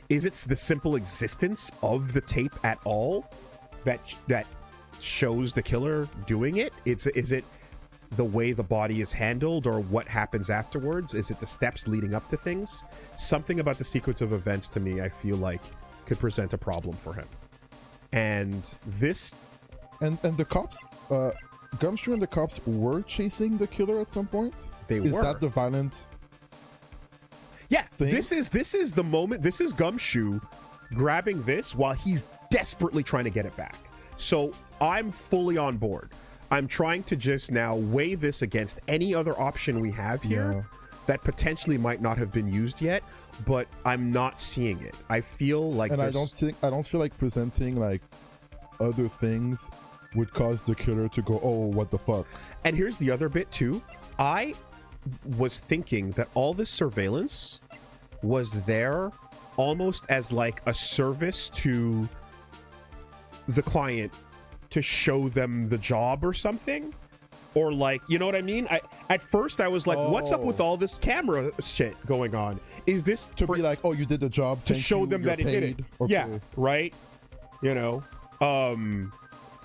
Is it the simple existence of the tape at all that shows the killer doing it? Is it the way the body is handled or what happens afterwards? Is it the steps leading up to things? Something about the sequence of events, to me, I feel like could present a problem for him. And this... And the cops, Gumshoe and the cops were chasing the killer at some point? They were. Is that the violent... Yeah, thing? this is the moment. This is Gumshoe grabbing this while he's desperately trying to get it back. So I'm fully on board. I'm trying to just now weigh this against any other option we have here that potentially might not have been used yet, but I'm not seeing it. I feel like, and I don't feel like presenting like other things would cause the killer to go, oh, what the fuck. And here's the other bit too. I was thinking that all this surveillance was there almost as like a service to the client to show them the job or something, or like, you know what I mean? At first I was like, what's up with all this camera shit going on? Is this to be like, oh, you did the job to show them that it did it? Okay. Yeah, right. You know,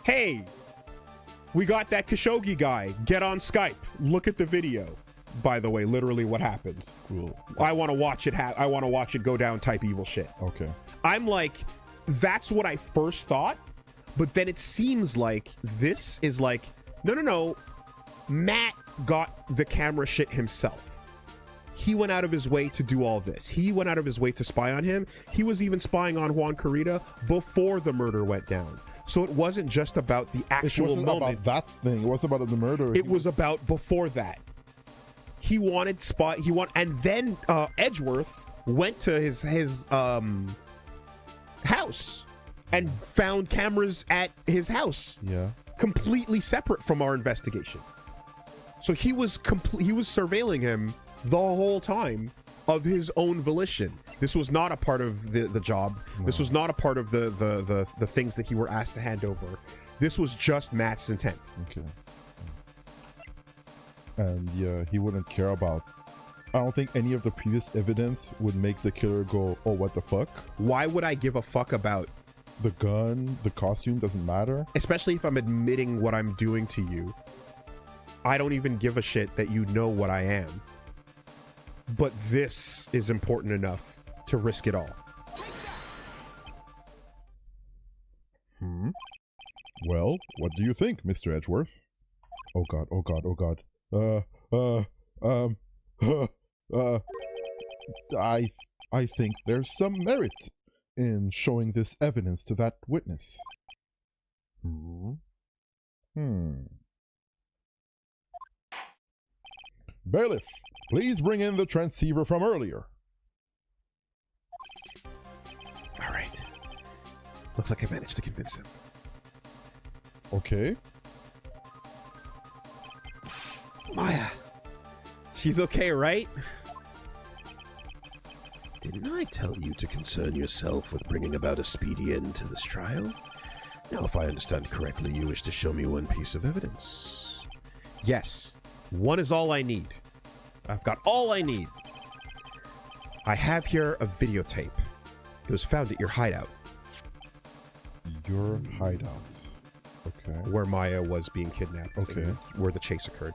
hey, we got that Khashoggi guy. Get on Skype. Look at the video. By the way, literally what happened. Cool. I want to watch it. I want to watch it go down. Type evil shit. Okay. I'm like, that's what I first thought, but then it seems like this is like, no. Matt got the camera shit himself. He went out of his way to do all this. He went out of his way to spy on him. He was even spying on Juan Corrida before the murder went down. So it wasn't just about the actual moment. It wasn't about that thing. It wasn't about the murder. It was about before that. He wanted spot. And then Edgeworth went to his house and found cameras at his house. Yeah. Completely separate from our investigation. So he was surveilling him the whole time of his own volition. This was not a part of the job. No. This was not a part of the things that he were asked to hand over. This was just Matt's intent. Okay. And yeah, he wouldn't care about... I don't think any of the previous evidence would make the killer go, oh, what the fuck? Why would I give a fuck about... The gun, the costume doesn't matter? Especially if I'm admitting what I'm doing to you. I don't even give a shit that you know what I am. But this is important enough to risk it all. Well, what do you think, Mr. Edgeworth? Oh god, oh god, oh god. I think there's some merit in showing this evidence to that witness. Bailiff, please bring in the transceiver from earlier. All right. Looks like I managed to convince him. Okay. Maya. She's okay, right? Didn't I tell you to concern yourself with bringing about a speedy end to this trial? Now, if I understand correctly, you wish to show me one piece of evidence. Yes. One is all I need. I've got all I need. I have here a videotape. It was found at your hideout. Your hideout. Okay. where Maya was being kidnapped. Okay. and where the chase occurred.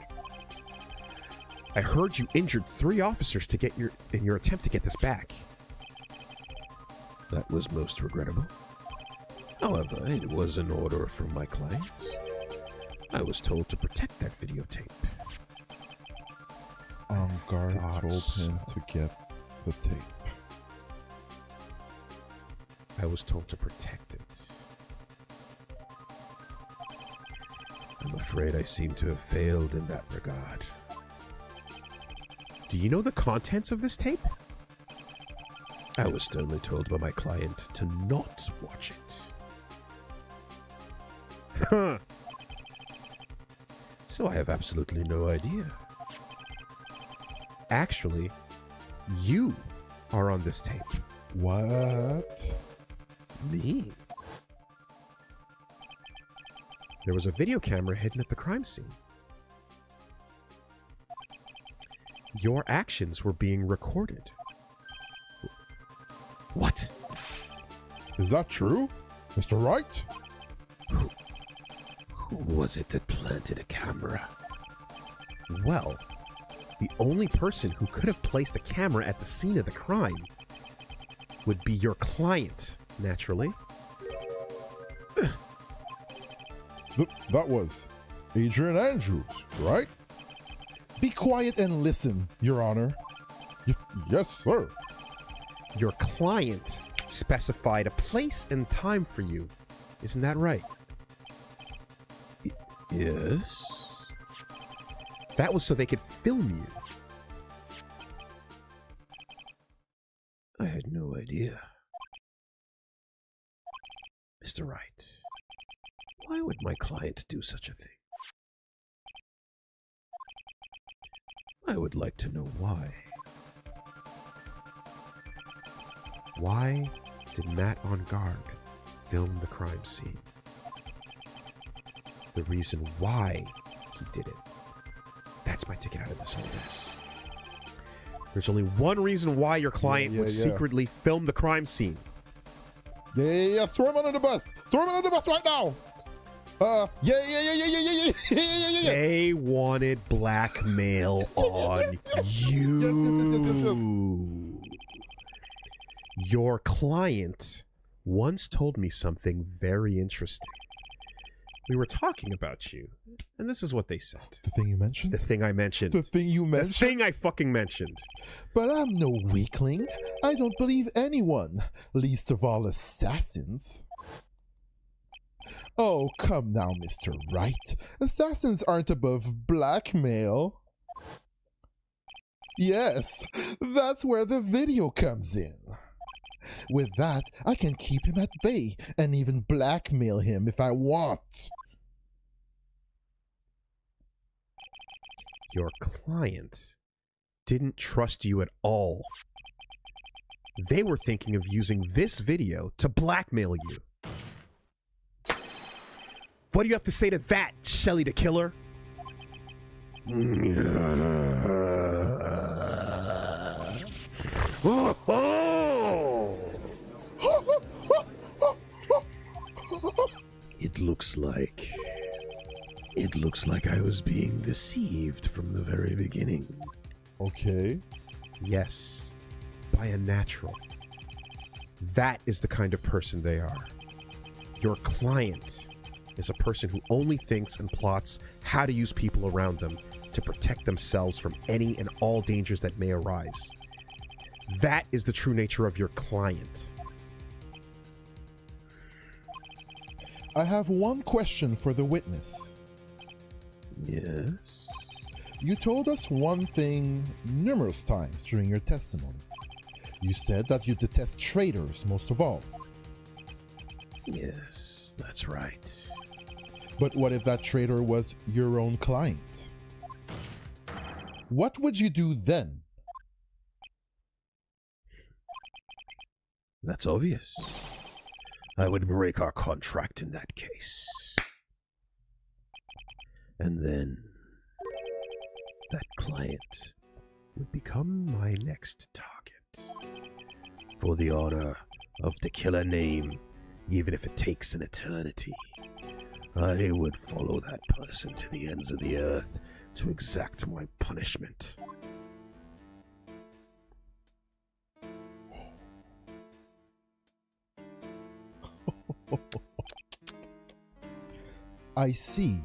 I heard you injured 3 officers in your attempt to get this back. That was most regrettable. However, it was an order from my clients. I was told to protect that videotape. Guard told Thoughts. him to get the tape. I was told to protect it. I'm afraid I seem to have failed in that regard. Do you know the contents of this tape? I was sternly told by my client to not watch it. Huh. So I have absolutely no idea. Actually, you are on this tape. What? Me? There was a video camera hidden at the crime scene. Your actions were being recorded. What? Is that true? Mr. Wright? Who was it that planted a camera? Well, the only person who could have placed a camera at the scene of the crime would be your client, naturally. That was Adrian Andrews, right? Be quiet and listen, Your Honor. Yes, sir. Your client specified a place and time for you. Isn't that right? Yes? That was so they could film you. I had no idea. Mr. Wright, why would my client do such a thing? I would like to know why. Why did Matt on guard film the crime scene? The reason why he did it. That's my ticket out of this whole mess. There's only one reason why your client would secretly film the crime scene. Yeah, throw him under the bus. Throw him under the bus right now. Yeah. They wanted blackmail on you. Yes. Your client once told me something very interesting. We were talking about you, and this is what they said. The thing you mentioned? The thing I mentioned. The thing you The mentioned? thing I fucking mentioned. But I'm no weakling. I don't believe anyone, least of all assassins. Oh, come now, Mr. Wright. Assassins aren't above blackmail. Yes, that's where the video comes in. With that, I can keep him at bay and even blackmail him if I want. Your client didn't trust you at all. They were thinking of using this video to blackmail you. What do you have to say to that, Shelly the Killer? It looks like I was being deceived from the very beginning. Okay. Yes, by a natural. That is the kind of person they are. Your client is a person who only thinks and plots how to use people around them to protect themselves from any and all dangers that may arise. That is the true nature of your client. I have one question for the witness. Yes? You told us one thing numerous times during your testimony. You said that you detest traitors most of all. Yes, that's right. But what if that traitor was your own client? What would you do then? That's obvious. I would break our contract in that case. And then that client would become my next target. For the honor of the killer name even if it takes an eternity. I would follow that person to the ends of the earth to exact my punishment. I see.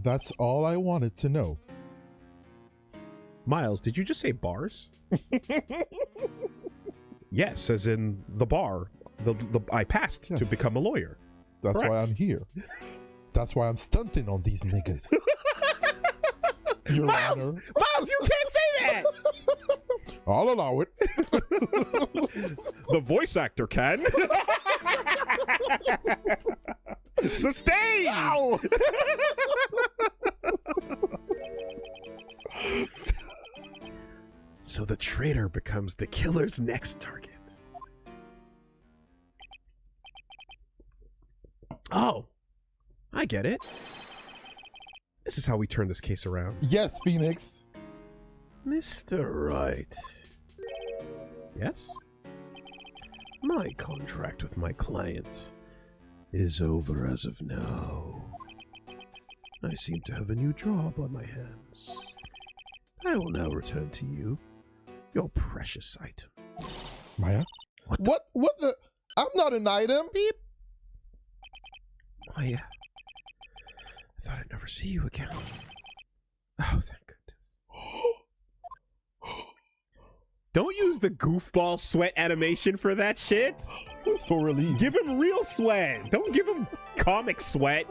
That's all I wanted to know. Miles, did you just say bars? Yes, as in the bar. I passed to Yes. become a lawyer. That's why Correct. I'm here. That's why I'm stunting on these niggas. Your Miles! Honor, Miles, you can't say that! I'll allow it. The voice actor can. Sustain! Ow! So the traitor becomes the killer's next target. Oh, I get it. This is how we turn this case around. Yes, Phoenix. Mr. Wright, Yes? my contract with my client is over as of now. I seem to have a new job on my hands. I will now return to you your precious item. Maya? What the? I'm not an item. Beep. I thought I'd never see you again. Oh, thank goodness. Don't use the goofball sweat animation for that shit. I'm so relieved. Give him real sweat. Don't give him comic sweat.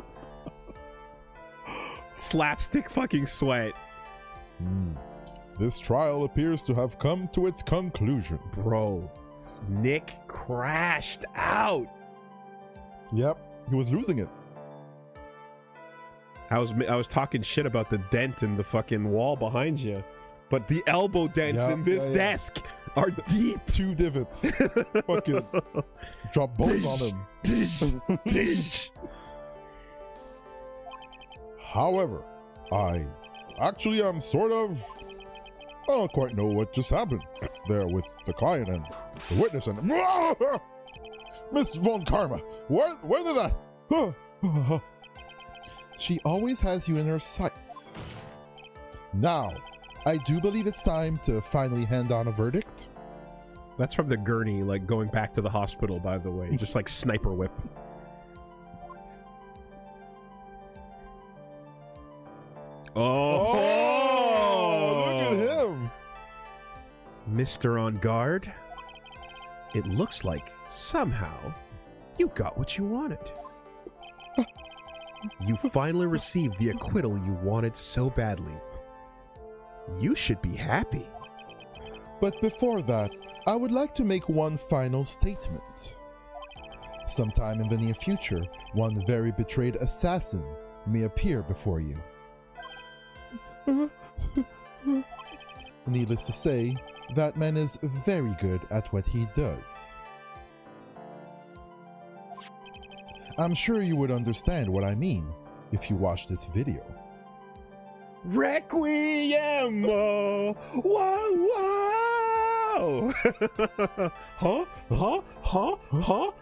Slapstick fucking sweat. This trial appears to have come to its conclusion. Bro, Nick crashed out. Yep, he was losing it. I was talking shit about the dent in the fucking wall behind you, but the elbow dents Yeah, in this yeah. desk are deep. 2 divots. Fucking drop bones on him. However, I actually am sort of... I don't quite know what just happened there with the client and the witness and... Miss Von Karma, where did that... She always has you in her sights. Now, I do believe it's time to finally hand down a verdict. That's from the gurney, like going back to the hospital, by the way. Just like sniper whip. Oh, look at him. Mr. On Guard, it looks like somehow you got what you wanted. You finally received the acquittal you wanted so badly. You should be happy. But before that, I would like to make one final statement. Sometime in the near future, one very betrayed assassin may appear before you. Needless to say, that man is very good at what he does. I'm sure you would understand what I mean if you watch this video. Requiem! Wow, wow! Huh? Huh? Huh? Huh?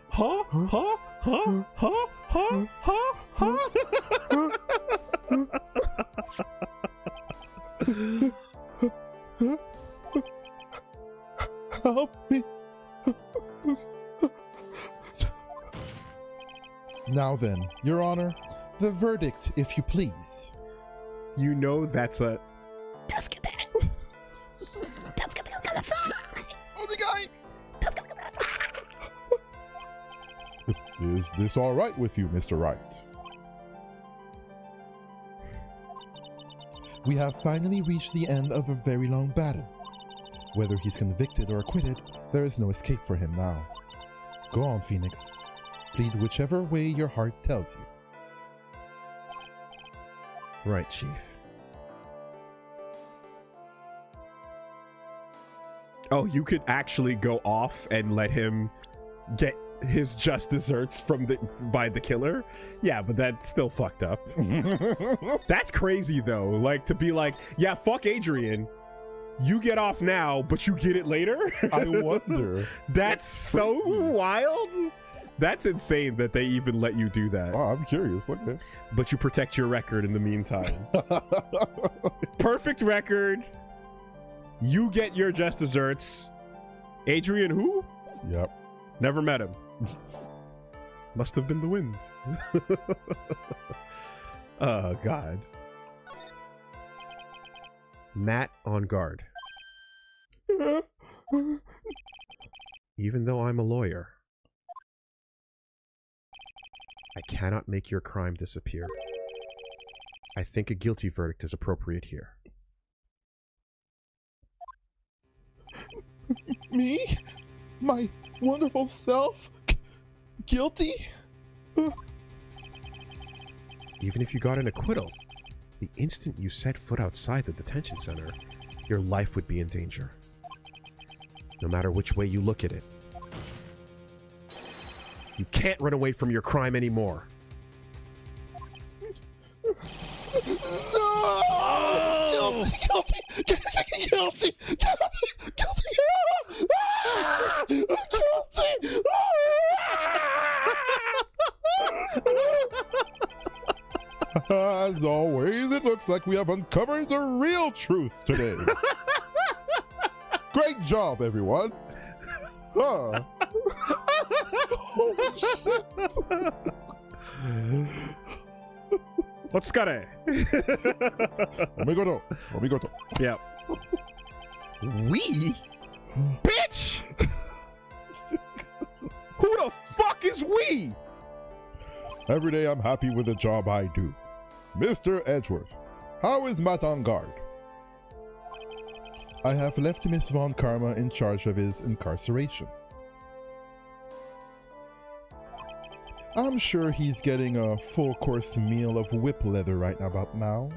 Huh? Huh? Huh? Huh? Huh? Huh? Huh? Help me! Now then, Your Honor, the verdict, if you please. You know that's a... Oh, the guy! Is this all right with you, Mr. Wright? We have finally reached the end of a very long battle. Whether he's convicted or acquitted, there is no escape for him now. Go on, Phoenix. Plead whichever way your heart tells you. Right, Chief. Oh, you could actually go off and let him get his just desserts from by the killer? Yeah, but that's still fucked up. That's crazy though. Like to be like, yeah, fuck Adrian. You get off now, but you get it later? I wonder. That's so wild. That's insane that they even let you do that. Oh, I'm curious. Look at But you protect your record in the meantime. Perfect record. You get your just desserts. Adrian who? Yep. Never met him. Must have been the winds. Oh, God. Matt on guard. Even though I'm a lawyer, I cannot make your crime disappear. I think a guilty verdict is appropriate here. Me? My wonderful self? Guilty? Even if you got an acquittal, the instant you set foot outside the detention center, your life would be in danger. No matter which way you look at it. You can't run away from your crime anymore. No! Guilty! Guilty! As always, it looks like we have uncovered the real truth today. Great job, everyone. Huh. Holy shit. Otsukare. Omigoto. Yeah. We? Bitch! Who the fuck is we? Every day I'm happy with the job I do. Mr. Edgeworth, how is Matt on guard? I have left Miss Von Karma in charge of his incarceration. I'm sure he's getting a full-course meal of whip leather right about now.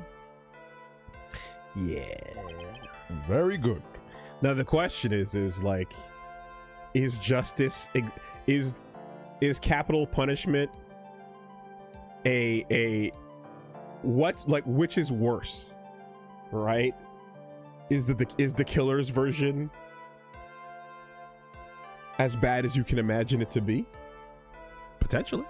Yeah. Very good. Now the question is like, is justice, is capital punishment what, like, which is worse, right? Is the killer's version as bad as you can imagine it to be? Potentially.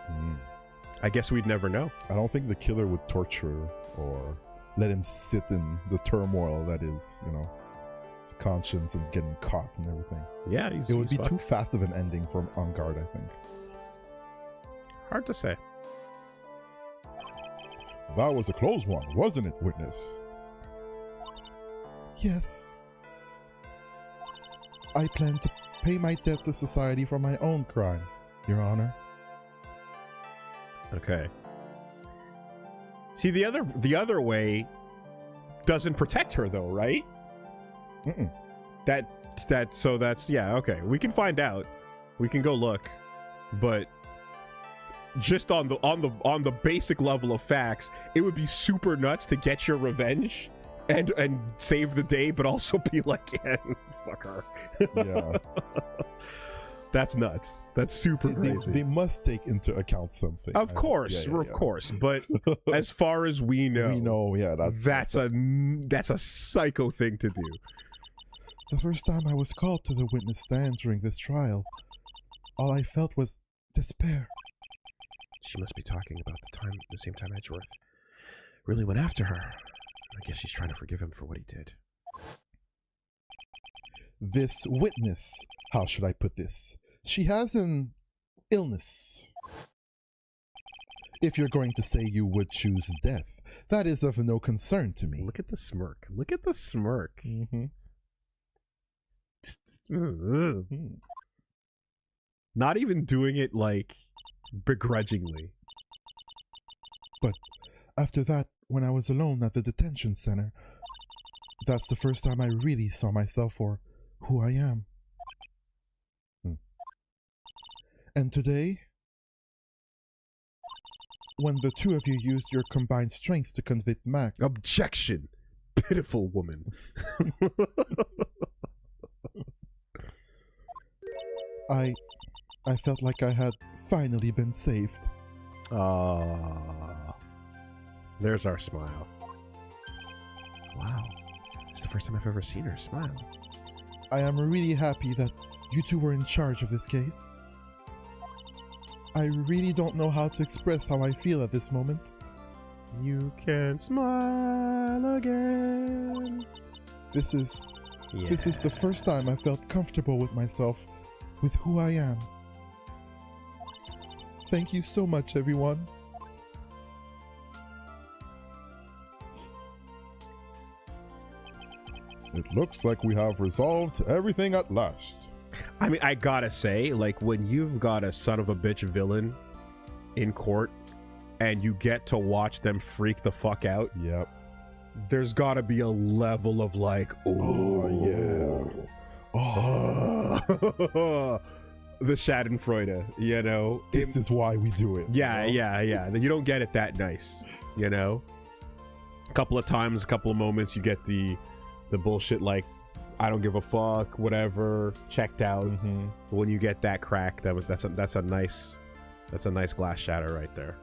I guess we'd never know. I don't think the killer would torture or let him sit in the turmoil that is, you know, his conscience and getting caught and everything. Yeah, it would be too fast of an ending for On Guard, I think. Hard to say. That was a close one, wasn't it, witness? Yes. I plan to pay my debt to society for my own crime, Your Honor. Okay. See, the other way doesn't protect her though, right? Mm-mm. So that's, yeah, okay. We can find out. We can go look. But just on the basic level of facts, it would be super nuts to get your revenge and save the day, but also be like, yeah, fuck her. Yeah. That's nuts. That's super crazy. They must take into account something. Of course, of course. But as far as we know, yeah, that's a psycho thing to do. The first time I was called to the witness stand during this trial, all I felt was despair. She must be talking about the same time Edgeworth really went after her. I guess she's trying to forgive him for what he did. This witness, how should I put this? She has an illness. If you're going to say you would choose death, that is of no concern to me. Look at the smirk. Look at the smirk. Mm-hmm. Not even doing it, like, begrudgingly. But after that, when I was alone at the detention center, that's the first time I really saw myself for who I am. And today, when the two of you used your combined strength to convict Mac... Objection! Pitiful woman. I felt like I had finally been saved. There's our smile. Wow. It's the first time I've ever seen her smile. I am really happy that you two were in charge of this case. I really don't know how to express how I feel at this moment. You can smile again. This is the first time I felt comfortable with myself, with who I am. Thank you so much, everyone. It looks like we have resolved everything at last. I mean, I gotta say, like, when you've got a son of a bitch villain in court and you get to watch them freak the fuck out, Yep. there's gotta be a level of like, oh, the Schadenfreude, you know? This is why we do it. Yeah, you know? yeah. You don't get it that nice, you know? A couple of times, a couple of moments, you get the bullshit like, I don't give a fuck, whatever, checked out. Mm-hmm. But when you get that crack, that's a nice glass shatter right there.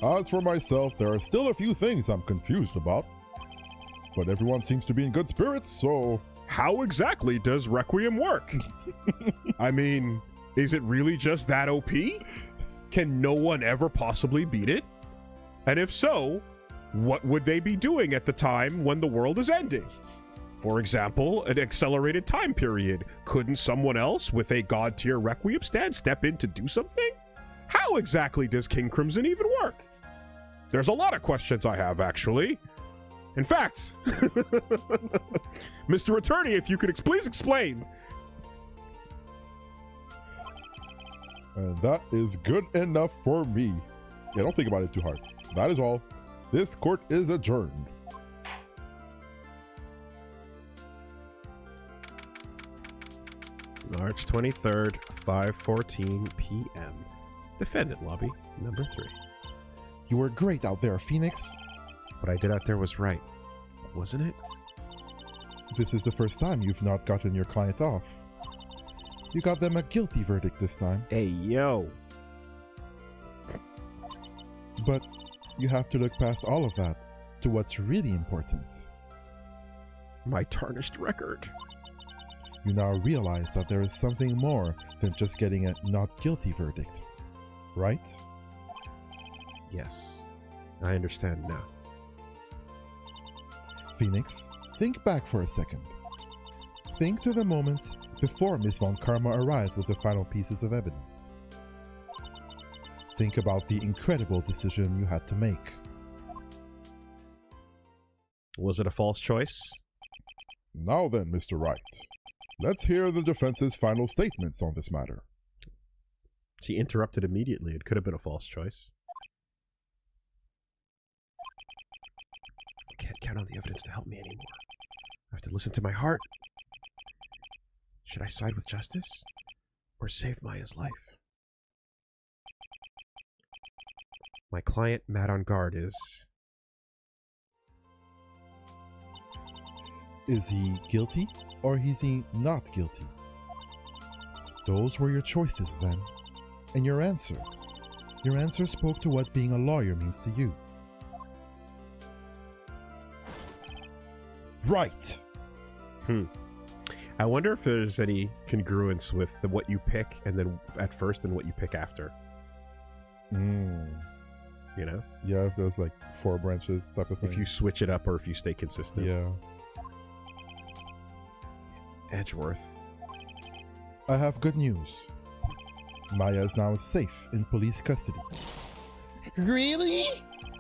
As for myself, there are still a few things I'm confused about. But everyone seems to be in good spirits, so... How exactly does Requiem work? I mean, is it really just that OP? Can no one ever possibly beat it? And if so, what would they be doing at the time when the world is ending? For example, an accelerated time period. Couldn't someone else with a god tier Requiem stand step in to do something? How exactly does King Crimson even work? There's a lot of questions I have, actually. In fact, Mr. Attorney, if you could please explain. And that is good enough for me. Yeah, don't think about it too hard. That is all. This court is adjourned. March 23rd, 5:14 p.m. Defendant lobby, number 3. You were great out there, Phoenix. What I did out there was right, wasn't it? This is the first time you've not gotten your client off. You got them a guilty verdict this time. Hey, yo. But you have to look past all of that to what's really important. My tarnished record. You now realize that there is something more than just getting a not guilty verdict, right? Yes, I understand now. Phoenix, think back for a second. Think to the moments before Miss Von Karma arrived with the final pieces of evidence. Think about the incredible decision you had to make. Was it a false choice? Now then, Mr. Wright. Let's hear the defense's final statements on this matter. She interrupted immediately. It could have been a false choice. I can't count on the evidence to help me anymore. I have to listen to my heart. Should I side with justice or save Maya's life? My client, Matt on guard, is... Is he guilty or is he not guilty? Those were your choices, Ven. And your answer spoke to what being a lawyer means to you. Right! I wonder if there's any congruence with what you pick and then at first and what you pick after. You know? Yeah, if there's like 4 branches type of thing. If you switch it up or if you stay consistent. Yeah. Edgeworth. I have good news. Maya is now safe in police custody. Really?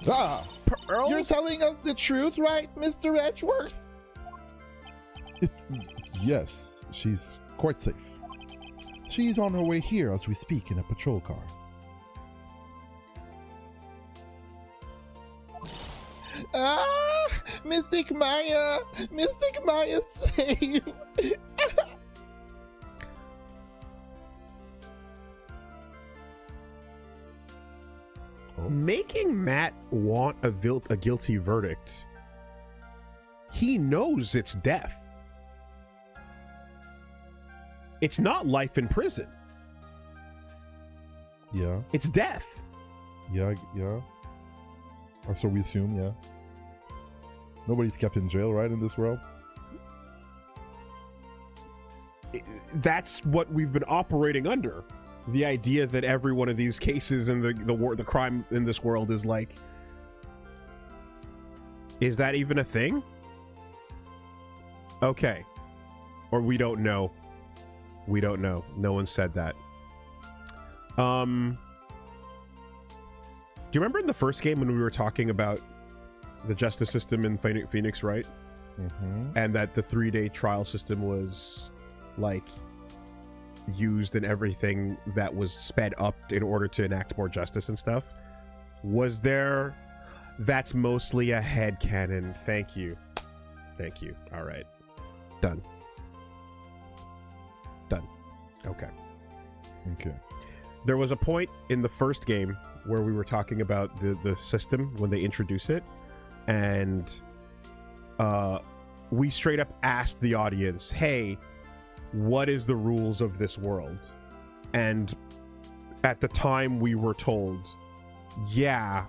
Ah! Pearls? You're telling us the truth, right, Mr. Edgeworth? Yes, she's quite safe. She's on her way here as we speak in a patrol car. Ah! Mystic Maya! Mystic Maya, save! Making Matt want a guilty verdict. He knows it's death. It's not life in prison. Yeah. It's death. Yeah. Or so we assume, yeah. Nobody's kept in jail, right, in this world? That's what we've been operating under. the idea that every one of these cases in the crime in this world is like, is that even a thing? Okay. Or we don't know. We don't know. No one said that. Do you remember in the first game when we were talking about the justice system in Phoenix Wright? Mm-hmm. And that the 3-day trial system was like used in everything that was sped up in order to enact more justice and stuff? Was there... That's mostly a headcanon. Thank you. Thank you. All right. Done. Done. Okay. Okay. There was a point in the first game where we were talking about the system when they introduce it, and we straight up asked the audience, hey, what is the rules of this world? And at the time we were told, yeah,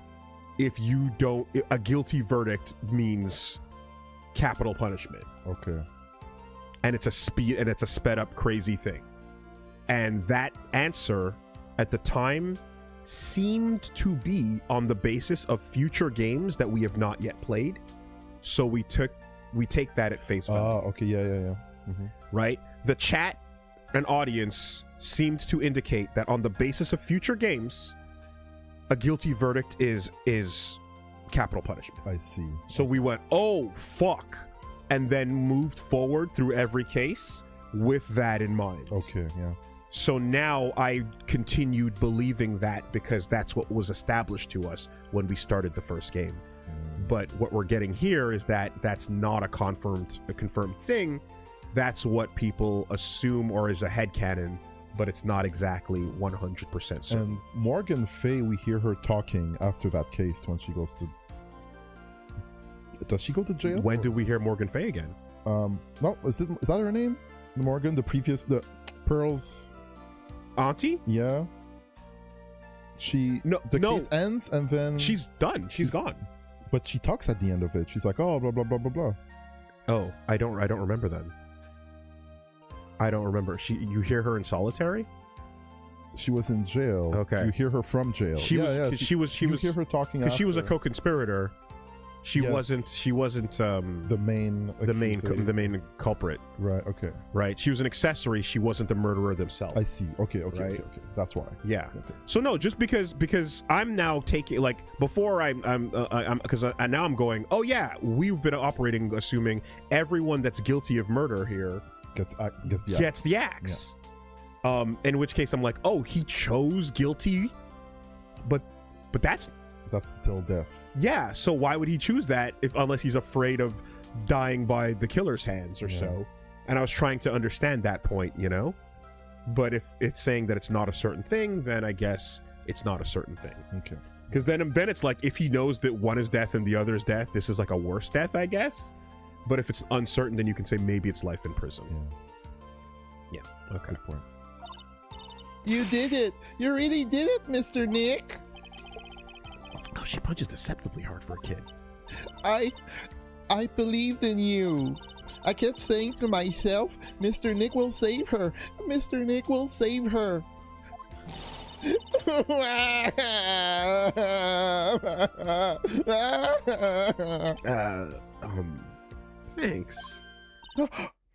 if you don't, a guilty verdict means capital punishment. Okay. And it's a sped up crazy thing. And that answer at the time seemed to be on the basis of future games that we have not yet played. So we take that at face value. Oh, okay, yeah. Mm-hmm. Right? The chat and audience seemed to indicate that on the basis of future games, a guilty verdict is capital punishment. I see. So we went, oh, fuck. And then moved forward through every case with that in mind. Okay, yeah. So now I continued believing that because that's what was established to us when we started the first game. But what we're getting here is that that's not a confirmed thing. That's what people assume or is a headcanon, but it's not exactly 100% certain. And Morgan Fay, we hear her talking after that case when she goes to... Does she go to jail? When did we hear Morgan Fay again? No, is that her name? Morgan, the Pearl's... Auntie? Yeah. The case ends and then... She's done. She's gone. But she talks at the end of it. She's like, oh, blah, blah, blah, blah, blah. Oh, I don't remember then. I don't remember. You hear her in solitary? She was in jail. Okay. You hear her from jail. She was. You hear her talking because she was a after. co-conspirator. She wasn't the main culprit. Right, okay. Right. She was an accessory. She wasn't the murderer themselves. I see. Okay. Right? Okay. That's why. Yeah. Okay. So no, just because I'm now taking, like, before I'm because now I'm going, oh yeah, we've been operating assuming everyone that's guilty of murder here gets the axe. Yeah. In which case I'm like, oh, he chose guilty, but that's till death. Yeah, so why would he choose that unless he's afraid of dying by the killer's hands or so? And I was trying to understand that point, you know? But if it's saying that it's not a certain thing, then I guess it's not a certain thing. Okay. Because then it's like, if he knows that one is death and the other is death, this is like a worse death, I guess. But if it's uncertain, then you can say maybe it's life in prison. Yeah. Okay. Good point. You did it! You really did it, Mr. Nick! Oh, she punches deceptively hard for a kid. I believed in you. I kept saying to myself, Mr. Nick will save her. Mr. Nick will save her. Thanks.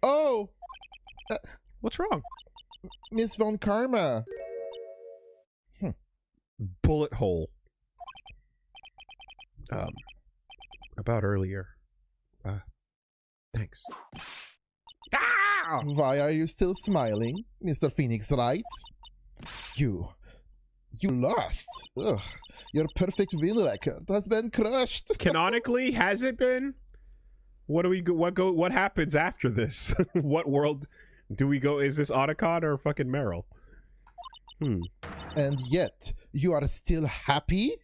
Oh! What's wrong? Miss Von Karma. Bullet hole. About earlier. Thanks. Ah! Why are you still smiling, Mr. Phoenix Wright? You lost. Ugh. Your perfect win record has been crushed. Canonically, has it been? What happens after this? What world do we go? Is this Otacon or fucking Meryl? And yet, you are still happy?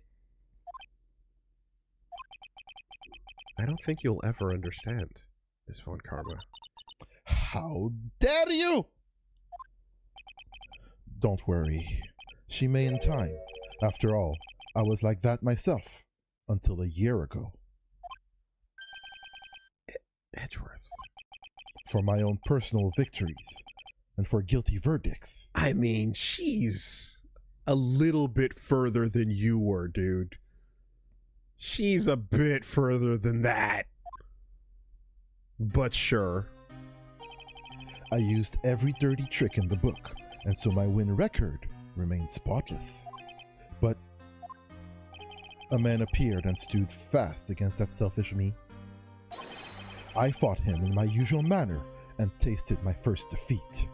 I don't think you'll ever understand, Miss Von Karma. How dare you! Don't worry. She may in time. After all, I was like that myself until a year ago. Edgeworth. For my own personal victories, and for guilty verdicts. I mean, she's a little bit further than you were, dude. She's a bit further than that. But sure. I used every dirty trick in the book, and so my win record remained spotless. But a man appeared and stood fast against that selfish me. I fought him in my usual manner and tasted my first defeat.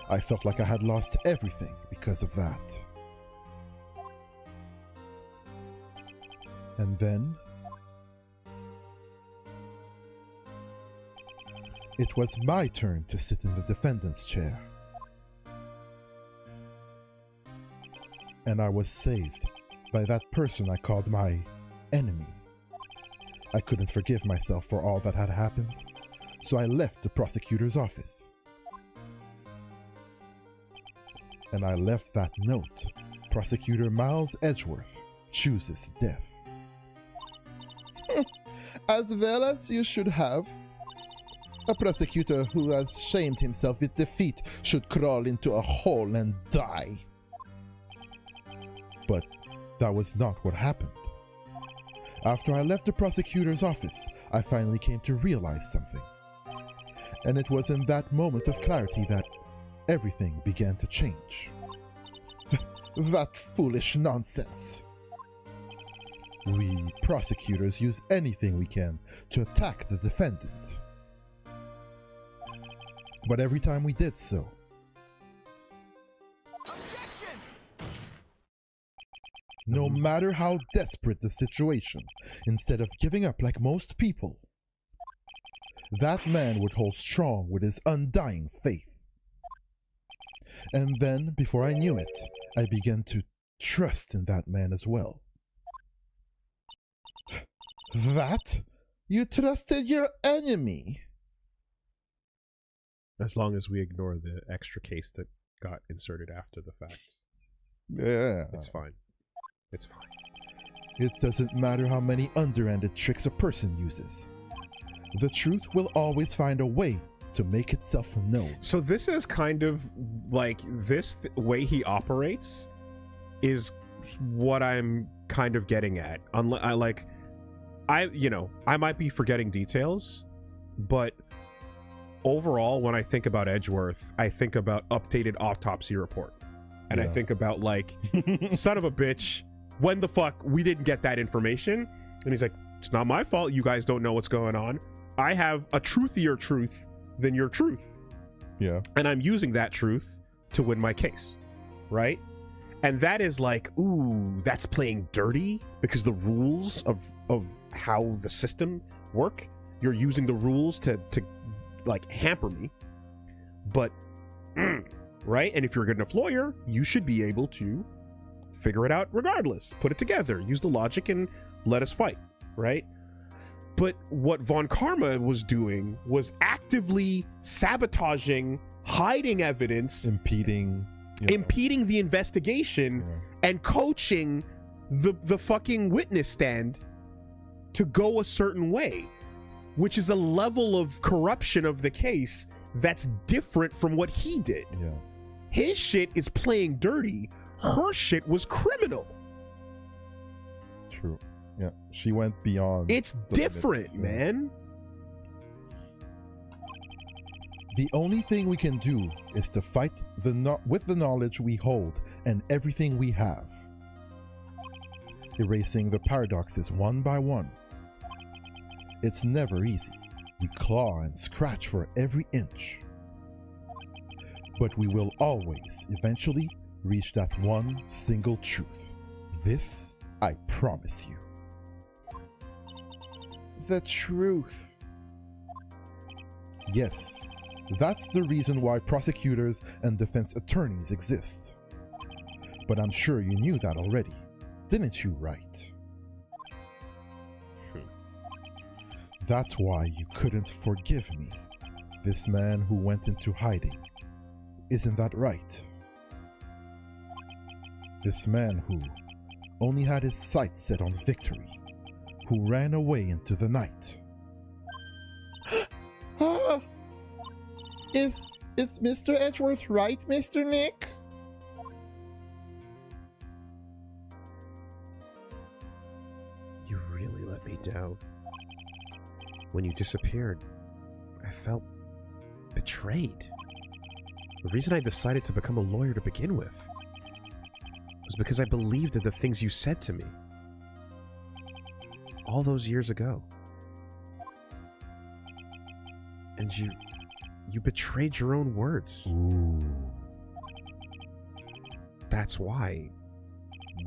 I felt like I had lost everything because of that. And then it was my turn to sit in the defendant's chair. And I was saved by that person I called my enemy. I couldn't forgive myself for all that had happened, so I left the prosecutor's office. And I left that note. Prosecutor Miles Edgeworth chooses death. As well as you should have. A prosecutor who has shamed himself with defeat should crawl into a hole and die. But that was not what happened. After I left the prosecutor's office, I finally came to realize something. And it was in that moment of clarity that everything began to change. That foolish nonsense. We prosecutors use anything we can to attack the defendant. But every time we did so, no matter how desperate the situation, instead of giving up like most people, that man would hold strong with his undying faith. And then, before I knew it, I began to trust in that man as well. That? You trusted your enemy? As long as we ignore the extra case that got inserted after the fact. Yeah. It's fine. It's fine. It doesn't matter how many underhanded tricks a person uses. The truth will always find a way to make itself known. So this is kind of like way he operates is what I'm kind of getting at. I might be forgetting details, but overall, when I think about Edgeworth, I think about updated autopsy report. And I think about like, son of a bitch, when the fuck we didn't get that information? And he's like, it's not my fault. You guys don't know what's going on. I have a truthier truth than your truth. Yeah. And I'm using that truth to win my case. Right? And that is like, ooh, that's playing dirty because the rules of how the system work, you're using the rules to like hamper me. But right? And if you're a good enough lawyer, you should be able to figure it out regardless. Put it together, use the logic, and let us fight, right? But what Von Karma was doing was actively sabotaging, hiding evidence, Impeding the investigation, and coaching the fucking witness stand to go a certain way, which is a level of corruption of the case that's different from what he did. Yeah. His shit is playing dirty. Her shit was criminal. True. Yeah. She went beyond. It's different, man. The only thing we can do is to fight with the knowledge we hold and everything we have, erasing the paradoxes one by one. It's never easy. We claw and scratch for every inch. But we will always, eventually, reach that one single truth. This, I promise you. The truth. Yes, that's the reason why prosecutors and defense attorneys exist. But I'm sure you knew that already, didn't you, Wright? That's why you couldn't forgive me, this man who went into hiding. Isn't that right? This man who only had his sights set on victory, who ran away into the night. Is Mr. Edgeworth right, Mr. Nick? You really let me down. When you disappeared, I felt betrayed. The reason I decided to become a lawyer to begin with was because I believed in the things you said to me all those years ago. And you betrayed your own words. Ooh. That's why,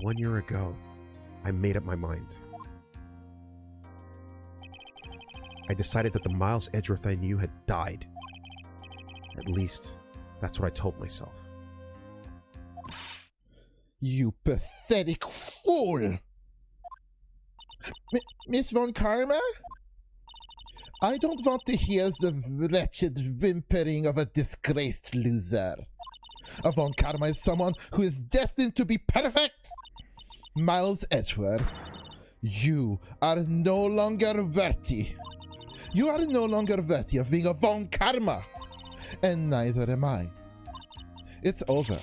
1 year ago, I made up my mind. I decided that the Miles Edgeworth I knew had died. At least, that's what I told myself. You pathetic fool! Miss Von Karma? I don't want to hear the wretched whimpering of a disgraced loser. A Von Karma is someone who is destined to be perfect! Miles Edgeworth, you are no longer worthy. You are no longer worthy of being a Von Karma. And neither am I. It's over.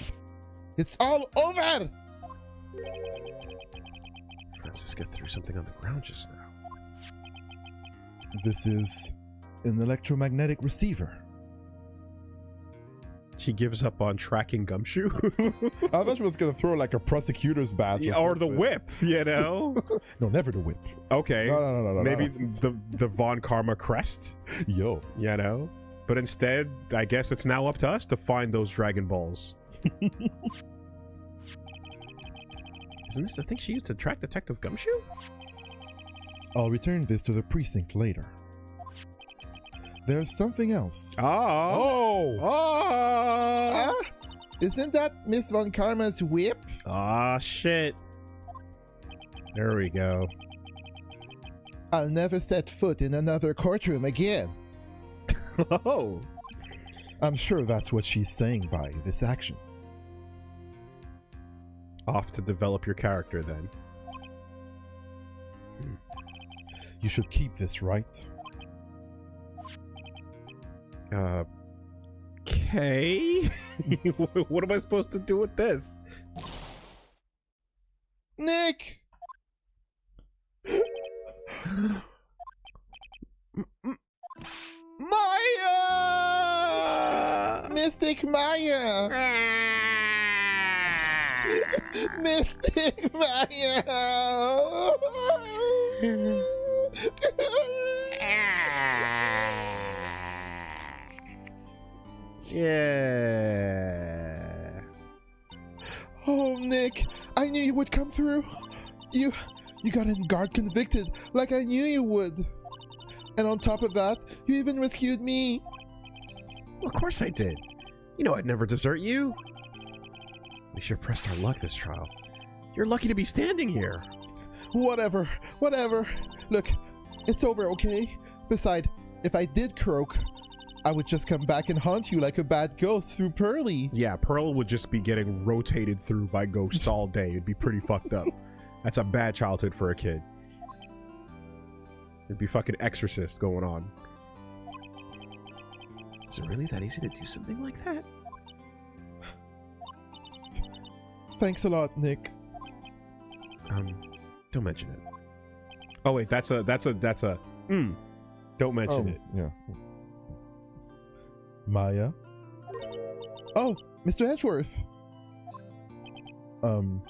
It's all over! Francisca threw something on the ground just now. This is an electromagnetic receiver. She gives up on tracking Gumshoe. I thought she was gonna throw like a prosecutor's badge. Yeah, or the whip, you know? No, never the whip. Okay. No. Maybe the Von Karma crest, Yo. you know? But instead, I guess it's now up to us to find those Dragon Balls. Isn't this the thing she used to track Detective Gumshoe? I'll return this to the precinct later. There's something else. Oh! Ah, isn't that Miss Von Karma's whip? Ah, shit. There we go. I'll never set foot in another courtroom again. Oh! I'm sure that's what she's saying by this action. Off to develop your character, then. You should keep this, right? Okay. What am I supposed to do with this? Nick! Maya! Mystic Maya! Mystic Maya! Yeah. Oh, Nick, I knew you would come through. You got in guard convicted like I knew you would. And on top of that, you even rescued me. Well, of course I did. You know I'd never desert you. We sure pressed our luck this trial. You're lucky to be standing here. Whatever. Look, it's over, okay? Besides, if I did croak, I would just come back and haunt you like a bad ghost through Pearly. Yeah, Pearl would just be getting rotated through by ghosts all day. It'd be pretty fucked up. That's a bad childhood for a kid. It'd be fucking Exorcist going on. Is it really that easy to do something like that? Thanks a lot, Nick. Don't mention it. Oh wait, that's a don't mention it. Yeah. Maya? Oh, Mr. Edgeworth. I'm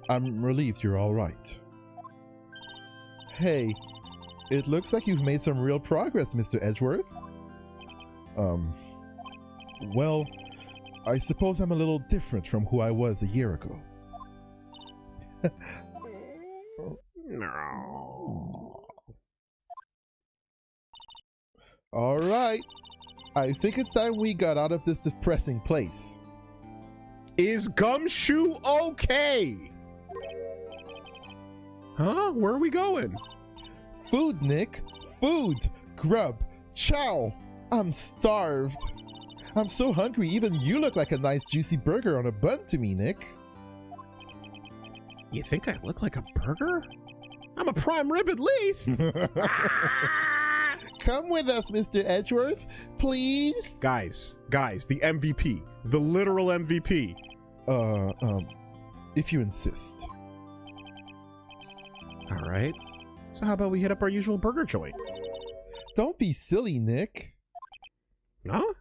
relieved you're all right. Hey, it looks like you've made some real progress, Mr. Edgeworth. Well, I suppose I'm a little different from who I was a year ago. No. All right. I think it's time we got out of this depressing place. Is Gumshoe okay? Huh? Where are we going? Food, Nick. Food. Grub. Chow. I'm starved. I'm so hungry, even you look like a nice juicy burger on a bun to me, Nick. You think I look like a burger? I'm a prime rib at least. come with us, Mr. Edgeworth, please? Guys, the MVP. The literal MVP. If you insist. All right. So how about we hit up our usual burger joint? Don't be silly, Nick. Huh?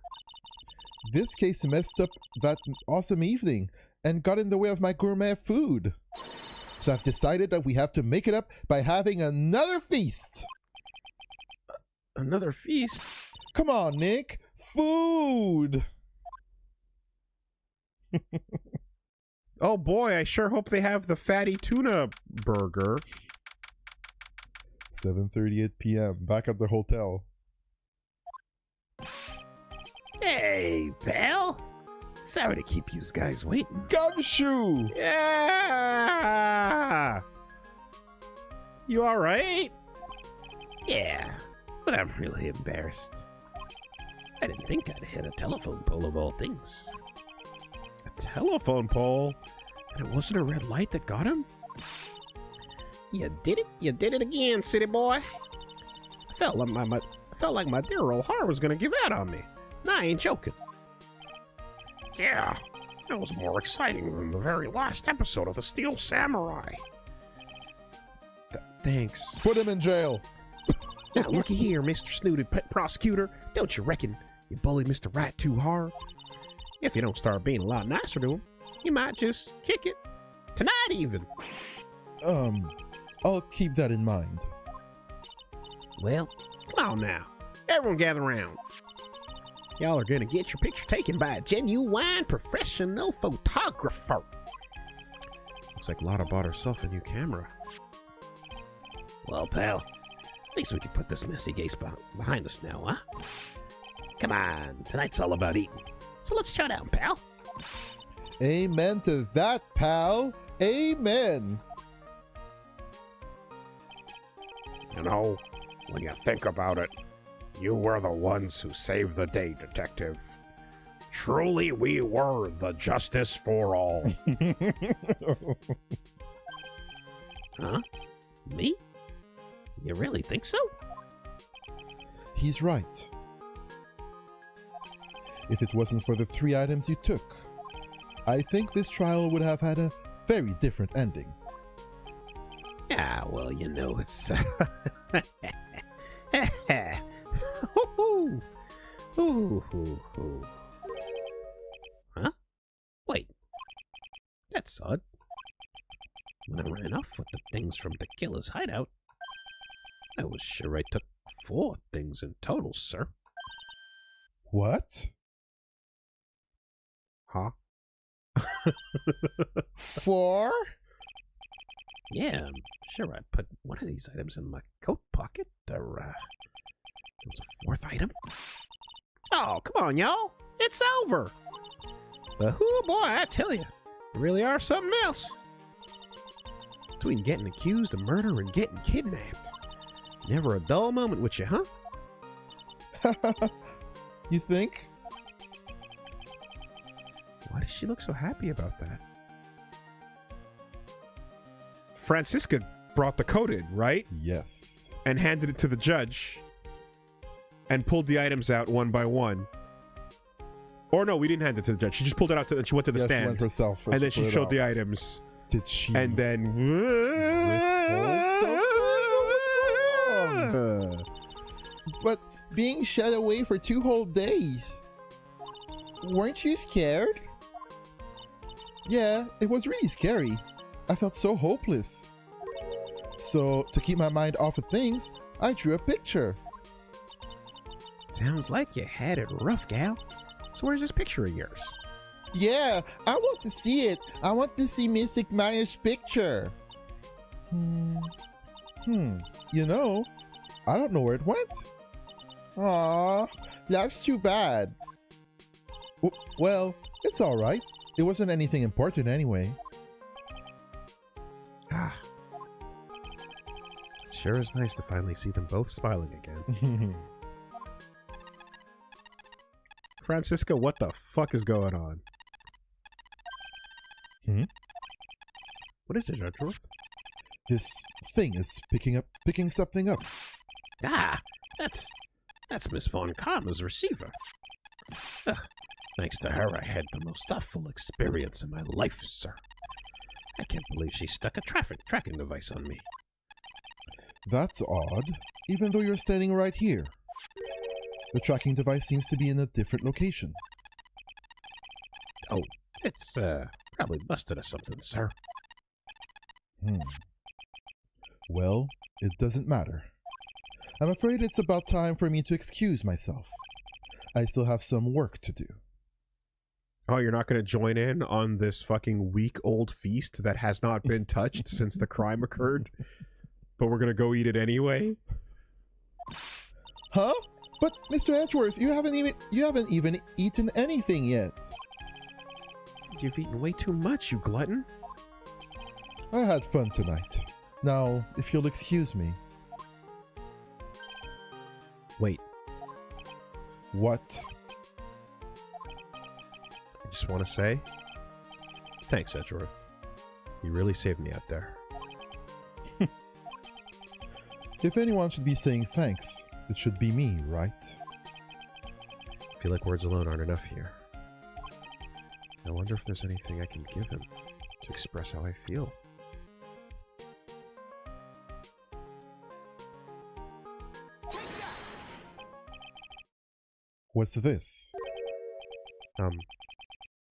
This case messed up that awesome evening and got in the way of my gourmet food. So I've decided that we have to make it up by having another feast. Another feast? Come on, Nick. Food! Oh boy, I sure hope they have the fatty tuna burger. 7:38 p.m. Back at the hotel. Hey, pal. Sorry to keep you guys waiting. Gumshoe! Yeah! You alright? Yeah, but I'm really embarrassed. I didn't think I'd hit a telephone pole of all things. A telephone pole? And it wasn't a red light that got him? You did it. You did it again, city boy. I felt like my dear old heart was gonna give out on me. No, I ain't joking. Yeah, that was more exciting than the very last episode of The Steel Samurai. Thanks. Put him in jail. Now, looky here, Mr. Snooted Pet Prosecutor. Don't you reckon you bullied Mr. Wright too hard? If you don't start being a lot nicer to him, you might just kick it. Tonight, even. I'll keep that in mind. Well, come on now. Everyone gather around. Y'all are gonna get your picture taken by a genuine professional photographer. Looks like Lotta bought herself a new camera. Well, pal, at least we can put this messy case behind us now, huh? Come on, tonight's all about eating. So let's chow down, pal. Amen to that, pal. Amen. You know, when you think about it, you were the ones who saved the day, Detective. Truly, we were the justice for all. Huh? Me? You really think so? He's right. If it wasn't for the 3 items you took, I think this trial would have had a very different ending. Ah, well, you know, it's... Huh? Wait. That's odd. When I ran off with the things from the killer's hideout, I was sure I took 4 things in total, sir. What? Huh? 4? Yeah, I'm sure I put one of these items in my coat pocket. There was a 4th item. Oh, come on, y'all. It's over. But whoo, boy, I tell you, you really are something else. Between getting accused of murder and getting kidnapped. Never a dull moment with you, huh? You think? Why does she look so happy about that? Francisca brought the coat in, right? Yes. And handed it to the judge. And pulled the items out one by one. Or no, we didn't hand it to the judge. She just pulled it out and she went to the stand. She went herself. And then she showed the items. Did she? And then... But being shut away for 2 whole days. Weren't you scared? Yeah, it was really scary. I felt so hopeless. So, to keep my mind off of things, I drew a picture. Sounds like you had it rough, gal. So where's this picture of yours? Yeah, I want to see it. I want to see Mystic Maya's picture. You know, I don't know where it went. Aw, that's too bad. Well, it's alright. It wasn't anything important anyway. Ah. Sure is nice to finally see them both smiling again. Francisca, what the fuck is going on? What is it, Edgeworth? This thing is picking something up. Ah, that's That's Miss Von Karma's receiver. Ugh, thanks to her, I had the most awful experience in my life, sir. I can't believe she stuck a tracking device on me. That's odd, even though you're standing right here. The tracking device seems to be in a different location. Oh, it's probably busted or something, sir. Well, it doesn't matter. I'm afraid it's about time for me to excuse myself. I still have some work to do. Oh, you're not going to join in on this fucking week-old feast that has not been touched since the crime occurred? But we're going to go eat it anyway? Huh? But Mr. Edgeworth, you haven't even eaten anything yet. You've eaten way too much, you glutton. I had fun tonight. Now, if you'll excuse me. Wait. What? I just want to say, thanks, Edgeworth. You really saved me out there. If anyone should be saying thanks, it should be me, right? I feel like words alone aren't enough here. I wonder if there's anything I can give him to express how I feel. What's this?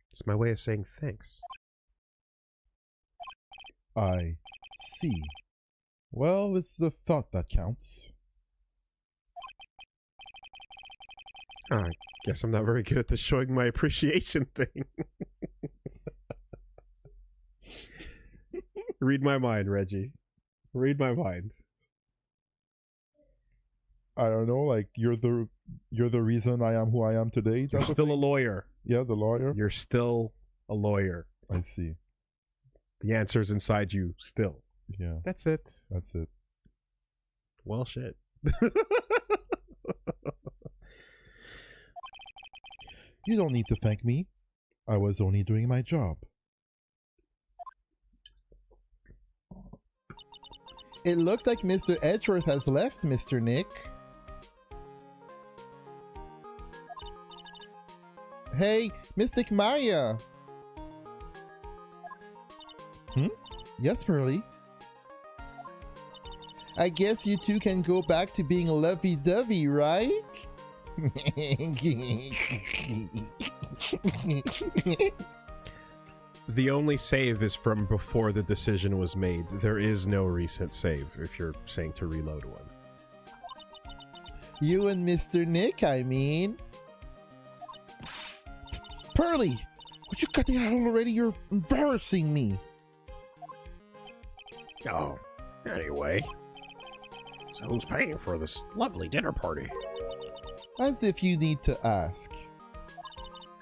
It's my way of saying thanks. I see. Well, it's the thought that counts. I guess I'm not very good at the showing my appreciation thing. Read my mind, Reggie. Read my mind. I don't know, like you're the reason I am who I am today. You're still a lawyer. Yeah, the lawyer. You're still a lawyer. I see. The answer's inside you still. Yeah. That's it. That's it. Well, shit. You don't need to thank me. I was only doing my job. It looks like Mr. Edgeworth has left, Mr. Nick. Hey, Mystic Maya. Yes, Pearly. I guess you two can go back to being lovey-dovey, right? The only save is from before the decision was made. There is no recent save if you're saying to reload one. You and Mr. Nick, I mean. Pearly, would you cut that out already? You're embarrassing me. Oh, anyway. So who's paying for this lovely dinner party? As if you need to ask.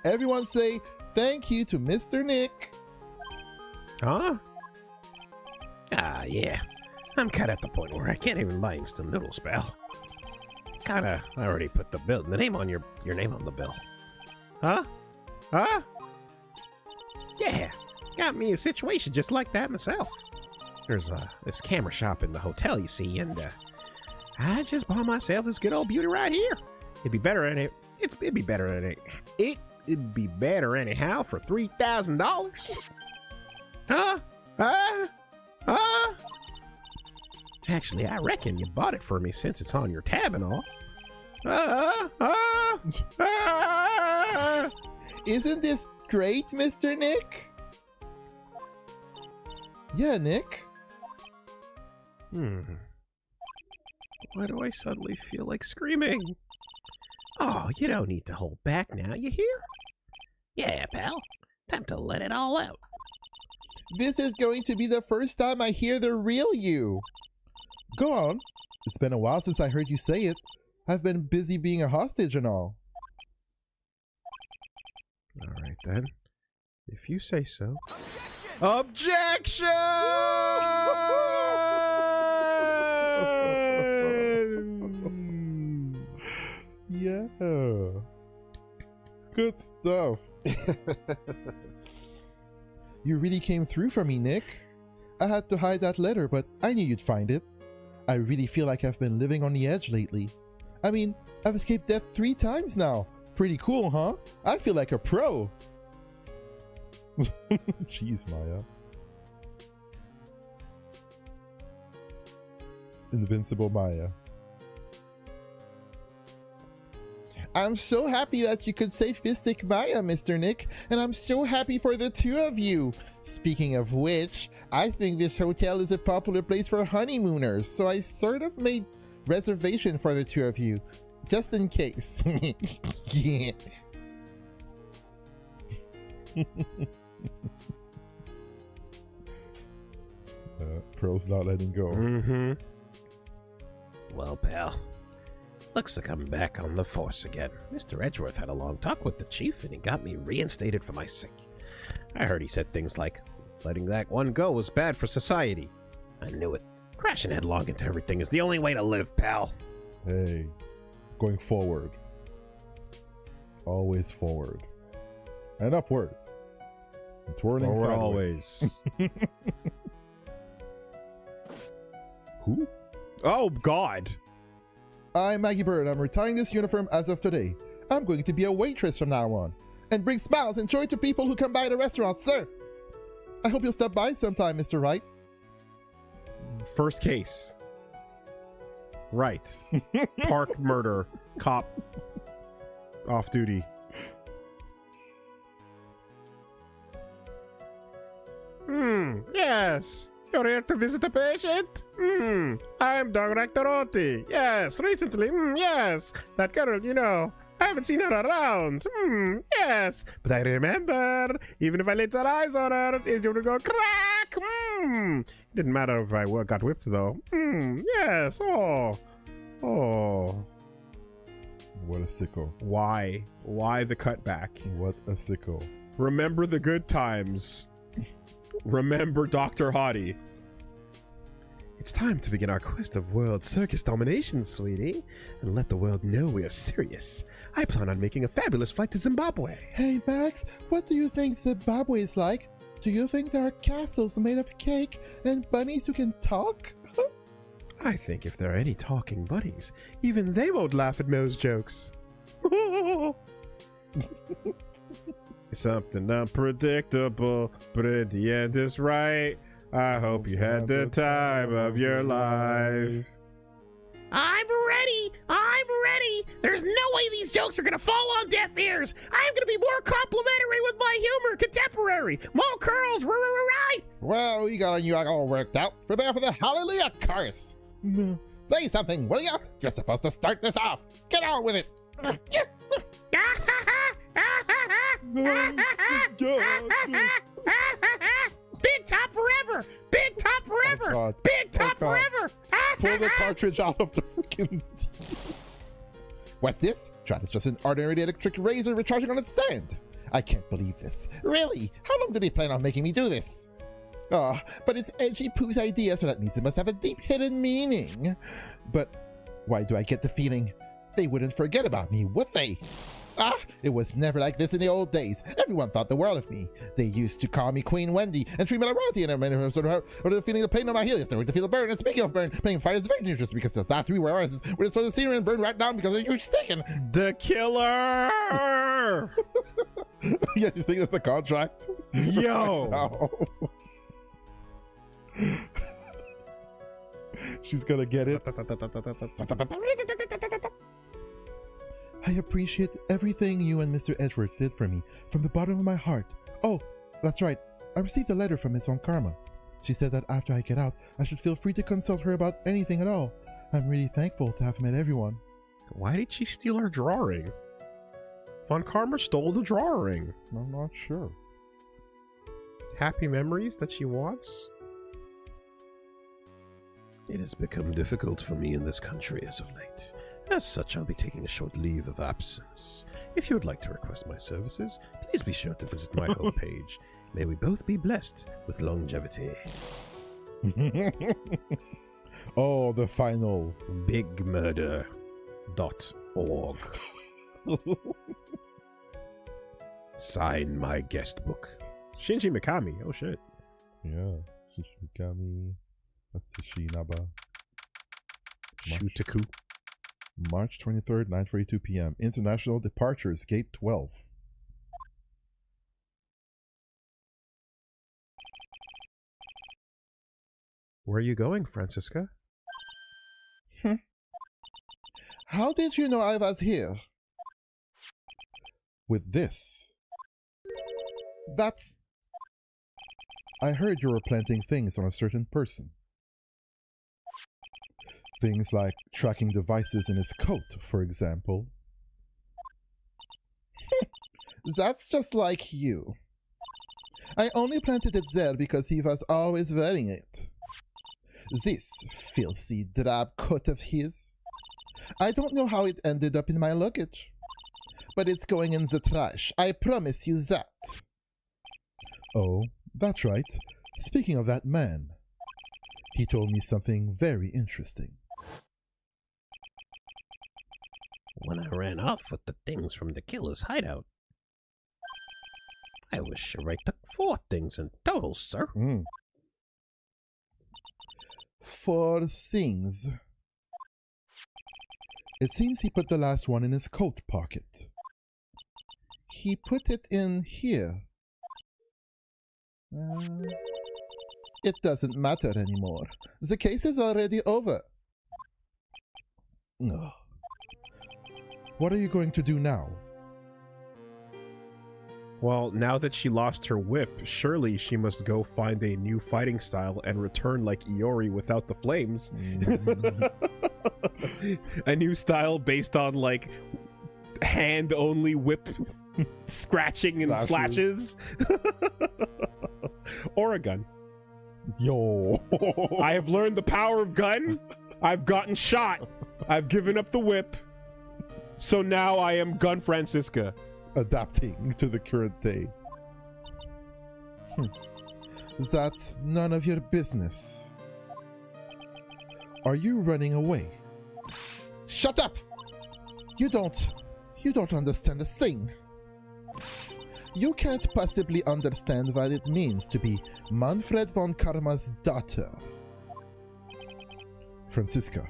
Everyone say thank you to Mr. Nick. Huh? Ah, yeah. I'm kind of at the point where I can't even buy instant noodles, pal. I already put the name on your name on the bill. Huh? Huh? Yeah, got me a situation just like that myself. There's this camera shop in the hotel, you see, and I just bought myself this good old beauty right here. It'd be better anyhow for $3,000. Huh? Actually, I reckon you bought it for me since it's on your tab and all. Isn't this great, Mr. Nick? Yeah, Nick. Why do I suddenly feel like screaming? Oh, you don't need to hold back now, you hear? Yeah, pal. Time to let it all out. This is going to be the first time I hear the real you. Go on. It's been a while since I heard you say it. I've been busy being a hostage and all. All right, then. If you say so. Objection! Yeah. Good stuff. You really came through for me, Nick. I had to hide that letter, but I knew you'd find it. I really feel like I've been living on the edge lately. I mean, I've escaped death 3 times now. Pretty cool, huh? I feel like a pro. Jeez, Maya. Invincible Maya. I'm so happy that you could save Mystic Maya, Mr. Nick, and I'm so happy for the 2 of you. Speaking of which, I think this hotel is a popular place for honeymooners, so I sort of made reservation for the 2 of you, just in case. Yeah. Pro's not letting go. Mm-hmm. Well, pal, looks like I'm back on the force again. Mr. Edgeworth had a long talk with the chief, and he got me reinstated for my sake. I heard he said things like, letting that one go was bad for society. I knew it. Crashing headlong into everything is the only way to live, pal. Hey, going forward. Always forward. And upwards. And twirling Forward sideways. always. Who? Oh, God. I'm Maggie Bird. I'm retiring this uniform as of today. I'm going to be a waitress from now on and bring smiles and joy to people who come by the restaurant, sir. I hope you'll stop by sometime, Mr. Wright. First case. Right. Park murder. Cop. Off duty. Yes. You're here to visit a patient? I'm Director Oti. Yes, recently. Yes. That girl, you know. I haven't seen her around. Yes. But I remember, even if I laid her eyes on her, it would go crack. Didn't matter if I got whipped, though. Yes. Oh. What a sicko. Why? Why the cutback? What a sicko. Remember the good times. Remember Dr. Hottie. It's time to begin our quest of world circus domination, sweetie, and let the world know we are serious. I plan on making a fabulous flight to Zimbabwe. Hey, Max, what do you think Zimbabwe is like? Do you think there are castles made of cake and bunnies who can talk? I think if there are any talking bunnies, even they won't laugh at Mo's jokes. Something unpredictable, but in the end it's right. I hope you had the time of your life. I'm ready! I'm ready! There's no way these jokes are gonna fall on deaf ears! I'm gonna be more complimentary with my humor, contemporary! More curls, right? Well, you got you all worked out. Prepare for the Hallelujah Chorus. Say something, will ya? You're supposed to start this off. Get on with it. Big top forever! Big top forever! God. Big top God. forever! Pull the cartridge out of the freaking... What's this? Try, it's just an ordinary electric razor recharging on its stand. I can't believe this. Really? How long did he plan on making me do this? Oh, but it's Edgy Poo's idea, so that means it must have a deep hidden meaning. But why do I get the feeling they wouldn't forget about me, would they? Ah, it was never like this in the old days. Everyone thought the world of me. They used to call me Queen Wendy and treat me like royalty, and I sort of the feeling of pain on my heel. It's starting to feel a burn. And speaking of burn, playing fire is very dangerous because the last 3 hours were sort of scenery and burned right down because of a huge stick. And The killer! yeah, you think that's a contract? Yo! No. She's gonna get it. I appreciate everything you and Mr. Edgeworth did for me from the bottom of my heart. Oh, that's right. I received a letter from Miss Von Karma. She said that after I get out, I should feel free to consult her about anything at all. I'm really thankful to have met everyone. Why did she steal her drawing? Von Karma stole the drawing. I'm not sure. Happy memories that she wants? It has become difficult for me in this country as of late. As such, I'll be taking a short leave of absence. If you would like to request my services, please be sure to visit my homepage. May we both be blessed with longevity. Oh, the final. Bigmurder.org. Sign my guest book. Shinji Mikami. Oh shit. Yeah. Tsushikami. That's Sushinaba. Shutaku. March 23rd, 9:42 p.m. International departures, gate 12. Where are you going, Francisca? How did you know I was here? With this, That's... I heard you were planting things on a certain person. Things like tracking devices in his coat, for example. That's just like you. I only planted it there because he was always wearing it. This filthy drab coat of his. I don't know how it ended up in my luggage. But it's going in the trash. I promise you that. Oh, that's right. Speaking of that man, he told me something very interesting. When I ran off with the things from the killer's hideout, I wish Wright took 4 things in total, sir. 4 things. It seems he put the last one in his coat pocket. He put it in here. It doesn't matter anymore. The case is already over. Ugh. What are you going to do now? Well, now that she lost her whip, surely she must go find a new fighting style and return like Iori without the flames. A new style based on, like, hand-only whip scratching and slashes. Or a gun. Yo! I have learned the power of gun. I've gotten shot. I've given up the whip. So now I am Gun Francisca. Adapting to the current day. That's none of your business. Are you running away? Shut up! You don't understand a thing. You can't possibly understand what it means to be Manfred von Karma's daughter. Francisca.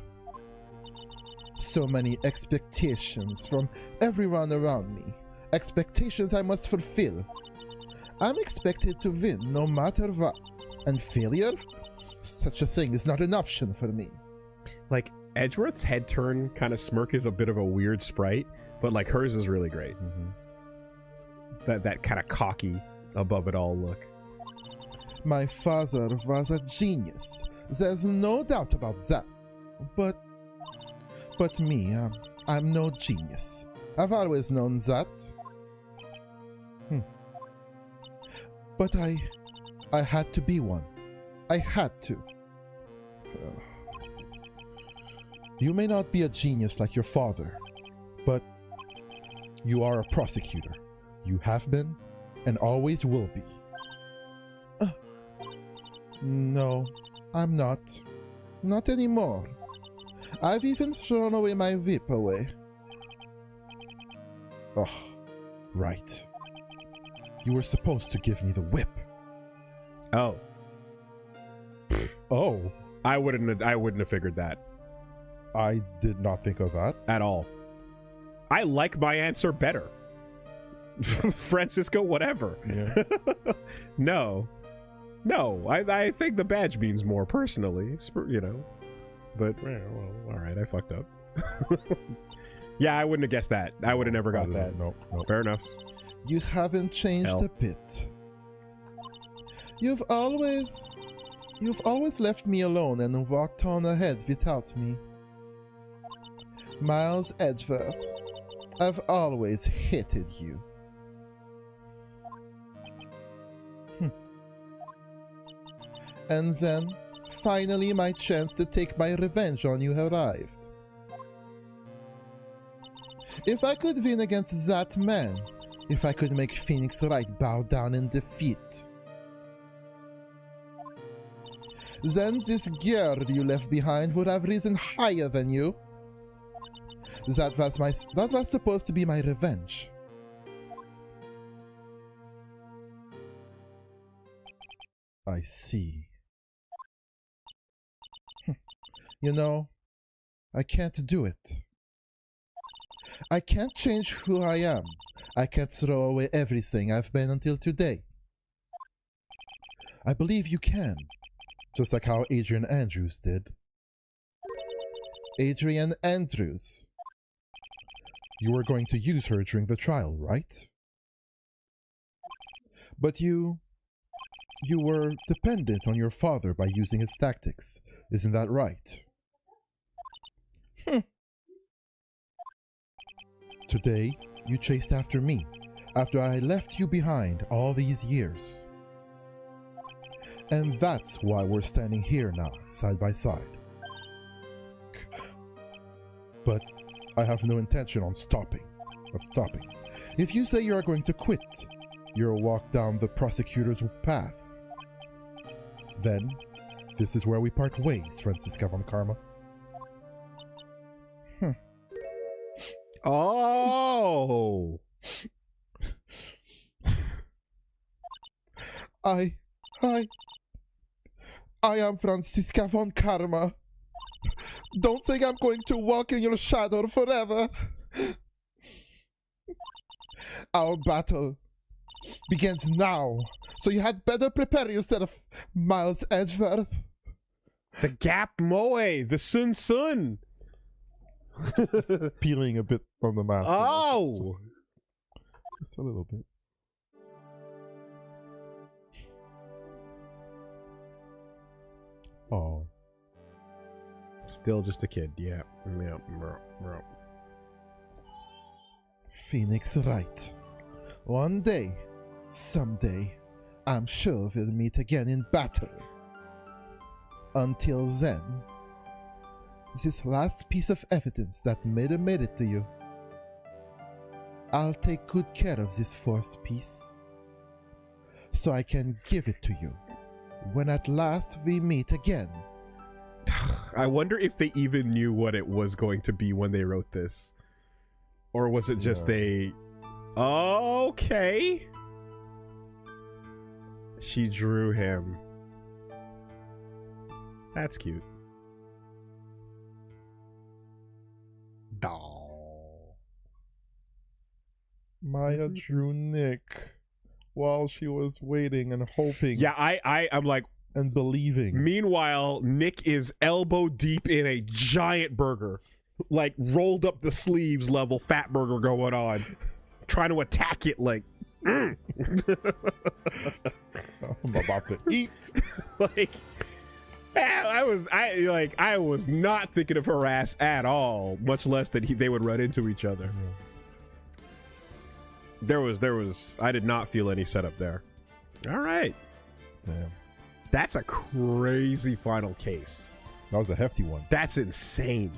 So many expectations from everyone around me. Expectations I must fulfill. I'm expected to win no matter what. And failure? Such a thing is not an option for me. Like, Edgeworth's head turn kind of smirk is a bit of a weird sprite, but like hers is really great. That kind of cocky, above it all look. My father was a genius. There's no doubt about that. But me, I'm no genius. I've always known that. But I had to be one. I had to. You may not be a genius like your father, but you are a prosecutor. You have been, and always will be. No, I'm not. Not anymore. I've even thrown away my whip away. Oh, right. You were supposed to give me the whip. Oh. Oh. I wouldn't have figured that. I did not think of that. At all. I like my answer better. Francisco, whatever. Yeah. No, I think the badge means more personally, you know. But, well, all right, I fucked up. Yeah, I wouldn't have guessed that. I would have never got that. No. Fair enough. You haven't changed a bit. You've always left me alone and walked on ahead without me. Miles Edgeworth, I've always hated you. And then, finally my chance to take my revenge on you arrived. If I could win against that man, if I could make Phoenix Wright bow down in defeat, then this girl you left behind would have risen higher than you. That was supposed to be my revenge. I see. You know, I can't do it. I can't change who I am. I can't throw away everything I've been until today. I believe you can, just like how Adrian Andrews did. Adrian Andrews. You were going to use her during the trial, right? But you were dependent on your father by using his tactics. Isn't that right? Today, you chased after me, after I left you behind all these years. And that's why we're standing here now, side by side. But I have no intention of stopping. If you say you are going to quit, you'll walk down the prosecutor's path. Then, this is where we part ways, Franziska von Karma. Oh! I am Franziska von Karma. Don't think I'm going to walk in your shadow forever. Our battle begins now, so you had better prepare yourself, Miles Edgeworth. The Gap Moe, the Sun Sun. Peeling a bit on the mask. Oh! Just a little bit. Oh. Still just a kid, yeah. Phoenix Wright. One day, someday, I'm sure we'll meet again in battle. Until then, this last piece of evidence that made it to you, I'll take good care of this fourth piece, so I can give it to you when at last we meet again. I wonder if they even knew what it was going to be when they wrote this. Or was it just okay. She drew him. That's cute. Doll. Maya drew Nick while she was waiting and hoping. Yeah, I'm like, and believing. Meanwhile, Nick is elbow deep in a giant burger. Like, rolled up the sleeves level fat burger going on. Trying to attack it like, I'm about to eat. like, I was not thinking of her ass at all, much less that they would run into each other. There was, I did not feel any setup there. All right. Damn. That's a crazy final case. That was a hefty one. That's insane.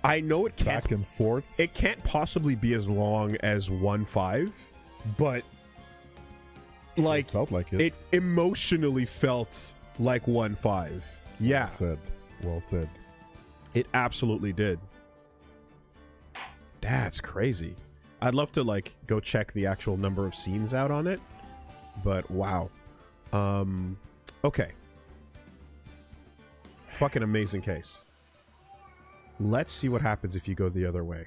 I know it can't. Back and forth. It can't possibly be as long as 1-5, but like it felt like it. It emotionally felt like 1-5. Yeah. Well said. It absolutely did. That's crazy. I'd love to like go check the actual number of scenes out on it, but wow. Okay. Fucking amazing case. Let's see what happens if you go the other way.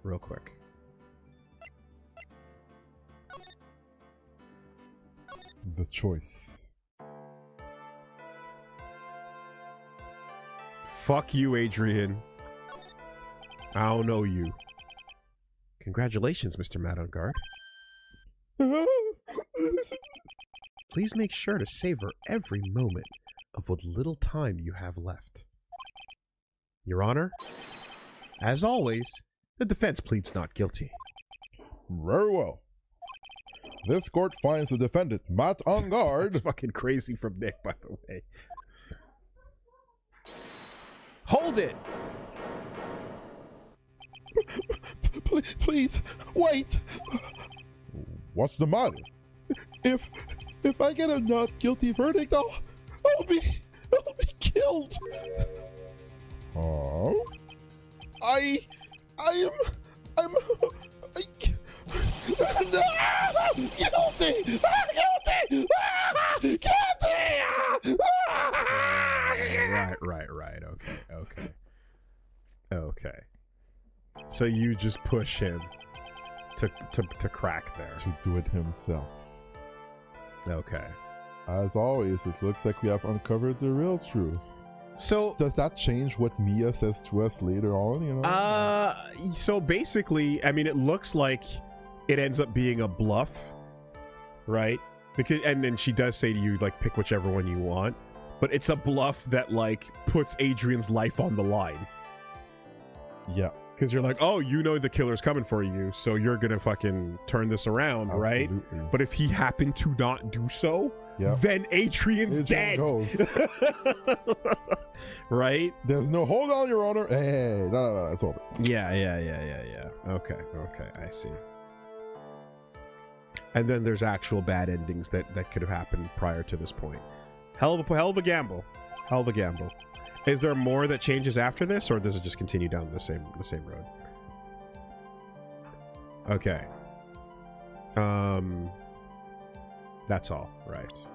Real quick. The choice. Fuck you, Adrian. I don't know you. Congratulations, Mr. Madonguard. Please make sure to savor every moment of what little time you have left. Your Honor, as always, the defense pleads not guilty. Very well. This court finds the defendant, Matt on guard. That's fucking crazy from Nick, by the way. Hold it! Please, wait! What's the matter? If I get a not guilty verdict, I'll be killed. Oh? I'm guilty! Guilty! Right. Okay. So you just push him to crack there. To do it himself. Okay. As always, it looks like we have uncovered the real truth. So does that change what Mia says to us later on, you know? So basically, I mean, it looks like it ends up being a bluff, right? Because and then she does say to you, like, pick whichever one you want, but it's a bluff that, like, puts Adrian's life on the line. Yeah. Because you're like, oh, you know the killer's coming for you, so you're gonna fucking turn this around, Absolutely. right? But if he happened to not do so, then Adrian's dead. Goes. Right? There's no hold on, Your Honor. Hey, no, it's over. Yeah. Okay, I see. And then there's actual bad endings that could have happened prior to this point. Hell of a gamble. Is there more that changes after this, or does it just continue down the same road? Okay. That's all, right?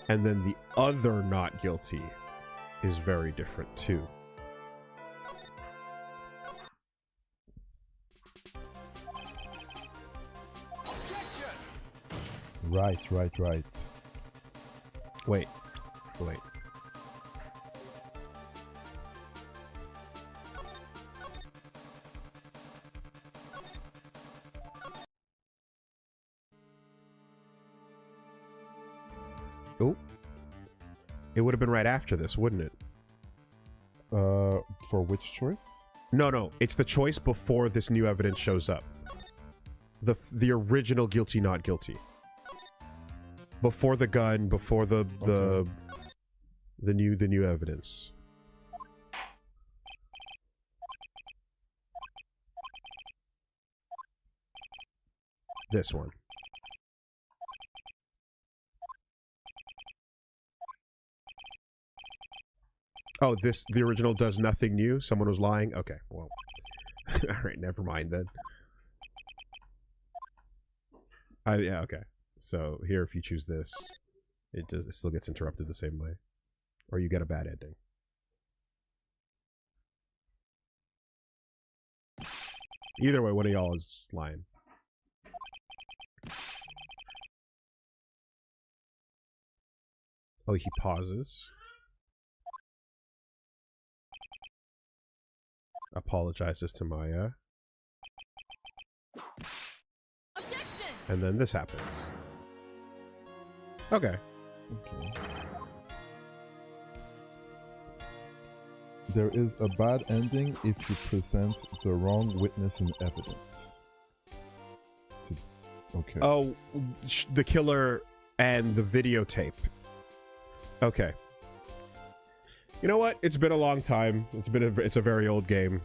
And then the other not guilty is very different too. Right. Wait. Oh. It would have been right after this, wouldn't it? For which choice? No. It's the choice before this new evidence shows up. The original guilty, not guilty. Before the gun, before the new evidence. This one. Oh, the original does nothing new? Someone was lying? Okay, well. Alright, never mind then. Yeah, okay. So here, if you choose this, it still gets interrupted the same way. Or you get a bad ending. Either way, one of y'all is lying. Oh, he pauses. Apologizes to Maya. Objection! And then this happens. Okay. There is a bad ending if you present the wrong witness and evidence. Okay. Oh, the killer and the videotape. Okay. You know what? It's been a long time. It's a very old game.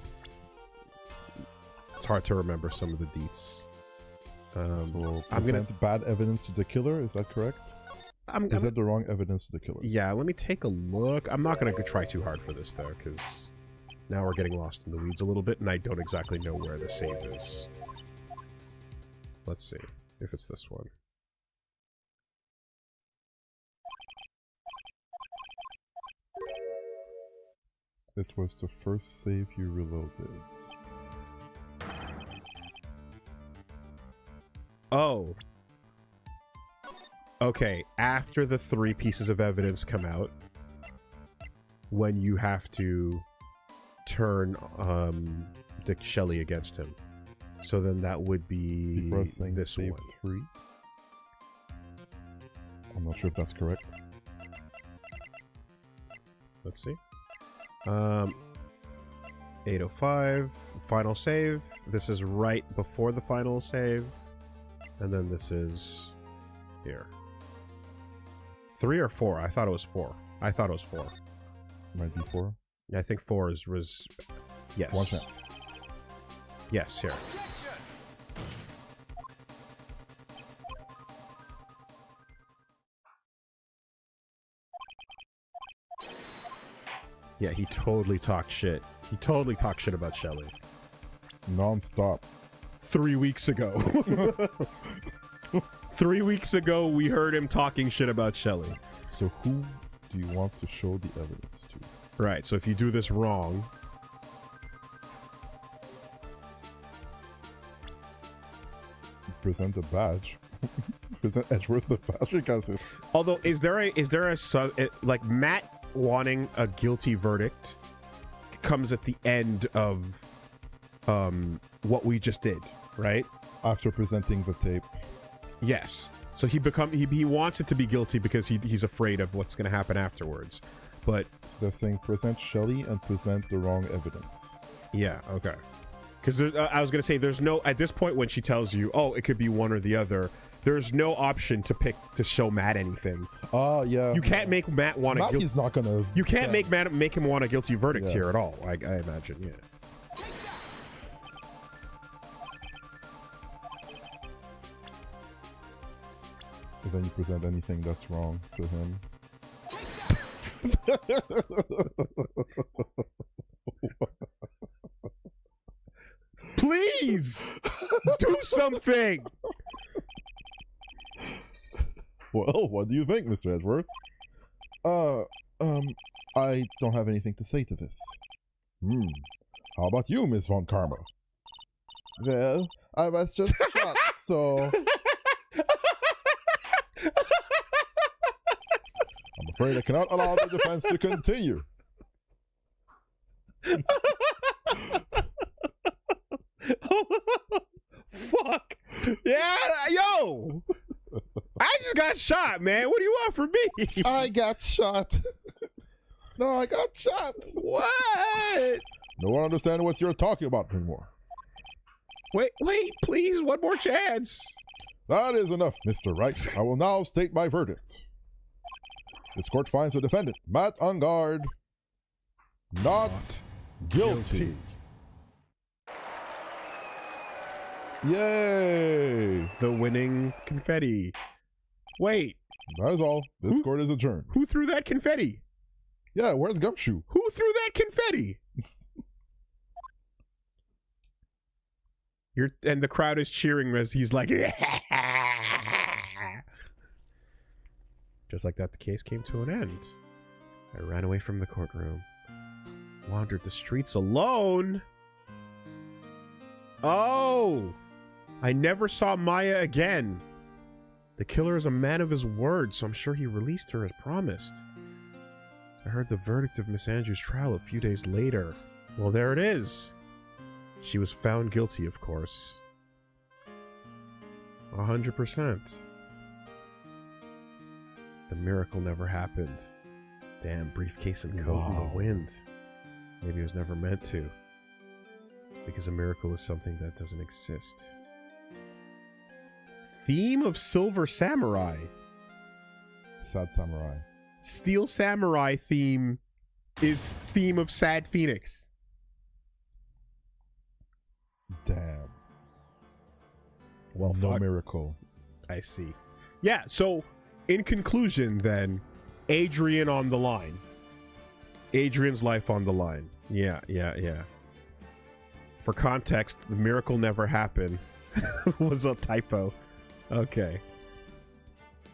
It's hard to remember some of the deets. So present bad evidence to the killer. Is that correct? Is that the wrong evidence to the killer? Yeah. Let me take a look. I'm not gonna try too hard for this though, because now we're getting lost in the weeds a little bit, and I don't exactly know where the save is. Let's see if it's this one. It was the first save you reloaded. Oh. Okay, after the 3 pieces of evidence come out, when you have to turn Dick Shelley against him. So then that would be this save one. 3. I'm not sure if that's correct. Let's see. 805, final save. This is right before the final save. And then this is here. 3 or 4? I thought it was 4. Might be 4. I think 4 was yes. One chance. Yes, here. Yeah, he totally talked shit. He totally talked shit about Shelley. Non-stop. 3 weeks ago. 3 weeks ago, we heard him talking shit about Shelley. So who do you want to show the evidence to? Right, so if you do this wrong... present the badge. Present Edgeworth the badge because Although, is there a like Matt wanting a guilty verdict comes at the end of what we just did, right? after presenting the tape. Yes. So he wants it to be guilty because he's afraid of what's going to happen afterwards. But So they're saying present Shelly and present the wrong evidence. yeah, okay. Because I was going to say there's no at this point when she tells you, oh, it could be one or the other. There's no option to pick to show Matt anything. Oh yeah. You can't make Matt want a guilty. He's not gonna. You can't make him want a guilty verdict Yeah. here at all. I imagine. Yeah. If then you present anything that's wrong to him. Please do something. Well, what do you think, Mr. Edgeworth? I don't have anything to say to this. How about you, Miss Von Karma? Well, I was just shot, so... I'm afraid I cannot allow the defense to continue. Fuck. Yeah, yo. I just got shot, man. What do you want from me? I got shot. No, I got shot. What? No one understands what you're talking about anymore. Wait, please, one more chance. That is enough, Mr. Wright. I will now state my verdict. This court finds the defendant, Matt Ungard, not guilty. Yay! The winning confetti. Wait, That is all. This court is adjourned. who threw that confetti? Yeah, where's Gumshoe? Who threw that confetti? And the crowd is cheering as he's like, just like that, the case came to an end. I ran away from the courtroom, wandered the streets alone. Oh, I never saw Maya again. The killer is a man of his word, so I'm sure he released her as promised. I heard the verdict of Miss Andrews' trial a few days later. Well, there it is. She was found guilty, of course. 100%. The miracle never happened. Damn, briefcase and coat in the wind. Maybe it was never meant to. Because a miracle is something that doesn't exist. Theme of Silver Samurai. Sad Samurai. Steel Samurai theme is theme of Sad Phoenix. Damn. Well, No fuck. miracle. I see. Yeah, so in conclusion then, Adrian on the line. Adrian's life on the line. Yeah. For context, the miracle never happened was a typo. Okay.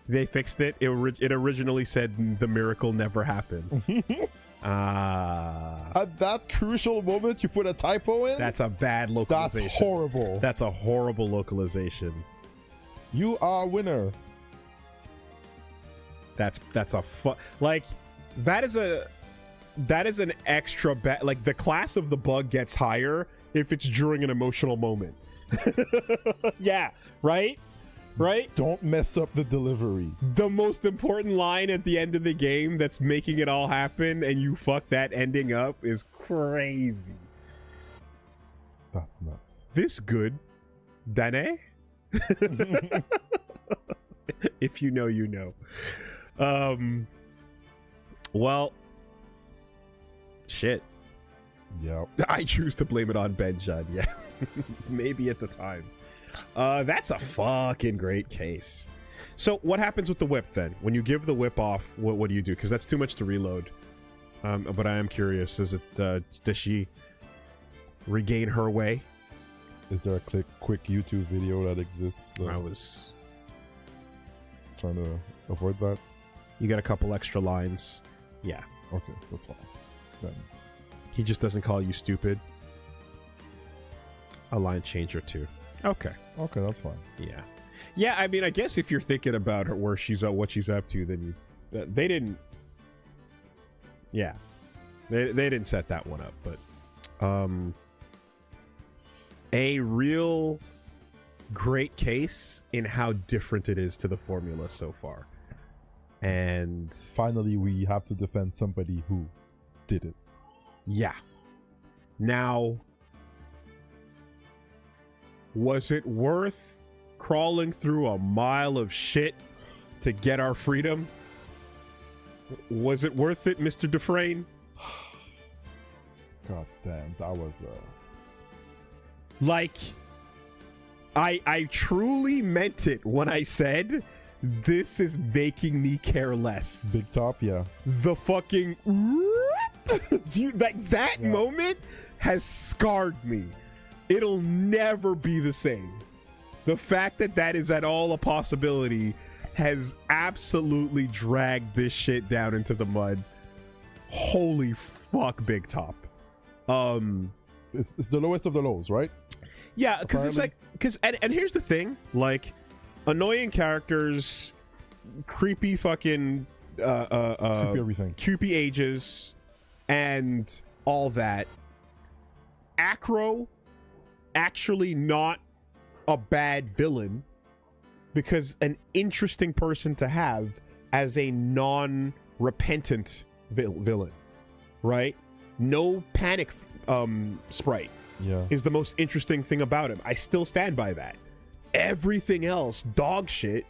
They fixed it. It originally said the miracle never happened. At that crucial moment, you put a typo in? That's a bad localization. That's horrible. That's a horrible localization. You are winner. That's a like that is an extra bad. Like the class of the bug gets higher if it's during an emotional moment. Yeah, right. Don't mess up the delivery. The most important line at the end of the game that's making it all happen, and you fuck that ending up is crazy. That's nuts. This good, Dane? If you know, you know. Well, shit. Yep. I choose to blame it on Benjan. Yeah, maybe at the time. That's a fucking great case. So what happens with the whip then? When you give the whip off, what do you do? Because that's too much to reload. But I am curious. Does she regain her way? Is there a quick YouTube video that exists? I was trying to avoid that. You got a couple extra lines. Yeah. Okay, that's fine. Then He just doesn't call you stupid. A line change or two. Okay. Okay, that's fine. Yeah. Yeah, I mean, I guess if you're thinking about her, where she's what she's up to, then they didn't. Yeah, they didn't set that one up, but a real great case in how different it is to the formula so far, and Finally, we have to defend somebody who did it. yeah. Now, was it worth crawling through a mile of shit to get our freedom? Was it worth it, Mr. Dufresne? God damn, that was Like, I truly meant it when I said this is making me care less. Big Top, yeah. The fucking dude, like that moment has scarred me. It'll never be the same. The fact that that is at all a possibility has absolutely dragged this shit down into the mud. Holy fuck, Big Top. It's the lowest of the lows, right? Yeah, because it's like, and here's the thing, like, annoying characters, creepy fucking Creepy everything. creepy ages, and all that. Acro, actually not a bad villain, because an interesting person to have as a non-repentant villain, right? No panic sprite Yeah. is the most interesting thing about him. I still stand by that. Everything else, dog shit.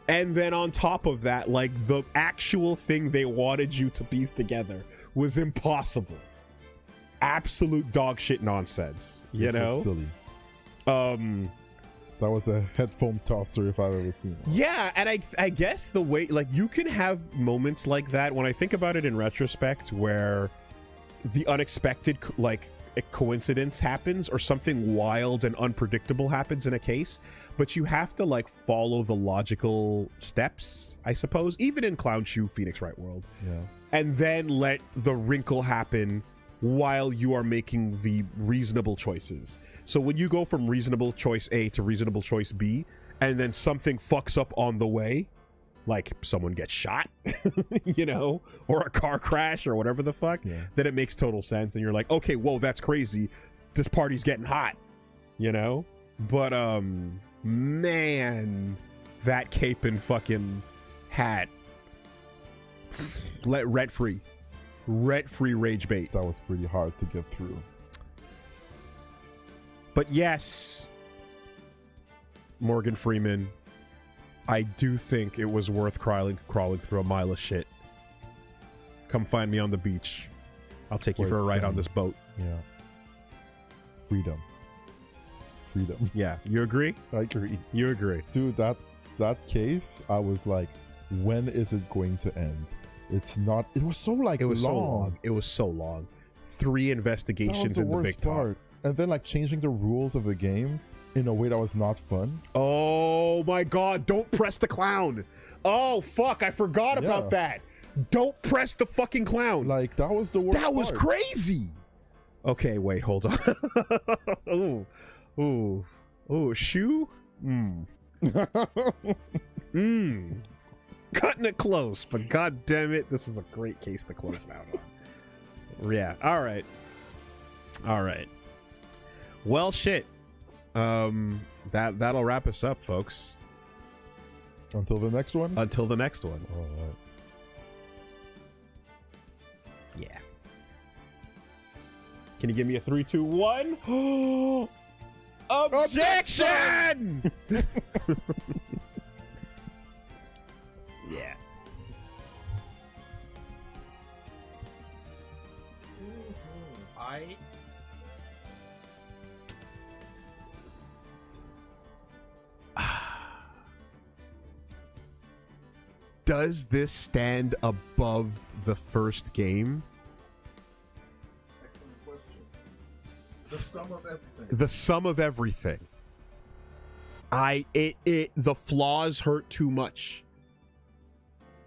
And then on top of that, like, the actual thing they wanted you to piece together was impossible. Absolute dog shit nonsense, you know? Silly. That was a headphone tosser if I've ever seen one. Yeah, and I guess the way, like, you can have moments like that when I think about it in retrospect, where the unexpected, like, a coincidence happens or something wild and unpredictable happens in a case, but you have to, like, follow the logical steps, I suppose, even in Clown Shoe Phoenix Wright World. Yeah. And then let the wrinkle happen while you are making the reasonable choices. So when you go from reasonable choice A to reasonable choice B, and then something fucks up on the way, like someone gets shot, you know, or a car crash or whatever the fuck, then it makes total sense. And you're like, okay, whoa, that's crazy. This party's getting hot, you know? But, man, that cape and fucking hat. Rent-free rage bait. That was pretty hard to get through. But yes, Morgan Freeman, I do think it was worth crawling through a mile of shit. Come find me on the beach. I'll take you for a ride on this boat. Yeah. Freedom. Yeah, you agree? I agree. You agree. Dude, that case, I was like, when is it going to end? It's not. It was so like It was long. so long. It was so long. 3 investigations in the Big Top. And then like changing the rules of the game in a way that was not fun. Oh my god, don't press the clown. Oh fuck, I forgot about that. Don't press the fucking clown. Like, that was the worst That was part. crazy. Okay, wait, hold on. Ooh, shoe? Cutting it close, but god damn it, this is a great case to close it out on. Yeah, alright. Well, shit. That'll wrap us up, folks. Until the next one? Until the next one. All right. Yeah. Can you give me a 3, 2, 1? Objection! Yeah. Does this stand above the first game? Excellent question. The sum of everything. The sum of everything. The flaws hurt too much.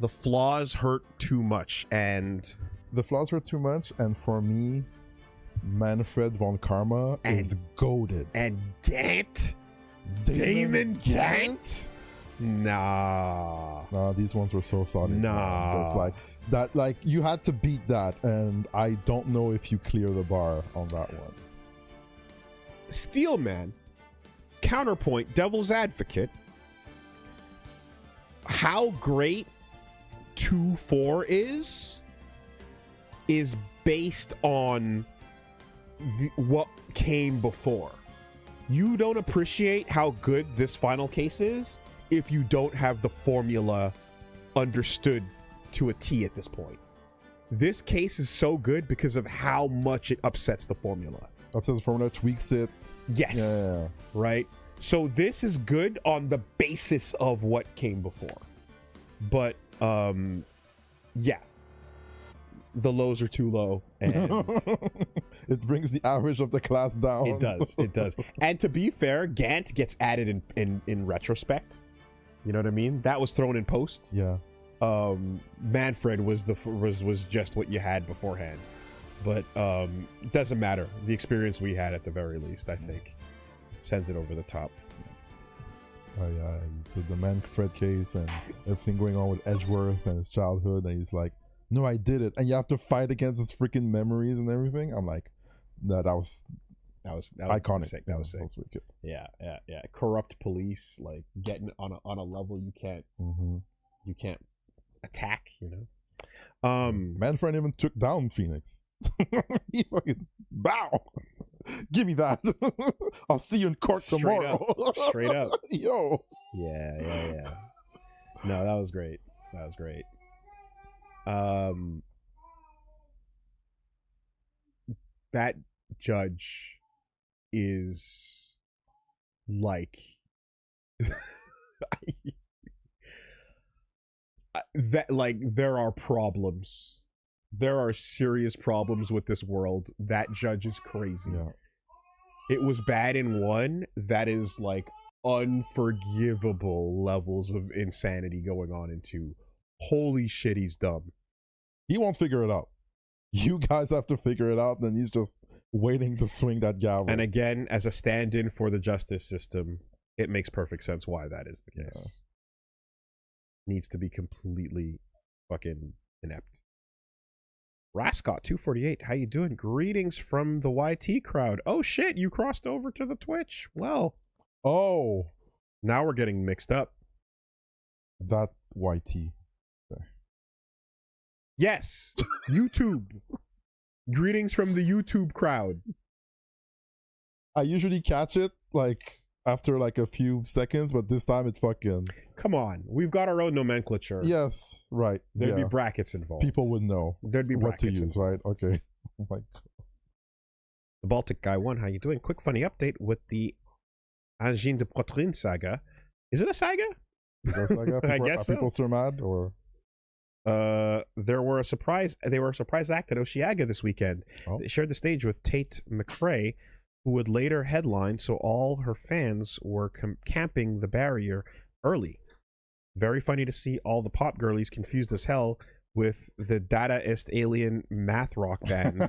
The flaws hurt too much, and the flaws hurt too much, and for me, Manfred von Karma is goated. And Gant? Damon Gant? Nah. Nah, these ones were so solid. Nah. It's like that. Like you had to beat that, and I don't know if you clear the bar on that one. Steelman. Counterpoint. Devil's Advocate. How great 2-4 is based on what came before. You don't appreciate how good this final case is if you don't have the formula understood to a T at this point. This case is so good because of how much it upsets the formula. Upsets the formula, tweaks it. Yes. Yeah. Right? So this is good on the basis of what came before. But, yeah. The lows are too low, and it brings the average of the class down. It does. It does. And to be fair, Gant gets added in retrospect. You know what I mean? That was thrown in post. Yeah. Manfred was just what you had beforehand. But it doesn't matter. The experience we had, at the very least, I think, sends it over the top. The Manfred case and everything going on with Edgeworth and his childhood, and he's like, no, I did it, and you have to fight against his freaking memories and everything. I'm like, that was iconic. Sick. That was sick. That's wicked. Yeah. Corrupt police, like getting on a level you can't attack. You know. Manfred even took down Phoenix. He fucking bow. Give me that. I'll see you in court tomorrow. Straight up. Yo. Yeah. No, that was great. That judge is like that. Like, there are problems. There are serious problems with this world. That judge is crazy. Yeah. It was bad in one. That is like unforgivable levels of insanity going on in two. Holy shit, he's dumb. He won't figure it out. You guys have to figure it out, then he's just waiting to swing that gavel. And again, as a stand-in for the justice system, it makes perfect sense why that is the case. Yeah. Needs to be completely fucking inept. Rascot 248, how you doing? Greetings from the YT crowd. Oh shit, you crossed over to the Twitch. Well. Oh. Now we're getting mixed up. That YT. Yes, YouTube. Greetings from the YouTube crowd. I usually catch it like after like a few seconds, but this time it fucking... Come on, we've got our own nomenclature. Yes, right. There'd be brackets involved. People would know. There'd be brackets what to use, involved. right? Okay. Oh my God. The Baltic Guy 1, how you doing? Quick funny update with the Angine de Poitrine saga. Is it a saga? Is that a saga? I guess so. People still mad, or... They were a surprise act at Osheaga this weekend. Oh. They shared the stage with Tate McRae, who would later headline, so all her fans were camping the barrier early. Very funny to see all the pop girlies confused as hell with the Dadaist alien math rock band.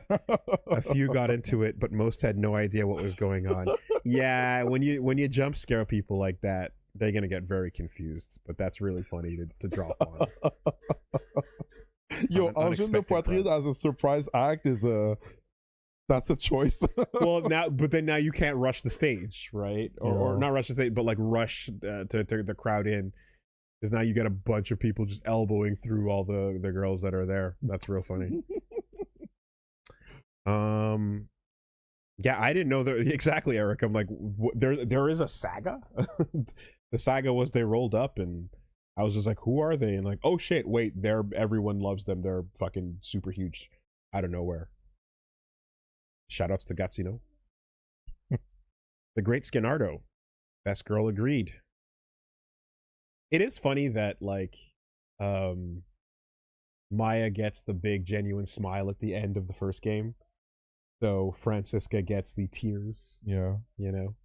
A few got into it, but most had no idea what was going on. Yeah, when you jump scare people like that, they're gonna get very confused. But that's really funny to drop on. Yo, Angine de Poitrine as a surprise act is that's a choice. Well, now you can't rush the stage, right? Or not rush the stage, but like rush to the crowd in, because now you get a bunch of people just elbowing through all the girls that are there. That's real funny. Yeah, I didn't know that exactly, Eric. I'm like, there is a saga. The saga was they rolled up, and I was just like, who are they? And like, oh shit, wait, everyone loves them. They're fucking super huge out of nowhere. Shoutouts to Gatsino. The Great Skinardo. Best girl agreed. It is funny that like Maya gets the big genuine smile at the end of the first game. So Francisca gets the tears. Yeah. You know?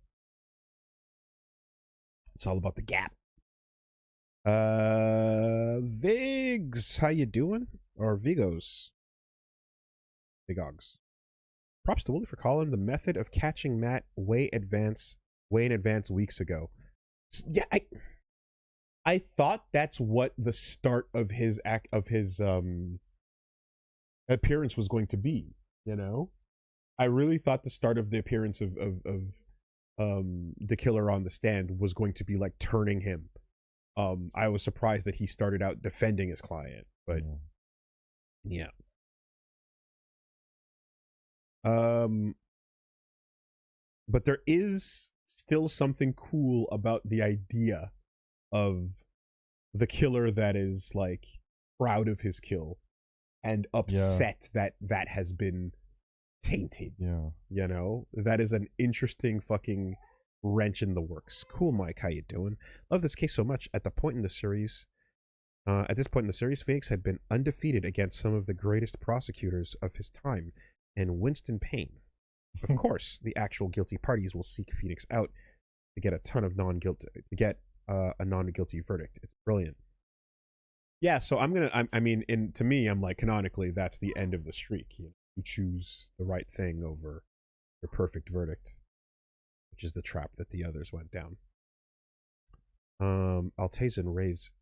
It's all about the gap. Vigs, how you doing? Or Vigos? Vigogs. Props to Woolie for calling the method of catching Matt way in advance weeks ago. Yeah, I thought that's what the start of his appearance was going to be, you know? I really thought the start of the appearance of the killer on the stand was going to be like turning him. I was surprised that he started out defending his client, but yeah. But there is still something cool about the idea of the killer that is like proud of his kill and upset that has been tainted. Yeah. You know, that is an interesting fucking wrench in the works. Cool, Mike. How you doing? Love this case so much. At this point in the series, Phoenix had been undefeated against some of the greatest prosecutors of his time, and Winston Payne. Of course, the actual guilty parties will seek Phoenix out to get a non-guilty verdict. It's brilliant. Yeah, so to me, I'm like, canonically, that's the end of the streak. You choose the right thing over your perfect verdict, which is the trap that the others went down. Altazan Ray's,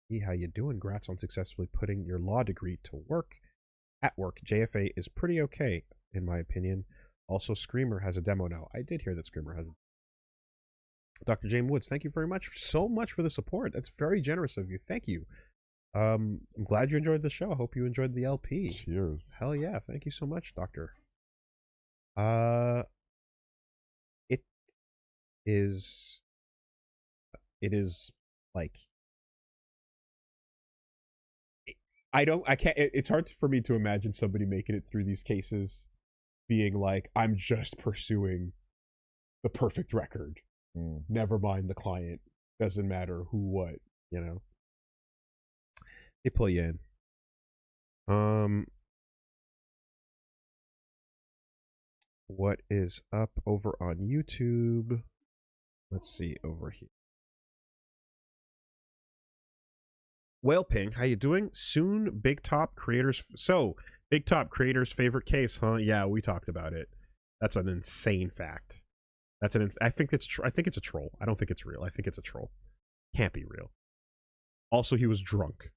hey, how you doing? Grats on successfully putting your law degree to work. At work, JFA is pretty okay, in my opinion. Also, Screamer has a demo now. I did hear that Screamer has a Dr. James Woods, thank you very much so much for the support. That's very generous of you. Thank you. I'm glad you enjoyed the show. I hope you enjoyed the LP. Cheers. Hell yeah. Thank you so much, Doctor. It is like, it's hard for me to imagine somebody making it through these cases being like, I'm just pursuing the perfect record. Never mind the client. Doesn't matter who, what, you know. They pull you in. What is up over on YouTube? Let's see over here. Whale Ping, how you doing? Soon, Big Top Creators. So, Big Top Creators' favorite case, huh? Yeah, we talked about it. That's an insane fact. I think it's a troll. I don't think it's real. I think it's a troll. Can't be real. Also, he was drunk.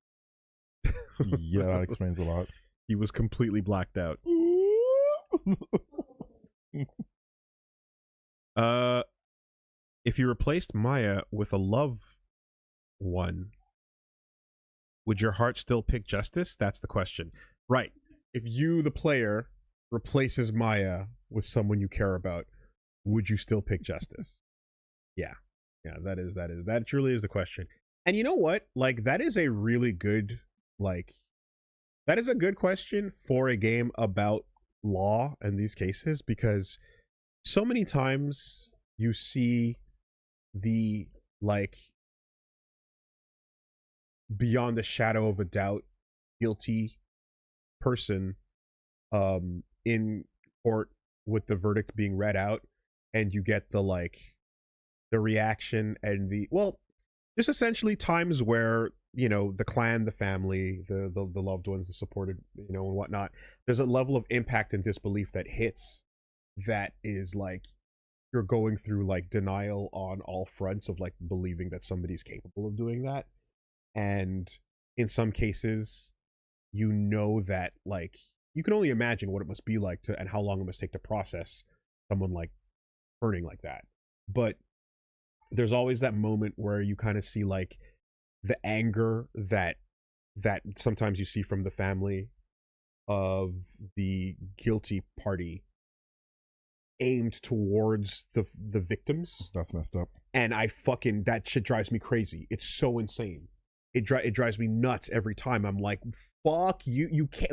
Yeah, that explains a lot. He was completely blacked out. If you replaced Maya with a loved one, would your heart still pick justice? That's the question. Right. If you, the player, replaces Maya with someone you care about, would you still pick justice? Yeah. Yeah, that truly is the question. And you know what? Like, that is a really good, that is a good question for a game about law in these cases, because so many times you see the, beyond the shadow of a doubt guilty person in court with the verdict being read out, and you get the reaction and just essentially times where, the clan, the family, the loved ones, the supported, and whatnot, there's a level of impact and disbelief that hits that is you're going through denial on all fronts of believing that somebody's capable of doing that. And in some cases, that you can only imagine what it must be like and how long it must take to process someone burning like that. But there's always that moment where you kind of see the anger that sometimes you see from the family of the guilty party aimed towards the victims. That's messed up. And that shit drives me crazy. It's so insane. It drives me nuts every time. I'm like, fuck you can't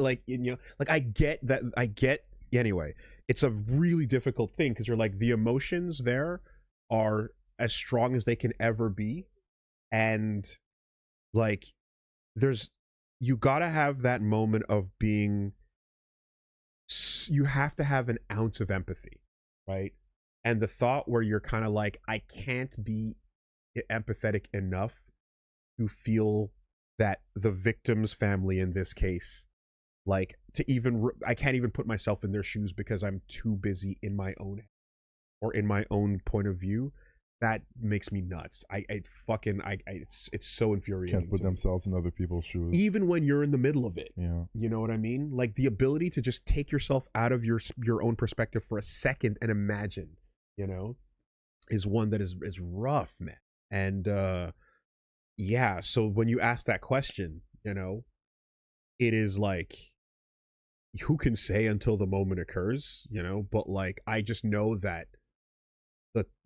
I get that. Anyway, it's a really difficult thing because you're the emotions there are as strong as they can ever be, and you gotta have that moment of being, you have to have an ounce of empathy, right? And the thought where you're kind of I can't be empathetic enough to feel that the victim's family in this case Like to even I can't even put myself in their shoes because I'm too busy in my own or in my own point of view. That makes me nuts. It's so infuriating. Can't put themselves in other people's shoes. Even when you're in the middle of it. Yeah. You know what I mean? Like the ability to just take yourself out of your own perspective for a second and imagine, is one that is rough, man. And yeah, so when you ask that question, it is like, who can say until the moment occurs, but like I just know that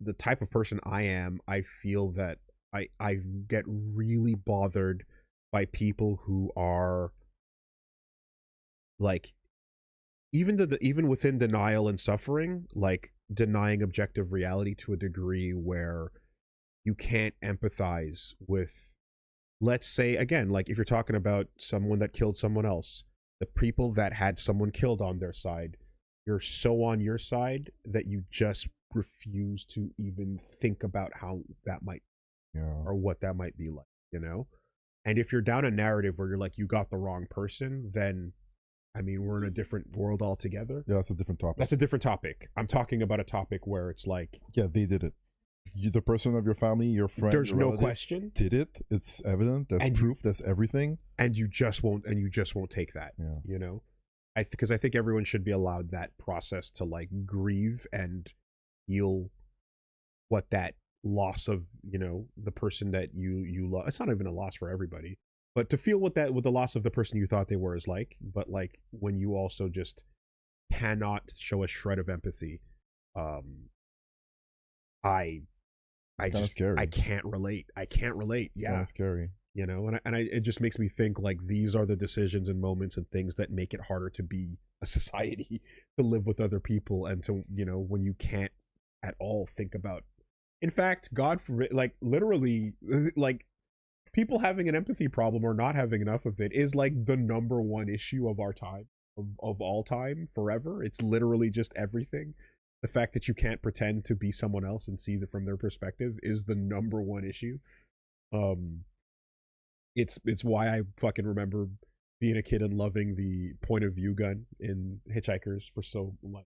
the type of person I am, I feel that I get really bothered by people who are like even within denial and suffering, like denying objective reality to a degree where you can't empathize with, let's say, again, like if you're talking about someone that killed someone else, the people that had someone killed on their side, you're so on your side that you just refuse to even think about how that might or what that might be like, and if you're down a narrative where you're like, you got the wrong person, then I mean, we're in a different world altogether. Yeah, that's a different topic. That's a different topic. I'm talking about a topic where it's like, yeah, they did it. You, the person of your family, your friend, there's your no relative, question, did it. It's evident. There's proof. There's everything. And you just won't take that. Yeah. Because I think everyone should be allowed that process to like grieve and heal what that loss of the person that you love. It's not even a loss for everybody, but to feel what the loss of the person you thought they were is like. But like when you also just cannot show a shred of empathy, scary. I can't relate. It's kind of scary. It just makes me think like these are the decisions and moments and things that make it harder to be a society, to live with other people, and to when you can't at all think about, in fact, God forbid, like literally, like people having an empathy problem or not having enough of it is like the number one issue of our time, of all time, forever. It's literally just everything. The fact that you can't pretend to be someone else and see from their perspective is the number one issue. It's why I fucking remember being a kid and loving the point of view gun in Hitchhikers for so like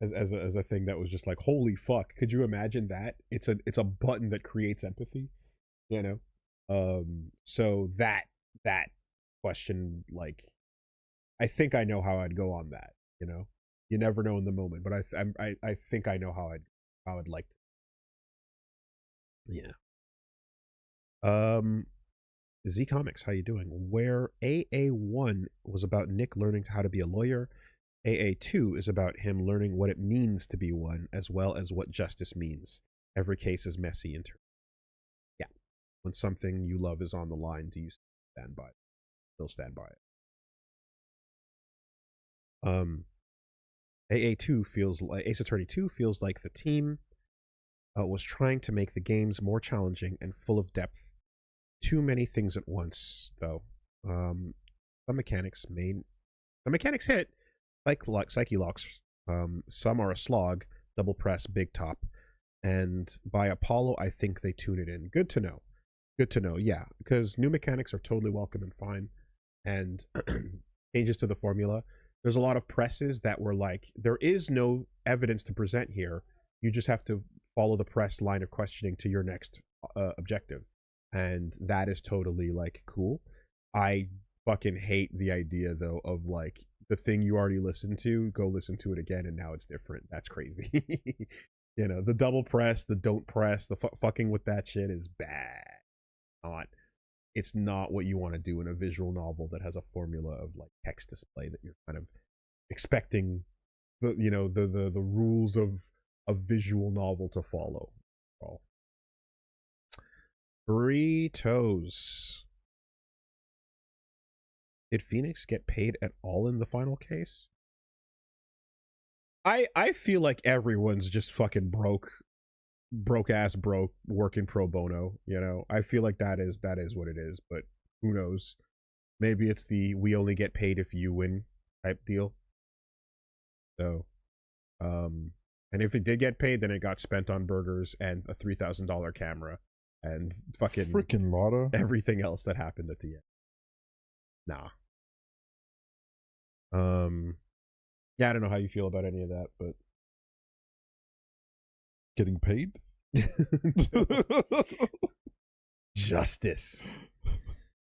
as a thing that was just like, holy fuck, could you imagine that? It's a button that creates empathy, so that question, like, I think I know how I'd go on that. You never know in the moment, but I think I know how I'd like to. Z Comics, how you doing? Where AA1 was about Nick learning how to be a lawyer, AA2 is about him learning what it means to be one, as well as what justice means. Every case is messy in turn. Yeah. When something you love is on the line, do you stand by it? Still stand by it. AA2 feels like Ace Attorney 2 feels like the team was trying to make the games more challenging and full of depth. Too many things at once, though. The mechanics hit, like Psyche Locks. Some are a slog, double press, big top, and by Apollo, I think they tune it in. Good to know. Yeah, because new mechanics are totally welcome and fine, and changes to the formula. There's a lot of presses that were like, there is no evidence to present here. You just have to follow the press line of questioning to your next objective. And that is totally like cool. I fucking hate the idea though of like the thing you already listened to, go listen to it again and now it's different. That's crazy. The double press, the don't press, the fucking with that shit is bad. It's not what you want to do in a visual novel that has a formula of like text display that you're kind of expecting the rules of a visual novel to follow. Burritos. Did Phoenix get paid at all in the final case? I feel like everyone's just fucking broke working pro bono. I feel like that is what it is, but who knows? Maybe it's the we only get paid if you win type deal. So, and if it did get paid, then it got spent on burgers and a $3,000 camera and fucking freaking Lotta, everything else that happened at the end. Nah. Yeah, I don't know how you feel about any of that, but Getting paid? Justice.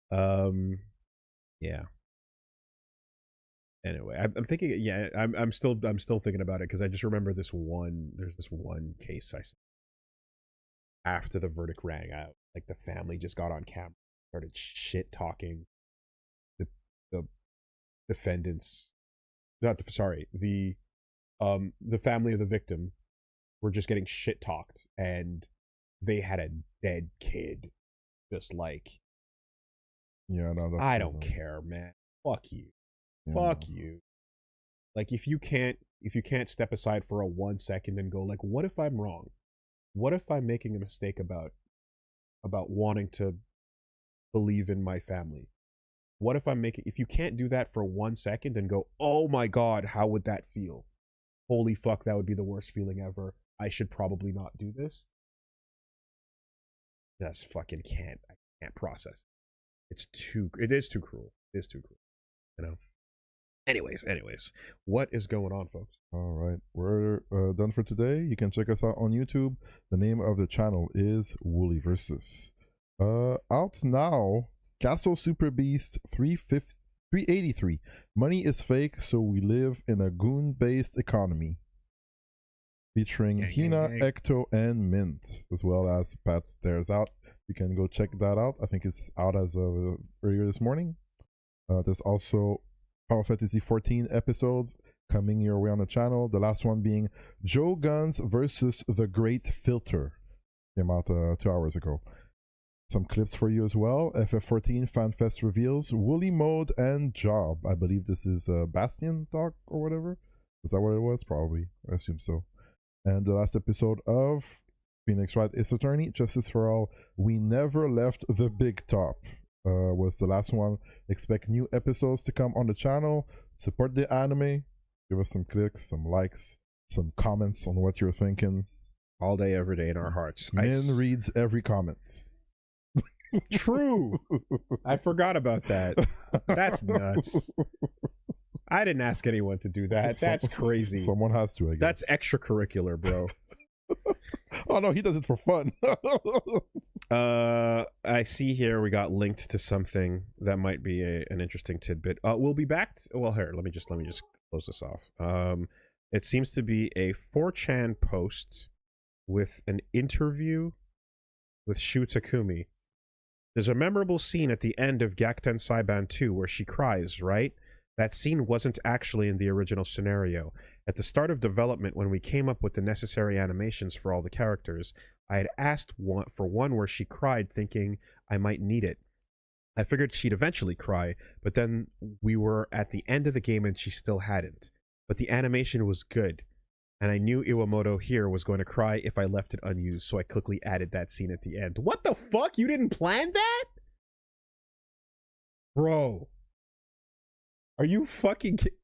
Yeah. Anyway, I'm thinking. Yeah, I'm still thinking about it because I just remember this one. There's this one case I saw after the verdict rang out. Like the family just got on camera, started shit talking the defendants. Not the sorry the family of the victim were just getting shit talked, and they had a dead kid. Just like, Yeah, no, that's I don't care, man. Fuck you. Fuck you. Like if you can't step aside for a 1 second and go like, what if I'm wrong? What if I'm making a mistake about wanting to believe in my family? What if if you can't do that for 1 second and go, oh my god, how would that feel? Holy fuck, that would be the worst feeling ever. I should probably not do this. Just fucking can't. I can't process. It is too cruel. It is too cruel. You know? Anyways, what is going on, folks? All right, we're done for today. You can check us out on YouTube. The name of the channel is WoolieVersus. Out now, Castle Super Beast 383. Money is fake, so we live in a goon-based economy. Featuring Hina, Ecto, and Mint, as well as Pat Stares Out. You can go check that out. I think it's out as of earlier this morning. There's also Final Fantasy 14 episodes coming your way on the channel. The last one being Joe Guns versus The Great Filter. Came out 2 hours ago. Some clips for you as well. FF14 FanFest reveals Woolie mode and job. I believe this is Bastion talk or whatever. Was that what it was? Probably. I assume so. And the last episode of Phoenix Wright Ace Attorney, Justice for All. We never left the big top. Was the last one. Expect new episodes to come on the channel. Support the anime. Give us some clicks, some likes, some comments on what you're thinking. All day, every day in our hearts. Min reads every comment. True. I forgot about that. That's nuts. I didn't ask anyone to do that. That's crazy. Someone has to, I guess. That's extracurricular, bro. Oh no, he does it for fun. I see here we got linked to something that might be an interesting tidbit. We'll be back. Well, here, let me just close this off. It seems to be a 4chan post with an interview with Shu Takumi. There's a memorable scene at the end of Gakuten Saiban 2 where she cries, right? That scene wasn't actually in the original scenario. At the start of development, when we came up with the necessary animations for all the characters, I had asked for one where she cried, thinking I might need it. I figured she'd eventually cry, but then we were at the end of the game and she still hadn't. But the animation was good, and I knew Iwamoto here was going to cry if I left it unused, so I quickly added that scene at the end. What the fuck? You didn't plan that? Bro. Are you fucking kidding?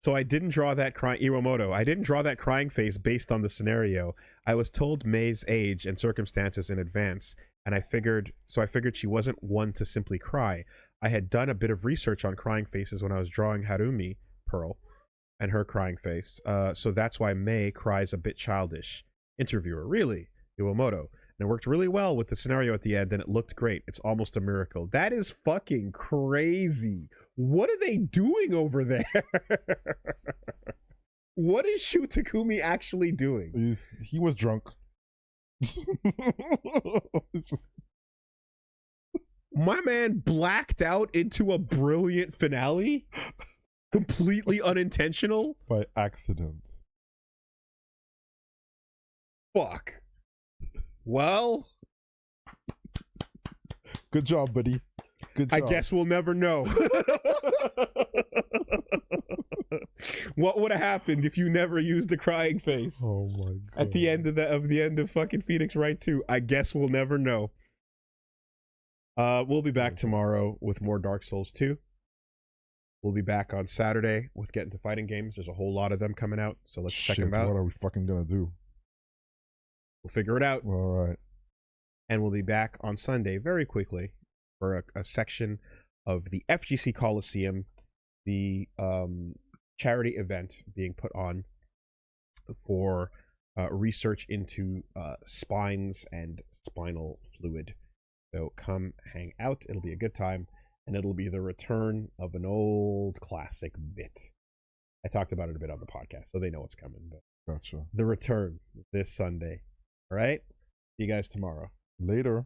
So I didn't draw that crying Iwamoto. I didn't draw that crying face based on the scenario. I was told Mei's age and circumstances in advance, and I figured she wasn't one to simply cry. I had done a bit of research on crying faces when I was drawing Harumi, Pearl, and her crying face. So that's why Mei cries a bit childish. Interviewer, really? Iwamoto. And it worked really well with the scenario at the end, and it looked great. It's almost a miracle. That is fucking crazy. What are they doing over there? What is Shu Takumi actually doing? He was drunk. My man blacked out into a brilliant finale? Completely unintentional? By accident. Fuck. Well, good job, buddy. Good job. I guess we'll never know. What would have happened if you never used the crying face? Oh my god. At the end of fucking Phoenix Wright 2. I guess we'll never know. We'll be back tomorrow with more Dark Souls 2. We'll be back on Saturday with Getting to Fighting Games. There's a whole lot of them coming out, so let's check them out. What are we fucking gonna do? We'll figure it out. All right. And we'll be back on Sunday very quickly for a section of the FGC Coliseum, the charity event being put on for research into spines and spinal fluid. So come hang out. It'll be a good time, and it'll be the return of an old classic bit. I talked about it a bit on the podcast, so they know what's coming. But Gotcha. the return this Sunday. All right? See you guys tomorrow. Later.